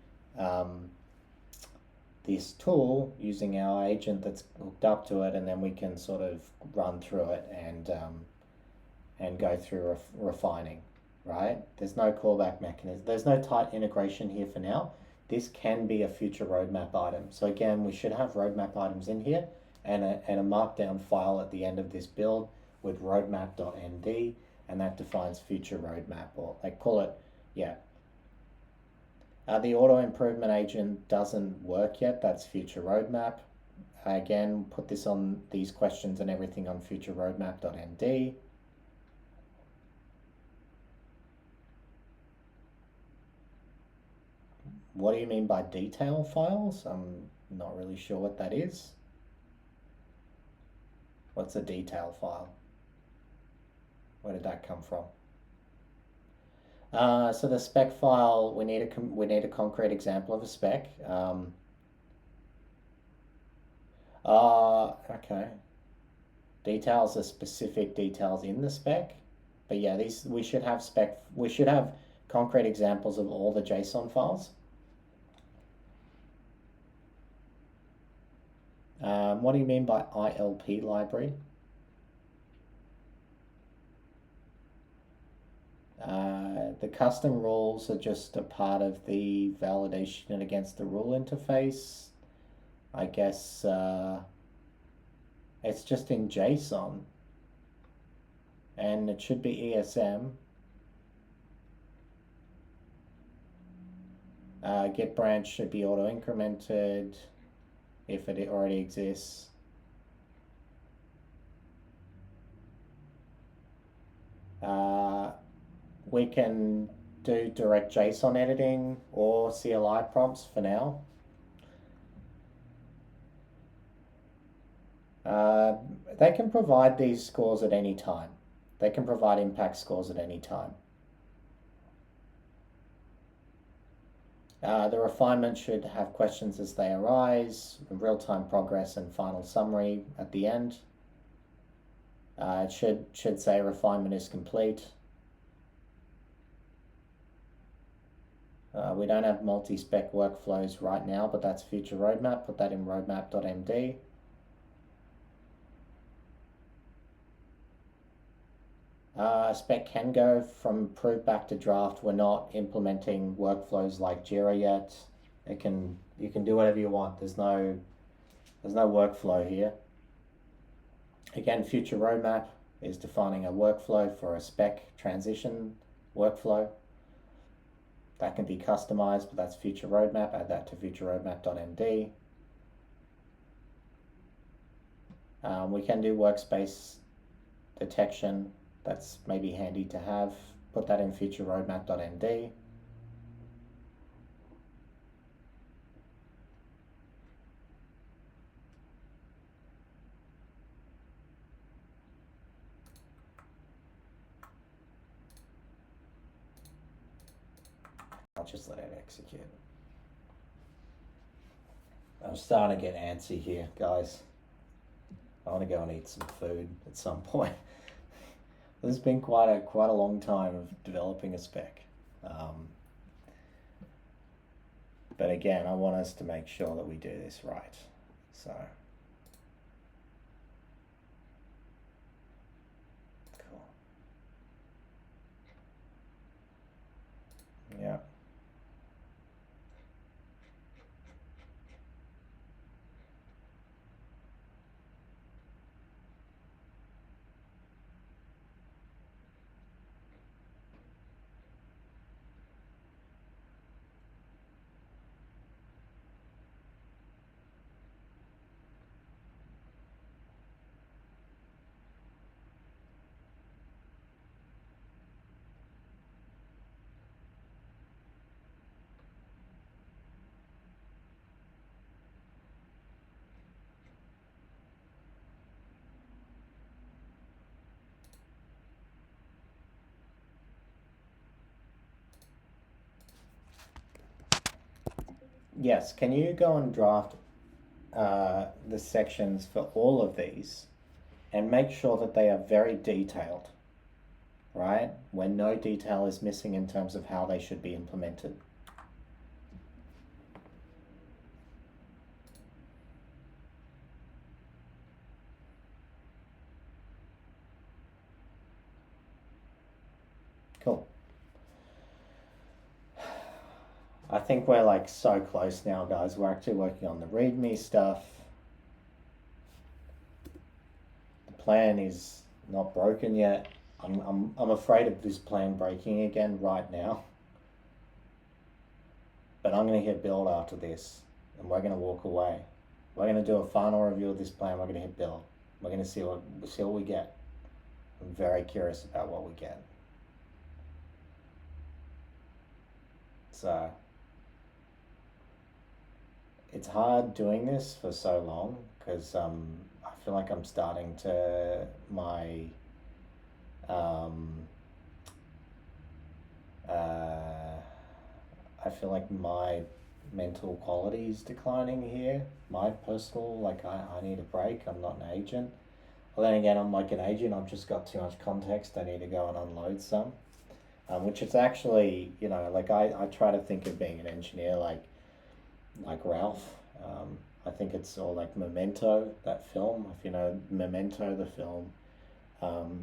this tool using our agent that's hooked up to it, and then we can sort of run through it and go through refining, right? There's no callback mechanism. There's no tight integration here for now. This can be a future roadmap item. So again, we should have roadmap items in here and a markdown file at the end of this build with roadmap.md, and that defines future roadmap, or like call it, yeah. The auto improvement agent doesn't work yet. That's future roadmap. Again, put this on, these questions and everything on future roadmap.md. What do you mean by detail files? I'm not really sure what that is. What's a detail file? Where did that come from? So the spec file, we need a concrete example of a spec. Okay. Details are specific details in the spec, but yeah, these we should have concrete examples of all the JSON files. What do you mean by ILP library? The custom rules are just a part of the validation against the rule interface. I guess it's just in JSON, and it should be ESM. Get branch should be auto incremented if it already exists. We can do direct JSON editing or CLI prompts for now. They can provide these scores at any time. They can provide impact scores at any time. The refinement should have questions as they arise, real-time progress and final summary at the end. It should say refinement is complete. We don't have multi-spec workflows right now, but that's future roadmap. Put that in roadmap.md. Spec can go from proof back to draft. We're not implementing workflows like Jira yet. You can do whatever you want. There's no workflow here. Again, future roadmap is defining a workflow for a spec transition workflow. That can be customized, but that's future roadmap. Add that to futureroadmap.md. We can do workspace detection. That's maybe handy to have. Put that in futureroadmap.md. I'll just let it execute. I'm starting to get antsy here, guys. I want to go and eat some food at some point. This has been quite a long time of developing a spec. But again, I want us to make sure that we do this right. So, cool. Yeah. Yes, can you go and draft the sections for all of these and make sure that they are very detailed, right? Where no detail is missing in terms of how they should be implemented. Cool. I think we're like so close now, guys. We're actually working on the README stuff. The plan is not broken yet. I'm afraid of this plan breaking again right now. But I'm gonna hit build after this, and we're gonna walk away. We're gonna do a final review of this plan. We're gonna hit build. We're gonna see what we get. I'm very curious about what we get. So it's hard doing this for so long because I feel like I'm starting to um, uh, I feel like my mental quality is declining here. My personal, like, I need a break. I'm not an agent. Well, then again, I'm like an agent. I've just got too much context. I need to go and unload some. Which is actually, like I try to think of being an engineer like Ralph. I think it's all like Memento, that film. If you know Memento, the film,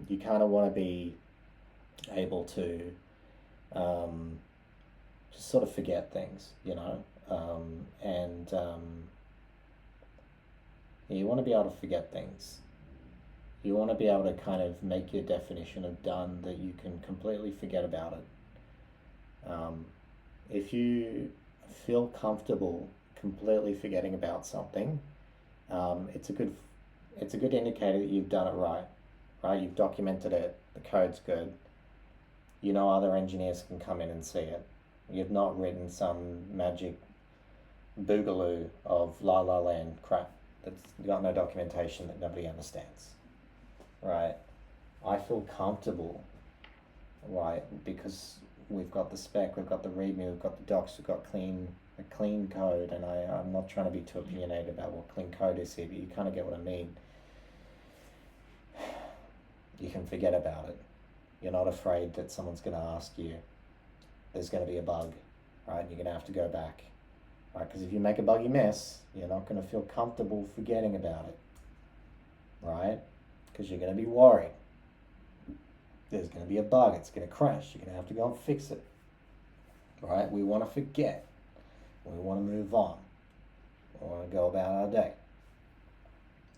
you kind of want to be able to um, just sort of forget things, and you want to be able to forget things. You want to be able to kind of make your definition of done that you can completely forget about it. If you feel comfortable completely forgetting about something, it's a good indicator that you've done it right. Right? You've documented it. The code's good. Other engineers can come in and see it. You've not written some magic boogaloo of La La Land crap that's got no documentation that nobody understands. Right? I feel comfortable, right? Because we've got the spec, we've got the README, we've got the docs, we've got a clean code, and I'm not trying to be too opinionated about what clean code is here, but you kind of get what I mean. You can forget about it. You're not afraid that someone's going to ask you. There's going to be a bug, right? And you're going to have to go back, right? Because if you make a buggy mess, you're not going to feel comfortable forgetting about it, right? Because you're going to be worried. There's going to be a bug. It's going to crash. You're going to have to go and fix it, right? We want to forget. We want to move on. We want to go about our day.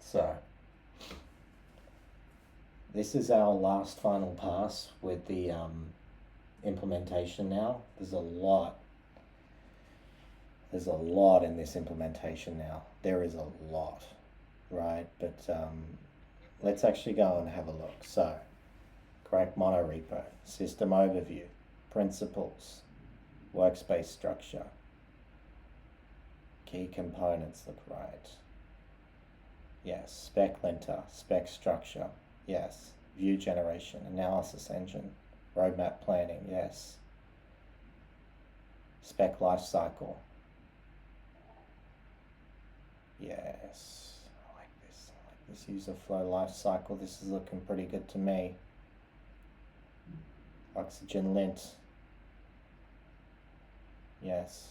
So, this is our last final pass with the implementation now. There's a lot in this implementation now. There is a lot, right? But let's actually go and have a look. So, correct monorepo, system overview, principles, workspace structure, key components look right. Yes, spec linter, spec structure, yes. View generation, analysis engine, roadmap planning, yes. Spec lifecycle, yes. I like this user flow lifecycle. This is looking pretty good to me. Oxygen lint, yes.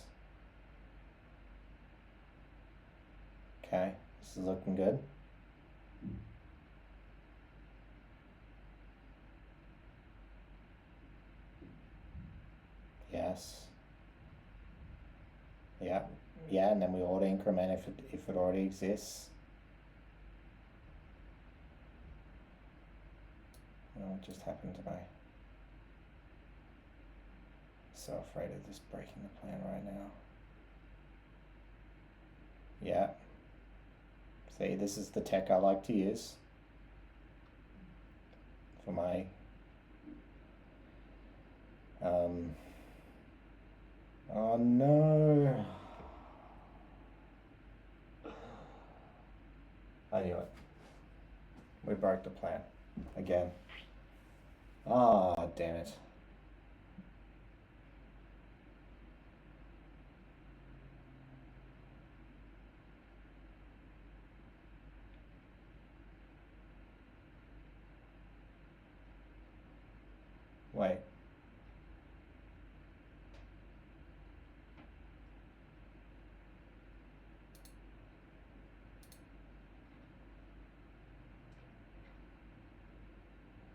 Okay, this is looking good. Yes. Yeah, yeah, and then we auto increment if it already exists. Oh, what just happened to me? So afraid of this breaking the plan right now. Yeah. See, this is the tech I like to use for my oh no. I knew it. We broke the plan again. Ah, damn it. Wait.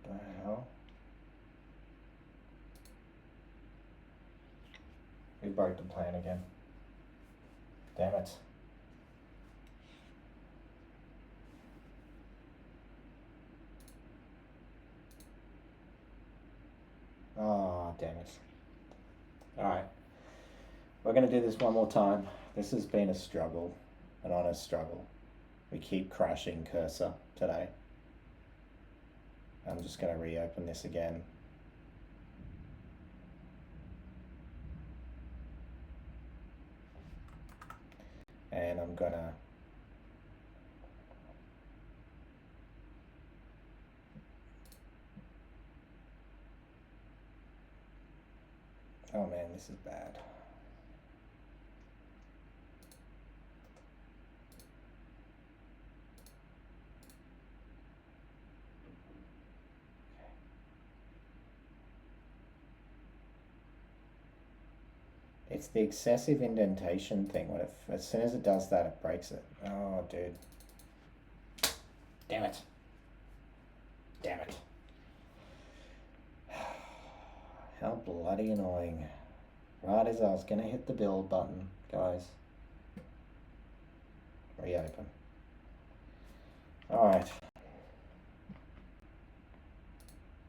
The hell? We broke the plan again. Damn it. Oh, damn it. Alright. We're going to do this one more time. This has been a struggle, an honest struggle. We keep crashing cursor today. I'm just going to reopen this again. and I'm gonna oh man, this is bad. It's the excessive indentation thing. When as soon as it does that, it breaks it. Oh, dude. Damn it. Damn it. How bloody annoying. Right as I was going to hit the build button, guys. Reopen. Alright.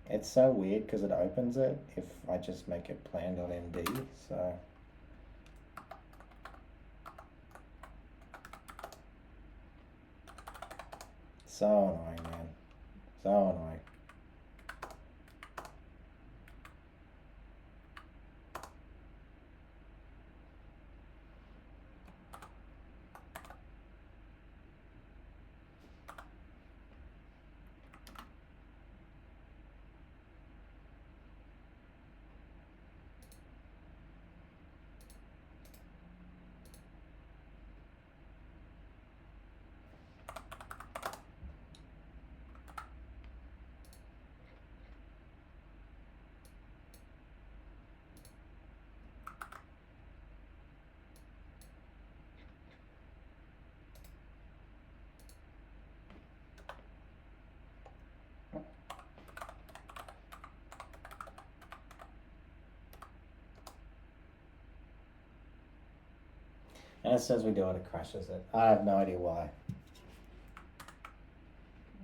It's so weird because it opens it if I just make it plan.md, so... So annoying, man. So annoying. And as soon as we do it, it crashes it. I have no idea why.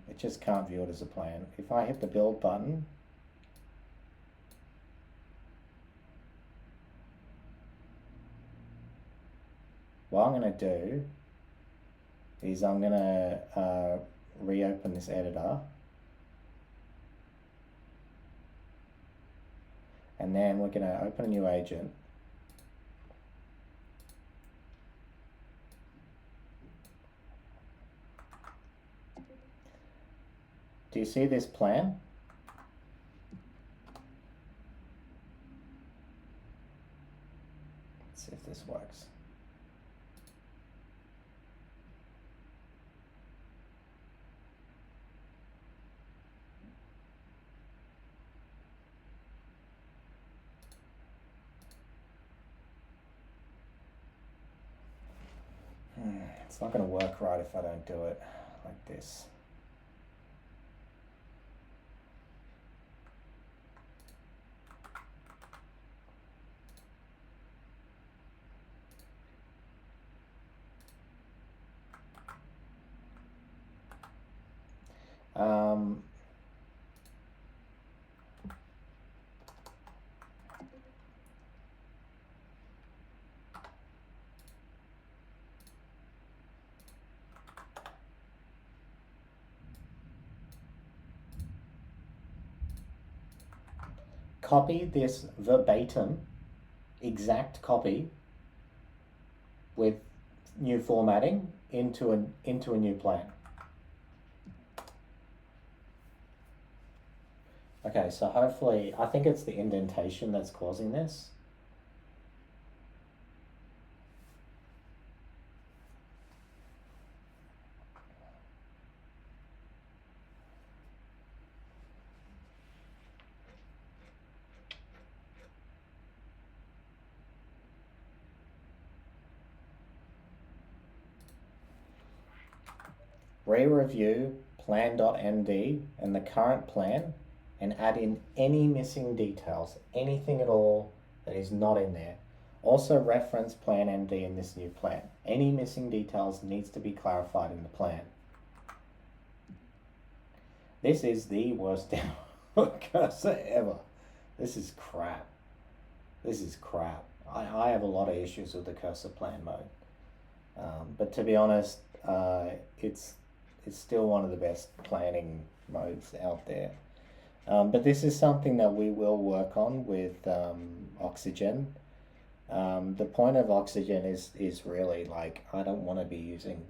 It just can't view it as a plan. If I hit the build button, what I'm going to do is I'm going to reopen this editor, and then we're going to open a new agent. Do you see this plan? Let's see if this works. It's not going to work right if I don't do it like this. Copy this verbatim, exact copy with new formatting into a new plan. Okay, so hopefully, I think it's the indentation that's causing this. Re-review plan.md and the current plan and add in any missing details, anything at all that is not in there. Also reference plan MD in this new plan. Any missing details needs to be clarified in the plan. This is the worst download cursor ever. This is crap. This is crap. I have a lot of issues with the cursor plan mode. But to be honest, it's still one of the best planning modes out there. But this is something that we will work on with Oxygen. The point of oxygen is really like, I don't want to be using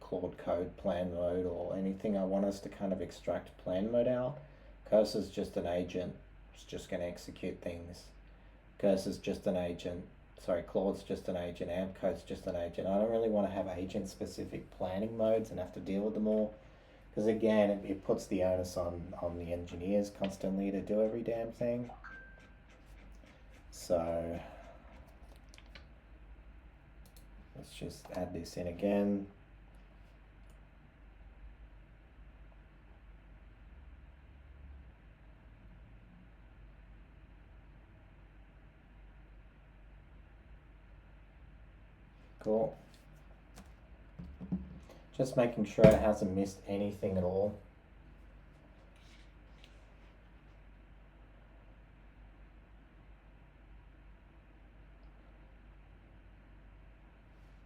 Claude Code plan mode or anything. I want us to kind of extract plan mode out. Cursor's just an agent. It's just going to execute things. Cursor's just an agent. Sorry, Claude's just an agent. AMP code's just an agent. I don't really want to have agent-specific planning modes and have to deal with them all. Because again, it puts the onus on the engineers constantly to do every damn thing. So let's just add this in again. Cool. Just making sure it hasn't missed anything at all.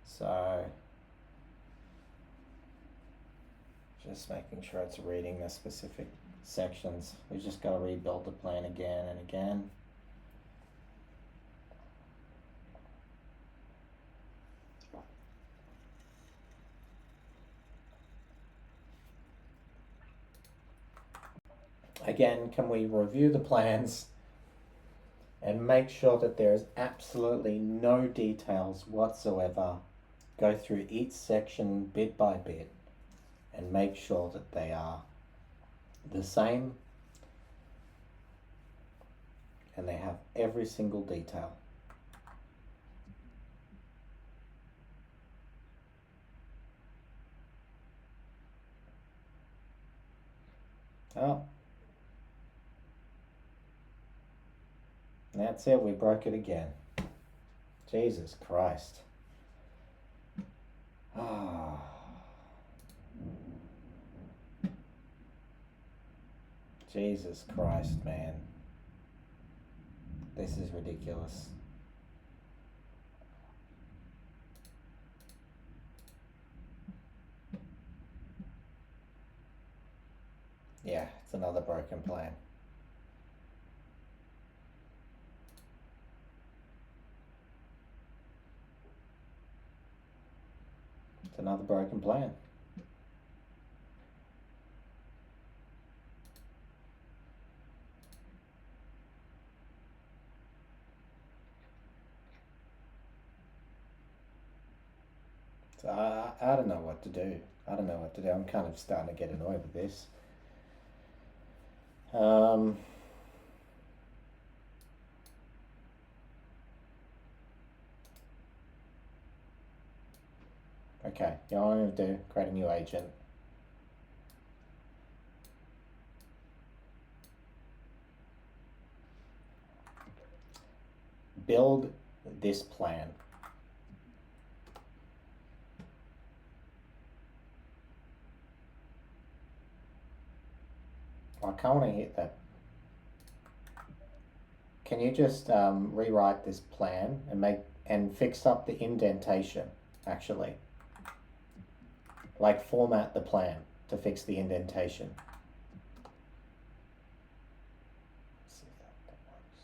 So just making sure it's reading the specific sections. We just got to rebuild the plan again and again. Again, can we review the plans and make sure that there is absolutely no details whatsoever? Go through each section bit by bit and make sure that they are the same and they have every single detail. Oh, that's it, we broke it again. Jesus Christ. Ah. Jesus Christ, man. This is ridiculous. Yeah, it's another broken plan. It's another broken plan. So I don't know what to do. I don't know what to do. I'm kind of starting to get annoyed with this. Okay, you know what I'm going to do? Create a new agent. Build this plan. I can't want to hit that. Can you just rewrite this plan and fix up the indentation, actually? Like format the plan to fix the indentation. Let's see if that works.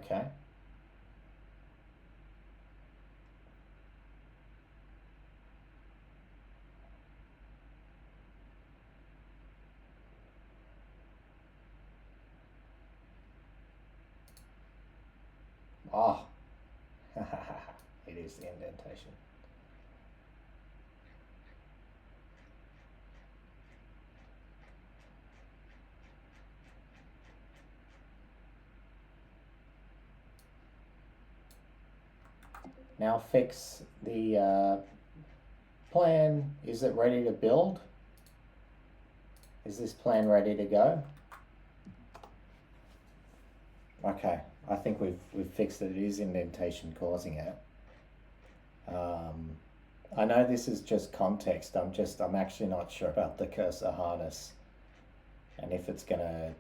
Okay. Oh, it is the indentation. Now fix the plan, is it ready to build? Is this plan ready to go? Okay, I think we've fixed it. It is indentation causing it. I know this is just context. I'm actually not sure about the cursor harness and if it's gonna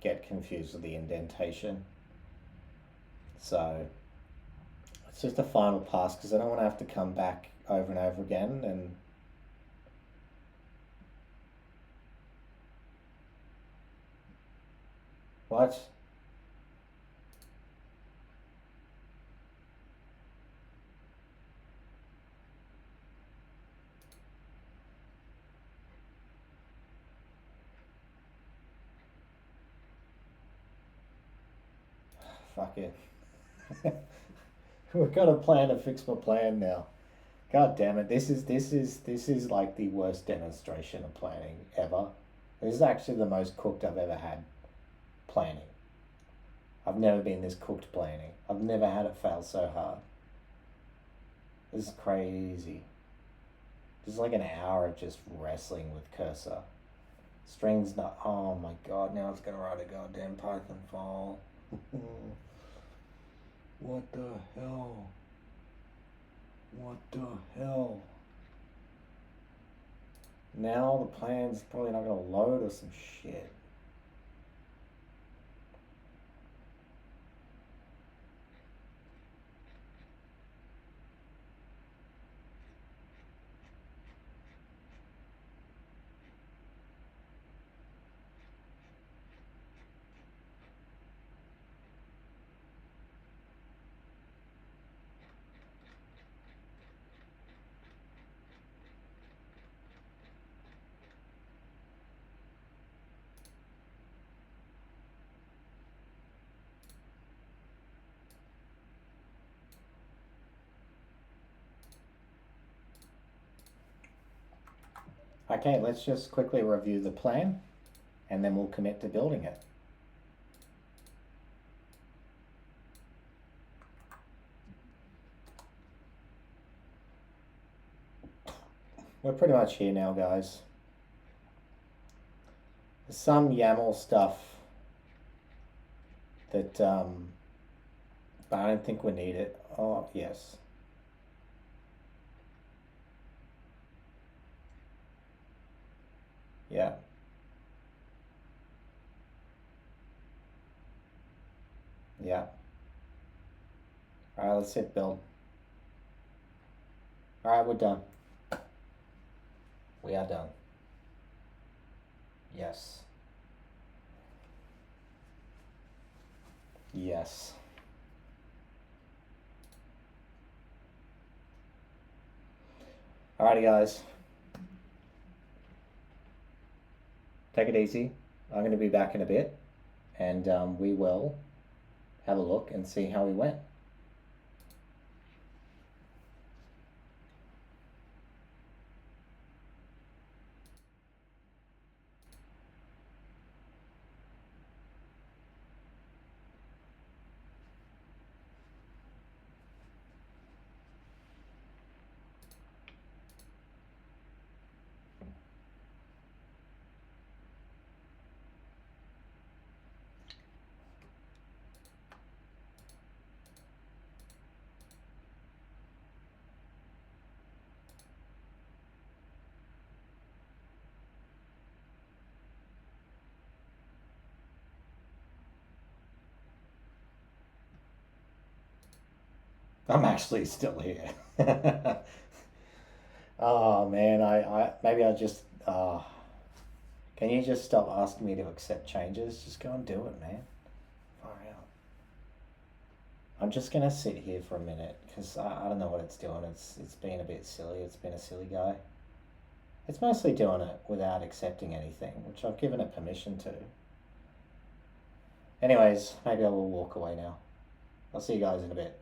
get confused with the indentation. So it's just a final pass because I don't want to have to come back over and over again and what? Fuck it. We've got a plan to fix my plan now. God damn it! This is like the worst demonstration of planning ever. This is actually the most cooked I've ever had planning. I've never been this cooked planning. I've never had it fail so hard. This is crazy. This is like an hour of just wrestling with cursor. Strings not. Oh my god! Now it's gonna write a goddamn Python file. What the hell? What the hell? Now the plan's probably not gonna load or some shit. Okay, let's just quickly review the plan and then we'll commit to building it. We're pretty much here now, guys. There's some YAML stuff that, but I don't think we need it. Oh, yes. Yeah. Yeah. All right, let's hit build. All right, we're done. We are done. Yes. Yes. Alrighty, guys. Take it easy. I'm going to be back in a bit, and we will have a look and see how we went. I'm actually still here. Oh man, I maybe I just can you just stop asking me to accept changes? Just go and do it, man. Far out. I'm just gonna sit here for a minute because I don't know what it's doing. It's been a bit silly. It's been a silly guy. It's mostly doing it without accepting anything, which I've given it permission to. Anyways, maybe I will walk away now. I'll see you guys in a bit.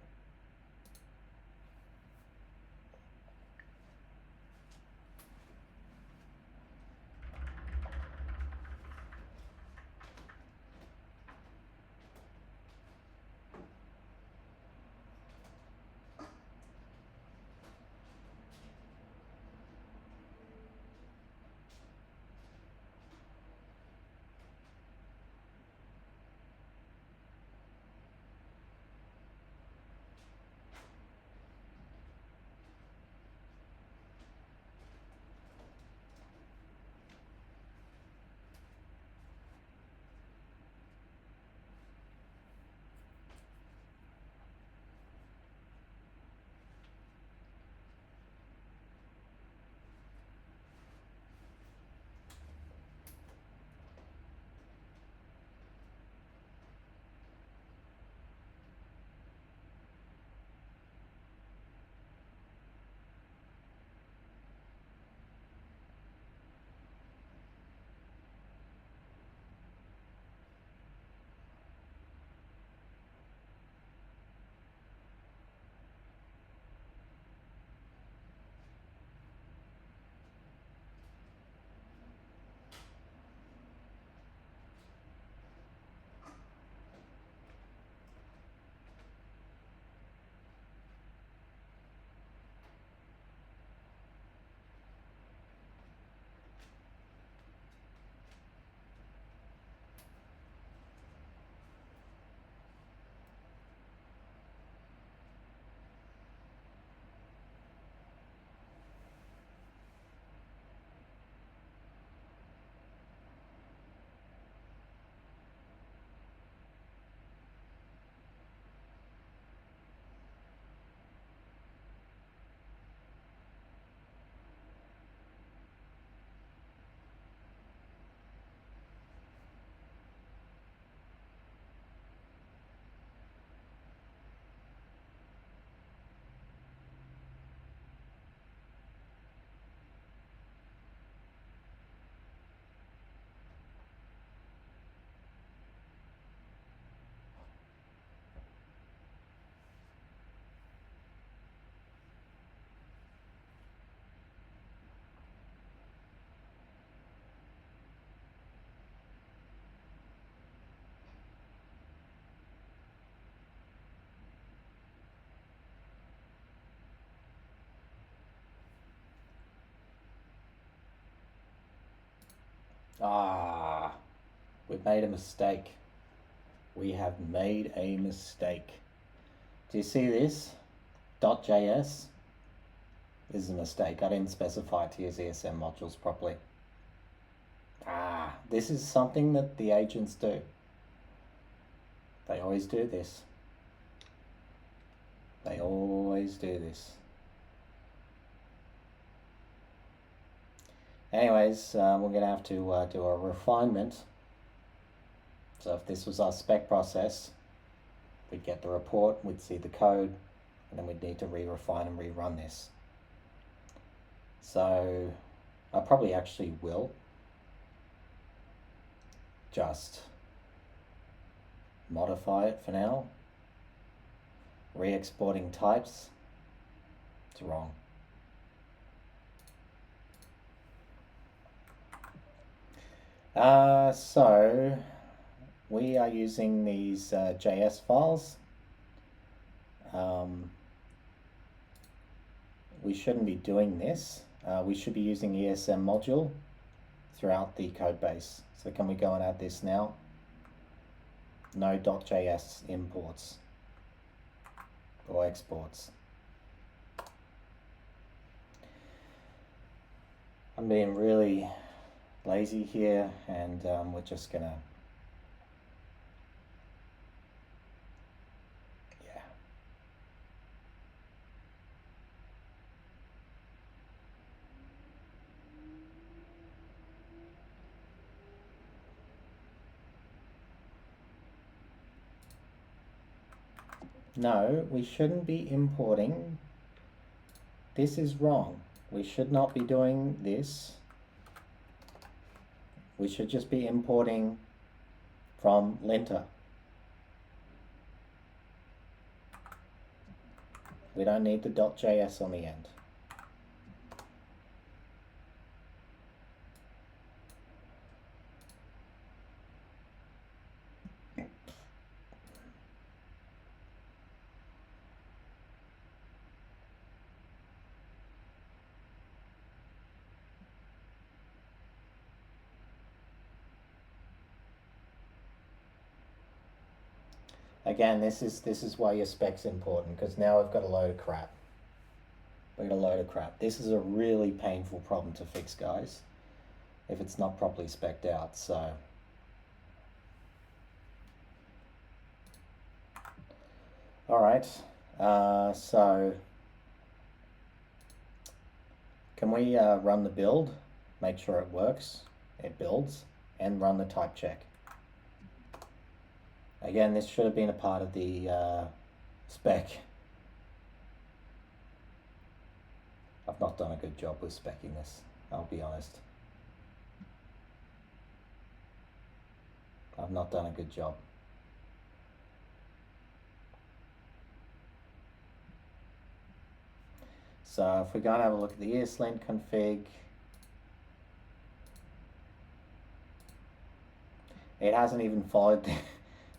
Ah, we've made a mistake. We have made a mistake. Do you see this? .js is a mistake. I didn't specify to use ESM modules properly. This is something that the agents do. They always do this. They always do this. Anyways, we're going to have to do a refinement. So if this was our spec process, we'd get the report, we'd see the code, and then we'd need to re-refine and rerun this. So I probably actually will just modify it for now. Re-exporting types, it's wrong. So we are using these JS files. We shouldn't be doing this. We should be using ESM module throughout the code base. So can we go and add this now? No .js imports or exports. I'm being really lazy here, and we're just gonna, yeah. No, we shouldn't be importing. This is wrong. We should not be doing this. We should just be importing from linter. We don't need the .js on the end. Again, this is why your spec's important, because now we've got a load of crap. We've got a load of crap. This is a really painful problem to fix, guys, if it's not properly spec'd out. So all right, so can we run the build, make sure it works, it builds, and run the type check? Again, this should have been a part of the spec. I've not done a good job with speccing this, I'll be honest. I've not done a good job. So if we go and have a look at the ESLint config, it hasn't even followed the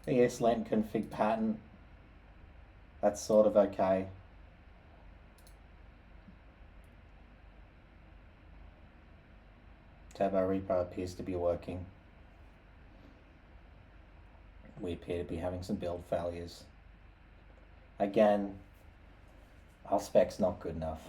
ESLint config pattern. That's sort of okay. Turbo repo appears to be working. We appear to be having some build failures. Again, our spec's not good enough.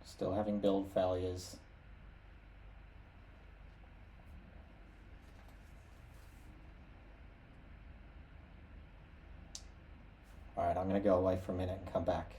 Still having build failures. Alright, I'm going to go away for a minute and come back.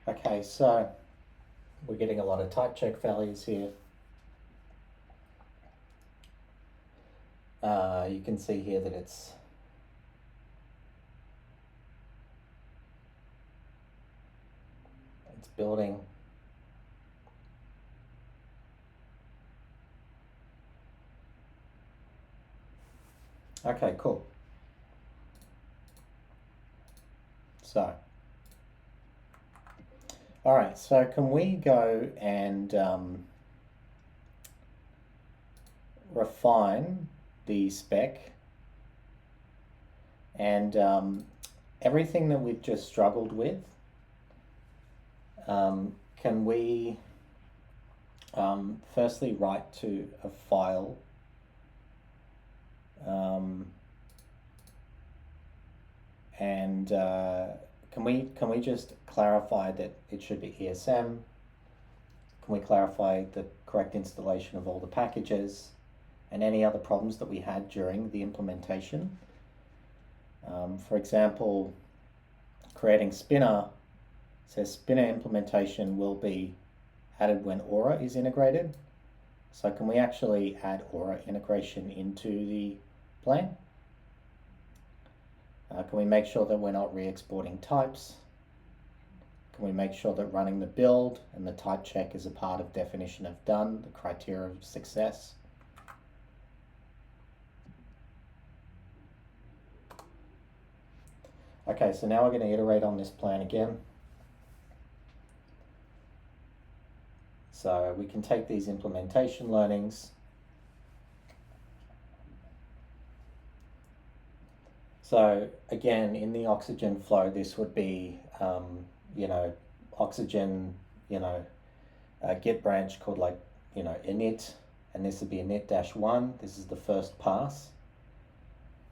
Okay, so we're getting a lot of type check values here. You can see here that it's building. Okay, cool. So, all right, so can we go and refine the spec and everything that we've just struggled with? Can we firstly write to a file and can we just clarify that it should be ESM? Can we clarify the correct installation of all the packages and any other problems that we had during the implementation? For example, creating spinner says spinner implementation will be added when Aura is integrated. So can we actually add Aura integration into the plan? Can we make sure that we're not re-exporting types? Can we make sure that running the build and the type check is a part of definition of done, the criteria of success? Okay, so now we're going to iterate on this plan again. So we can take these implementation learnings. So again, in the oxygen flow, this would be, oxygen, Git branch called init, and this would be init-1. This is the first pass.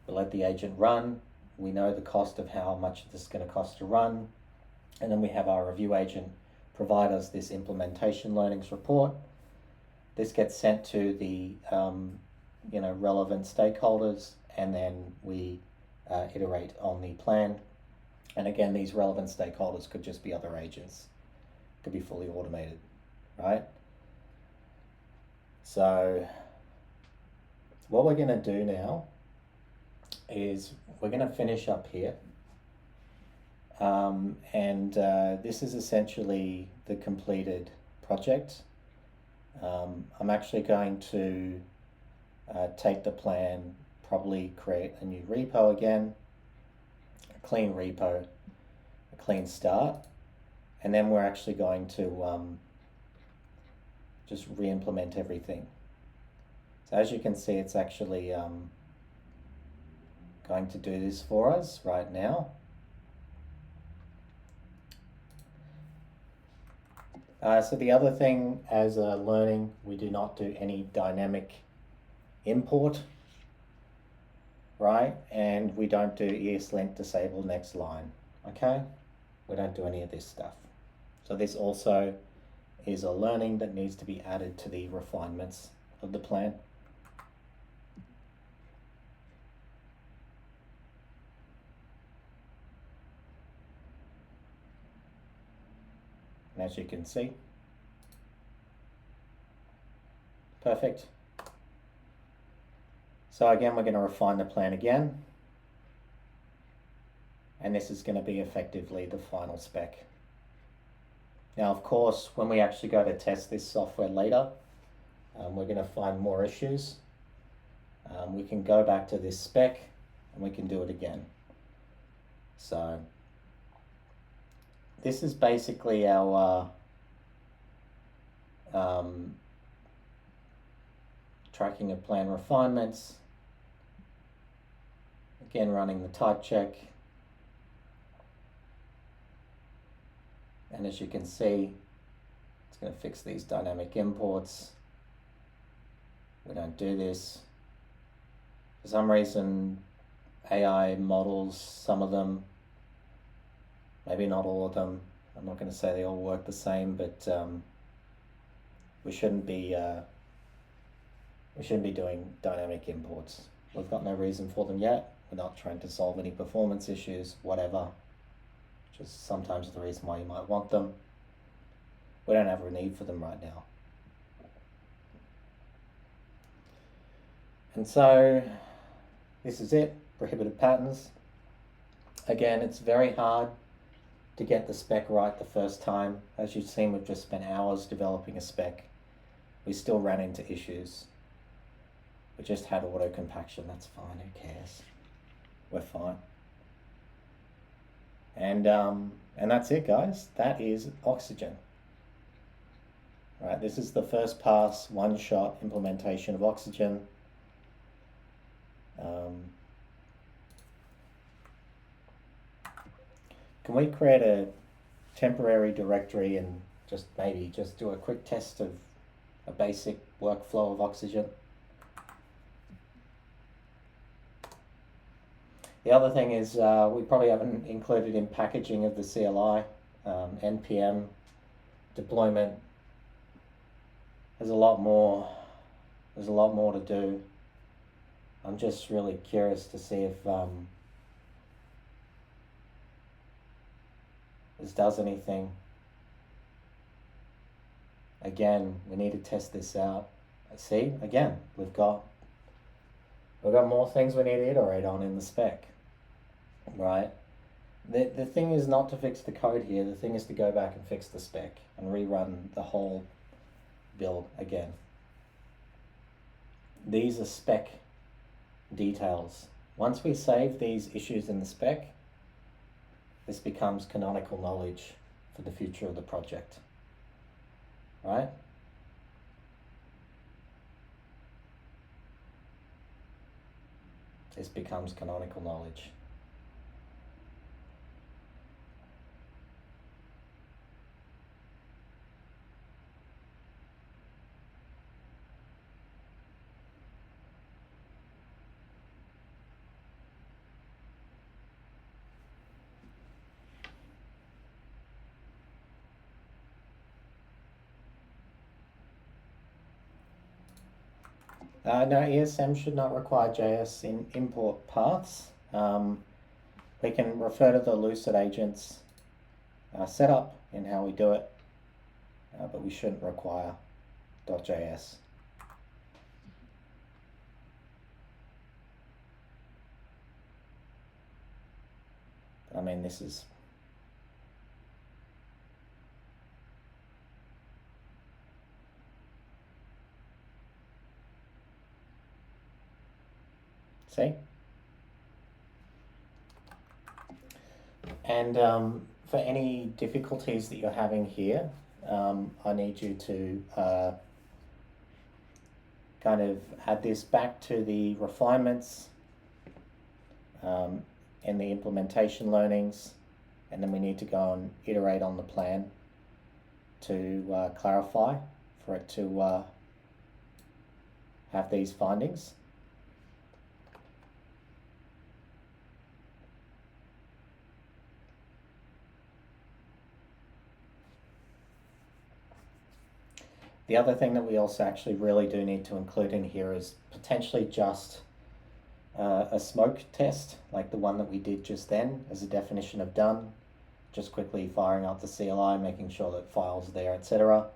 We let the agent run. We know the cost of how much this is going to cost to run. And then we have our review agent provide us this implementation learnings report. This gets sent to the relevant stakeholders, and then we iterate on the plan. And again, these relevant stakeholders could just be other agents, could be fully automated, right? So what we're going to do now is we're going to finish up here. This is essentially the completed project. I'm actually going to take the plan, probably create a new repo again, a clean repo, a clean start, and then we're actually going to just re-implement everything. So as you can see, it's actually going to do this for us right now. So the other thing as a learning, we do not do any dynamic import, right? And we don't do ESLint disable next line, okay? We don't do any of this stuff. So this also is a learning that needs to be added to the refinements of the plan. And as you can see, perfect. So again, we're going to refine the plan again. And this is going to be effectively the final spec. Now, of course, when we actually go to test this software later, we're going to find more issues. We can go back to this spec and we can do it again. So this is basically our tracking of plan refinements. Again, running the type check. And as you can see, it's going to fix these dynamic imports. We don't do this. For some reason, AI models, some of them, maybe not all of them, I'm not going to say they all work the same, but we shouldn't be doing dynamic imports. We've got no reason for them yet. We're not trying to solve any performance issues, whatever. which is sometimes the reason why you might want them. We don't have a need for them right now. And so this is it, prohibited patterns. Again, it's very hard to get the spec right the first time. As you've seen, we've just spent hours developing a spec. We still ran into issues. We just had auto compaction, that's fine, who cares? We're fine. And that's it, guys. That is Oxygen. Right, this is the first pass, one-shot implementation of Oxygen. Can we create a temporary directory and maybe do a quick test of a basic workflow of Oxygen? The other thing is we probably haven't included in packaging of the CLI, NPM, deployment. There's a lot more to do. I'm just really curious to see if this does anything. Again, we need to test this out. See, again, we've got more things we need to iterate on in the spec, right? The thing is not to fix the code here. The thing is to go back and fix the spec and rerun the whole build again. These are spec details. Once we save these issues in the spec, this becomes canonical knowledge for the future of the project, right? This becomes canonical knowledge. No, ESM should not require JS in import paths. We can refer to the Lucid agents setup in how we do it, but we shouldn't require .js. I mean, this is see? And for any difficulties that you're having here, I need you to kind of add this back to the refinements and the implementation learnings, and then we need to go and iterate on the plan to clarify for it to have these findings. The other thing that we also actually really do need to include in here is potentially just a smoke test, like the one that we did just then as a definition of done, just quickly firing up the CLI, making sure that files are there, etc.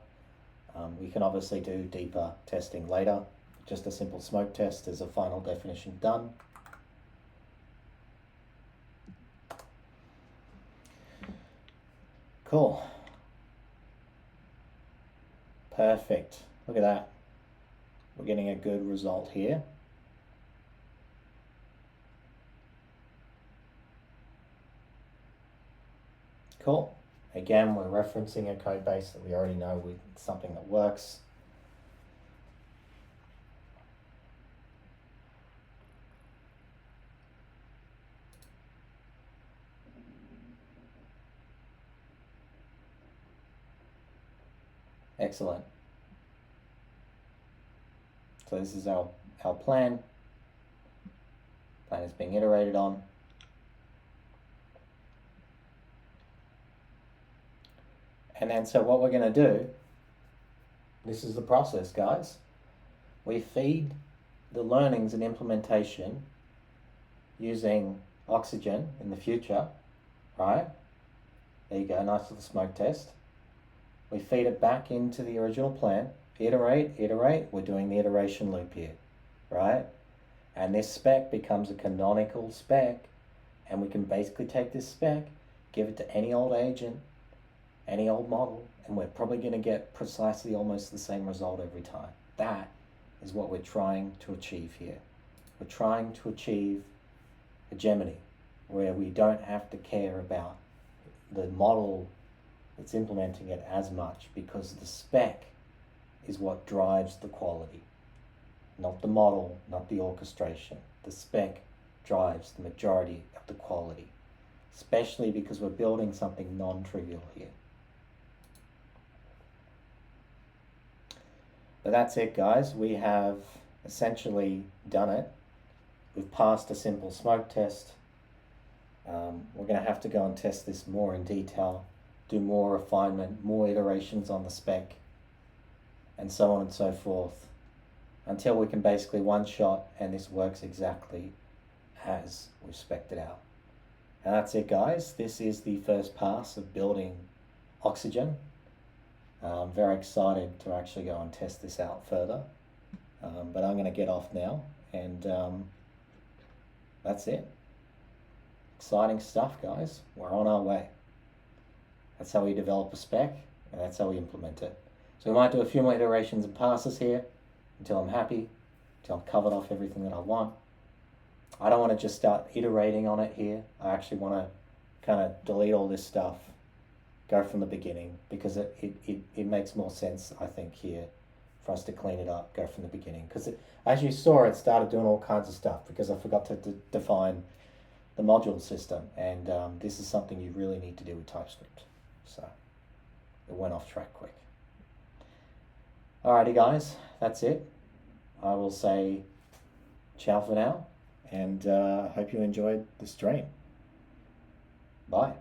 We can obviously do deeper testing later. Just a simple smoke test as a final definition done. Cool. Perfect. Look at that. We're getting a good result here. Cool. Again, we're referencing a code base that we already know with something that works. Excellent. So this is our plan. Plan is being iterated on. And then so what we're going to do, this is the process, guys. We feed the learnings and implementation using Oxygen in the future, right? There you go, nice little smoke test. We feed it back into the original plan. Iterate, iterate. We're doing the iteration loop here, right? And this spec becomes a canonical spec, and we can basically take this spec, give it to any old agent, any old model, and we're probably going to get precisely almost the same result every time. That is what we're trying to achieve here. We're trying to achieve hegemony, where we don't have to care about the model that's implementing it as much, because the spec is what drives the quality. Not the model, not the orchestration. The spec drives the majority of the quality, especially because we're building something non-trivial here. But that's it, guys. We have essentially done it. We've passed a simple smoke test. We're going to have to go and test this more in detail, do more refinement, more iterations on the spec, and so on and so forth, until we can basically one shot and this works exactly as we've spec'd it out. And that's it, guys. This is the first pass of building Oxygen. I'm very excited to actually go and test this out further, but I'm going to get off now, and that's it. Exciting stuff, guys. We're on our way. That's how we develop a spec, and that's how we implement it. So we might do a few more iterations and passes here until I'm happy, until I've covered off everything that I want. I don't want to just start iterating on it here. I actually want to kind of delete all this stuff, go from the beginning, because it makes more sense, I think, here for us to clean it up, go from the beginning. Because as you saw, it started doing all kinds of stuff because I forgot to define the module system, and this is something you really need to do with TypeScript. So it went off track quick. Alrighty, guys, that's it. I will say ciao for now, and I hope you enjoyed the stream. Bye.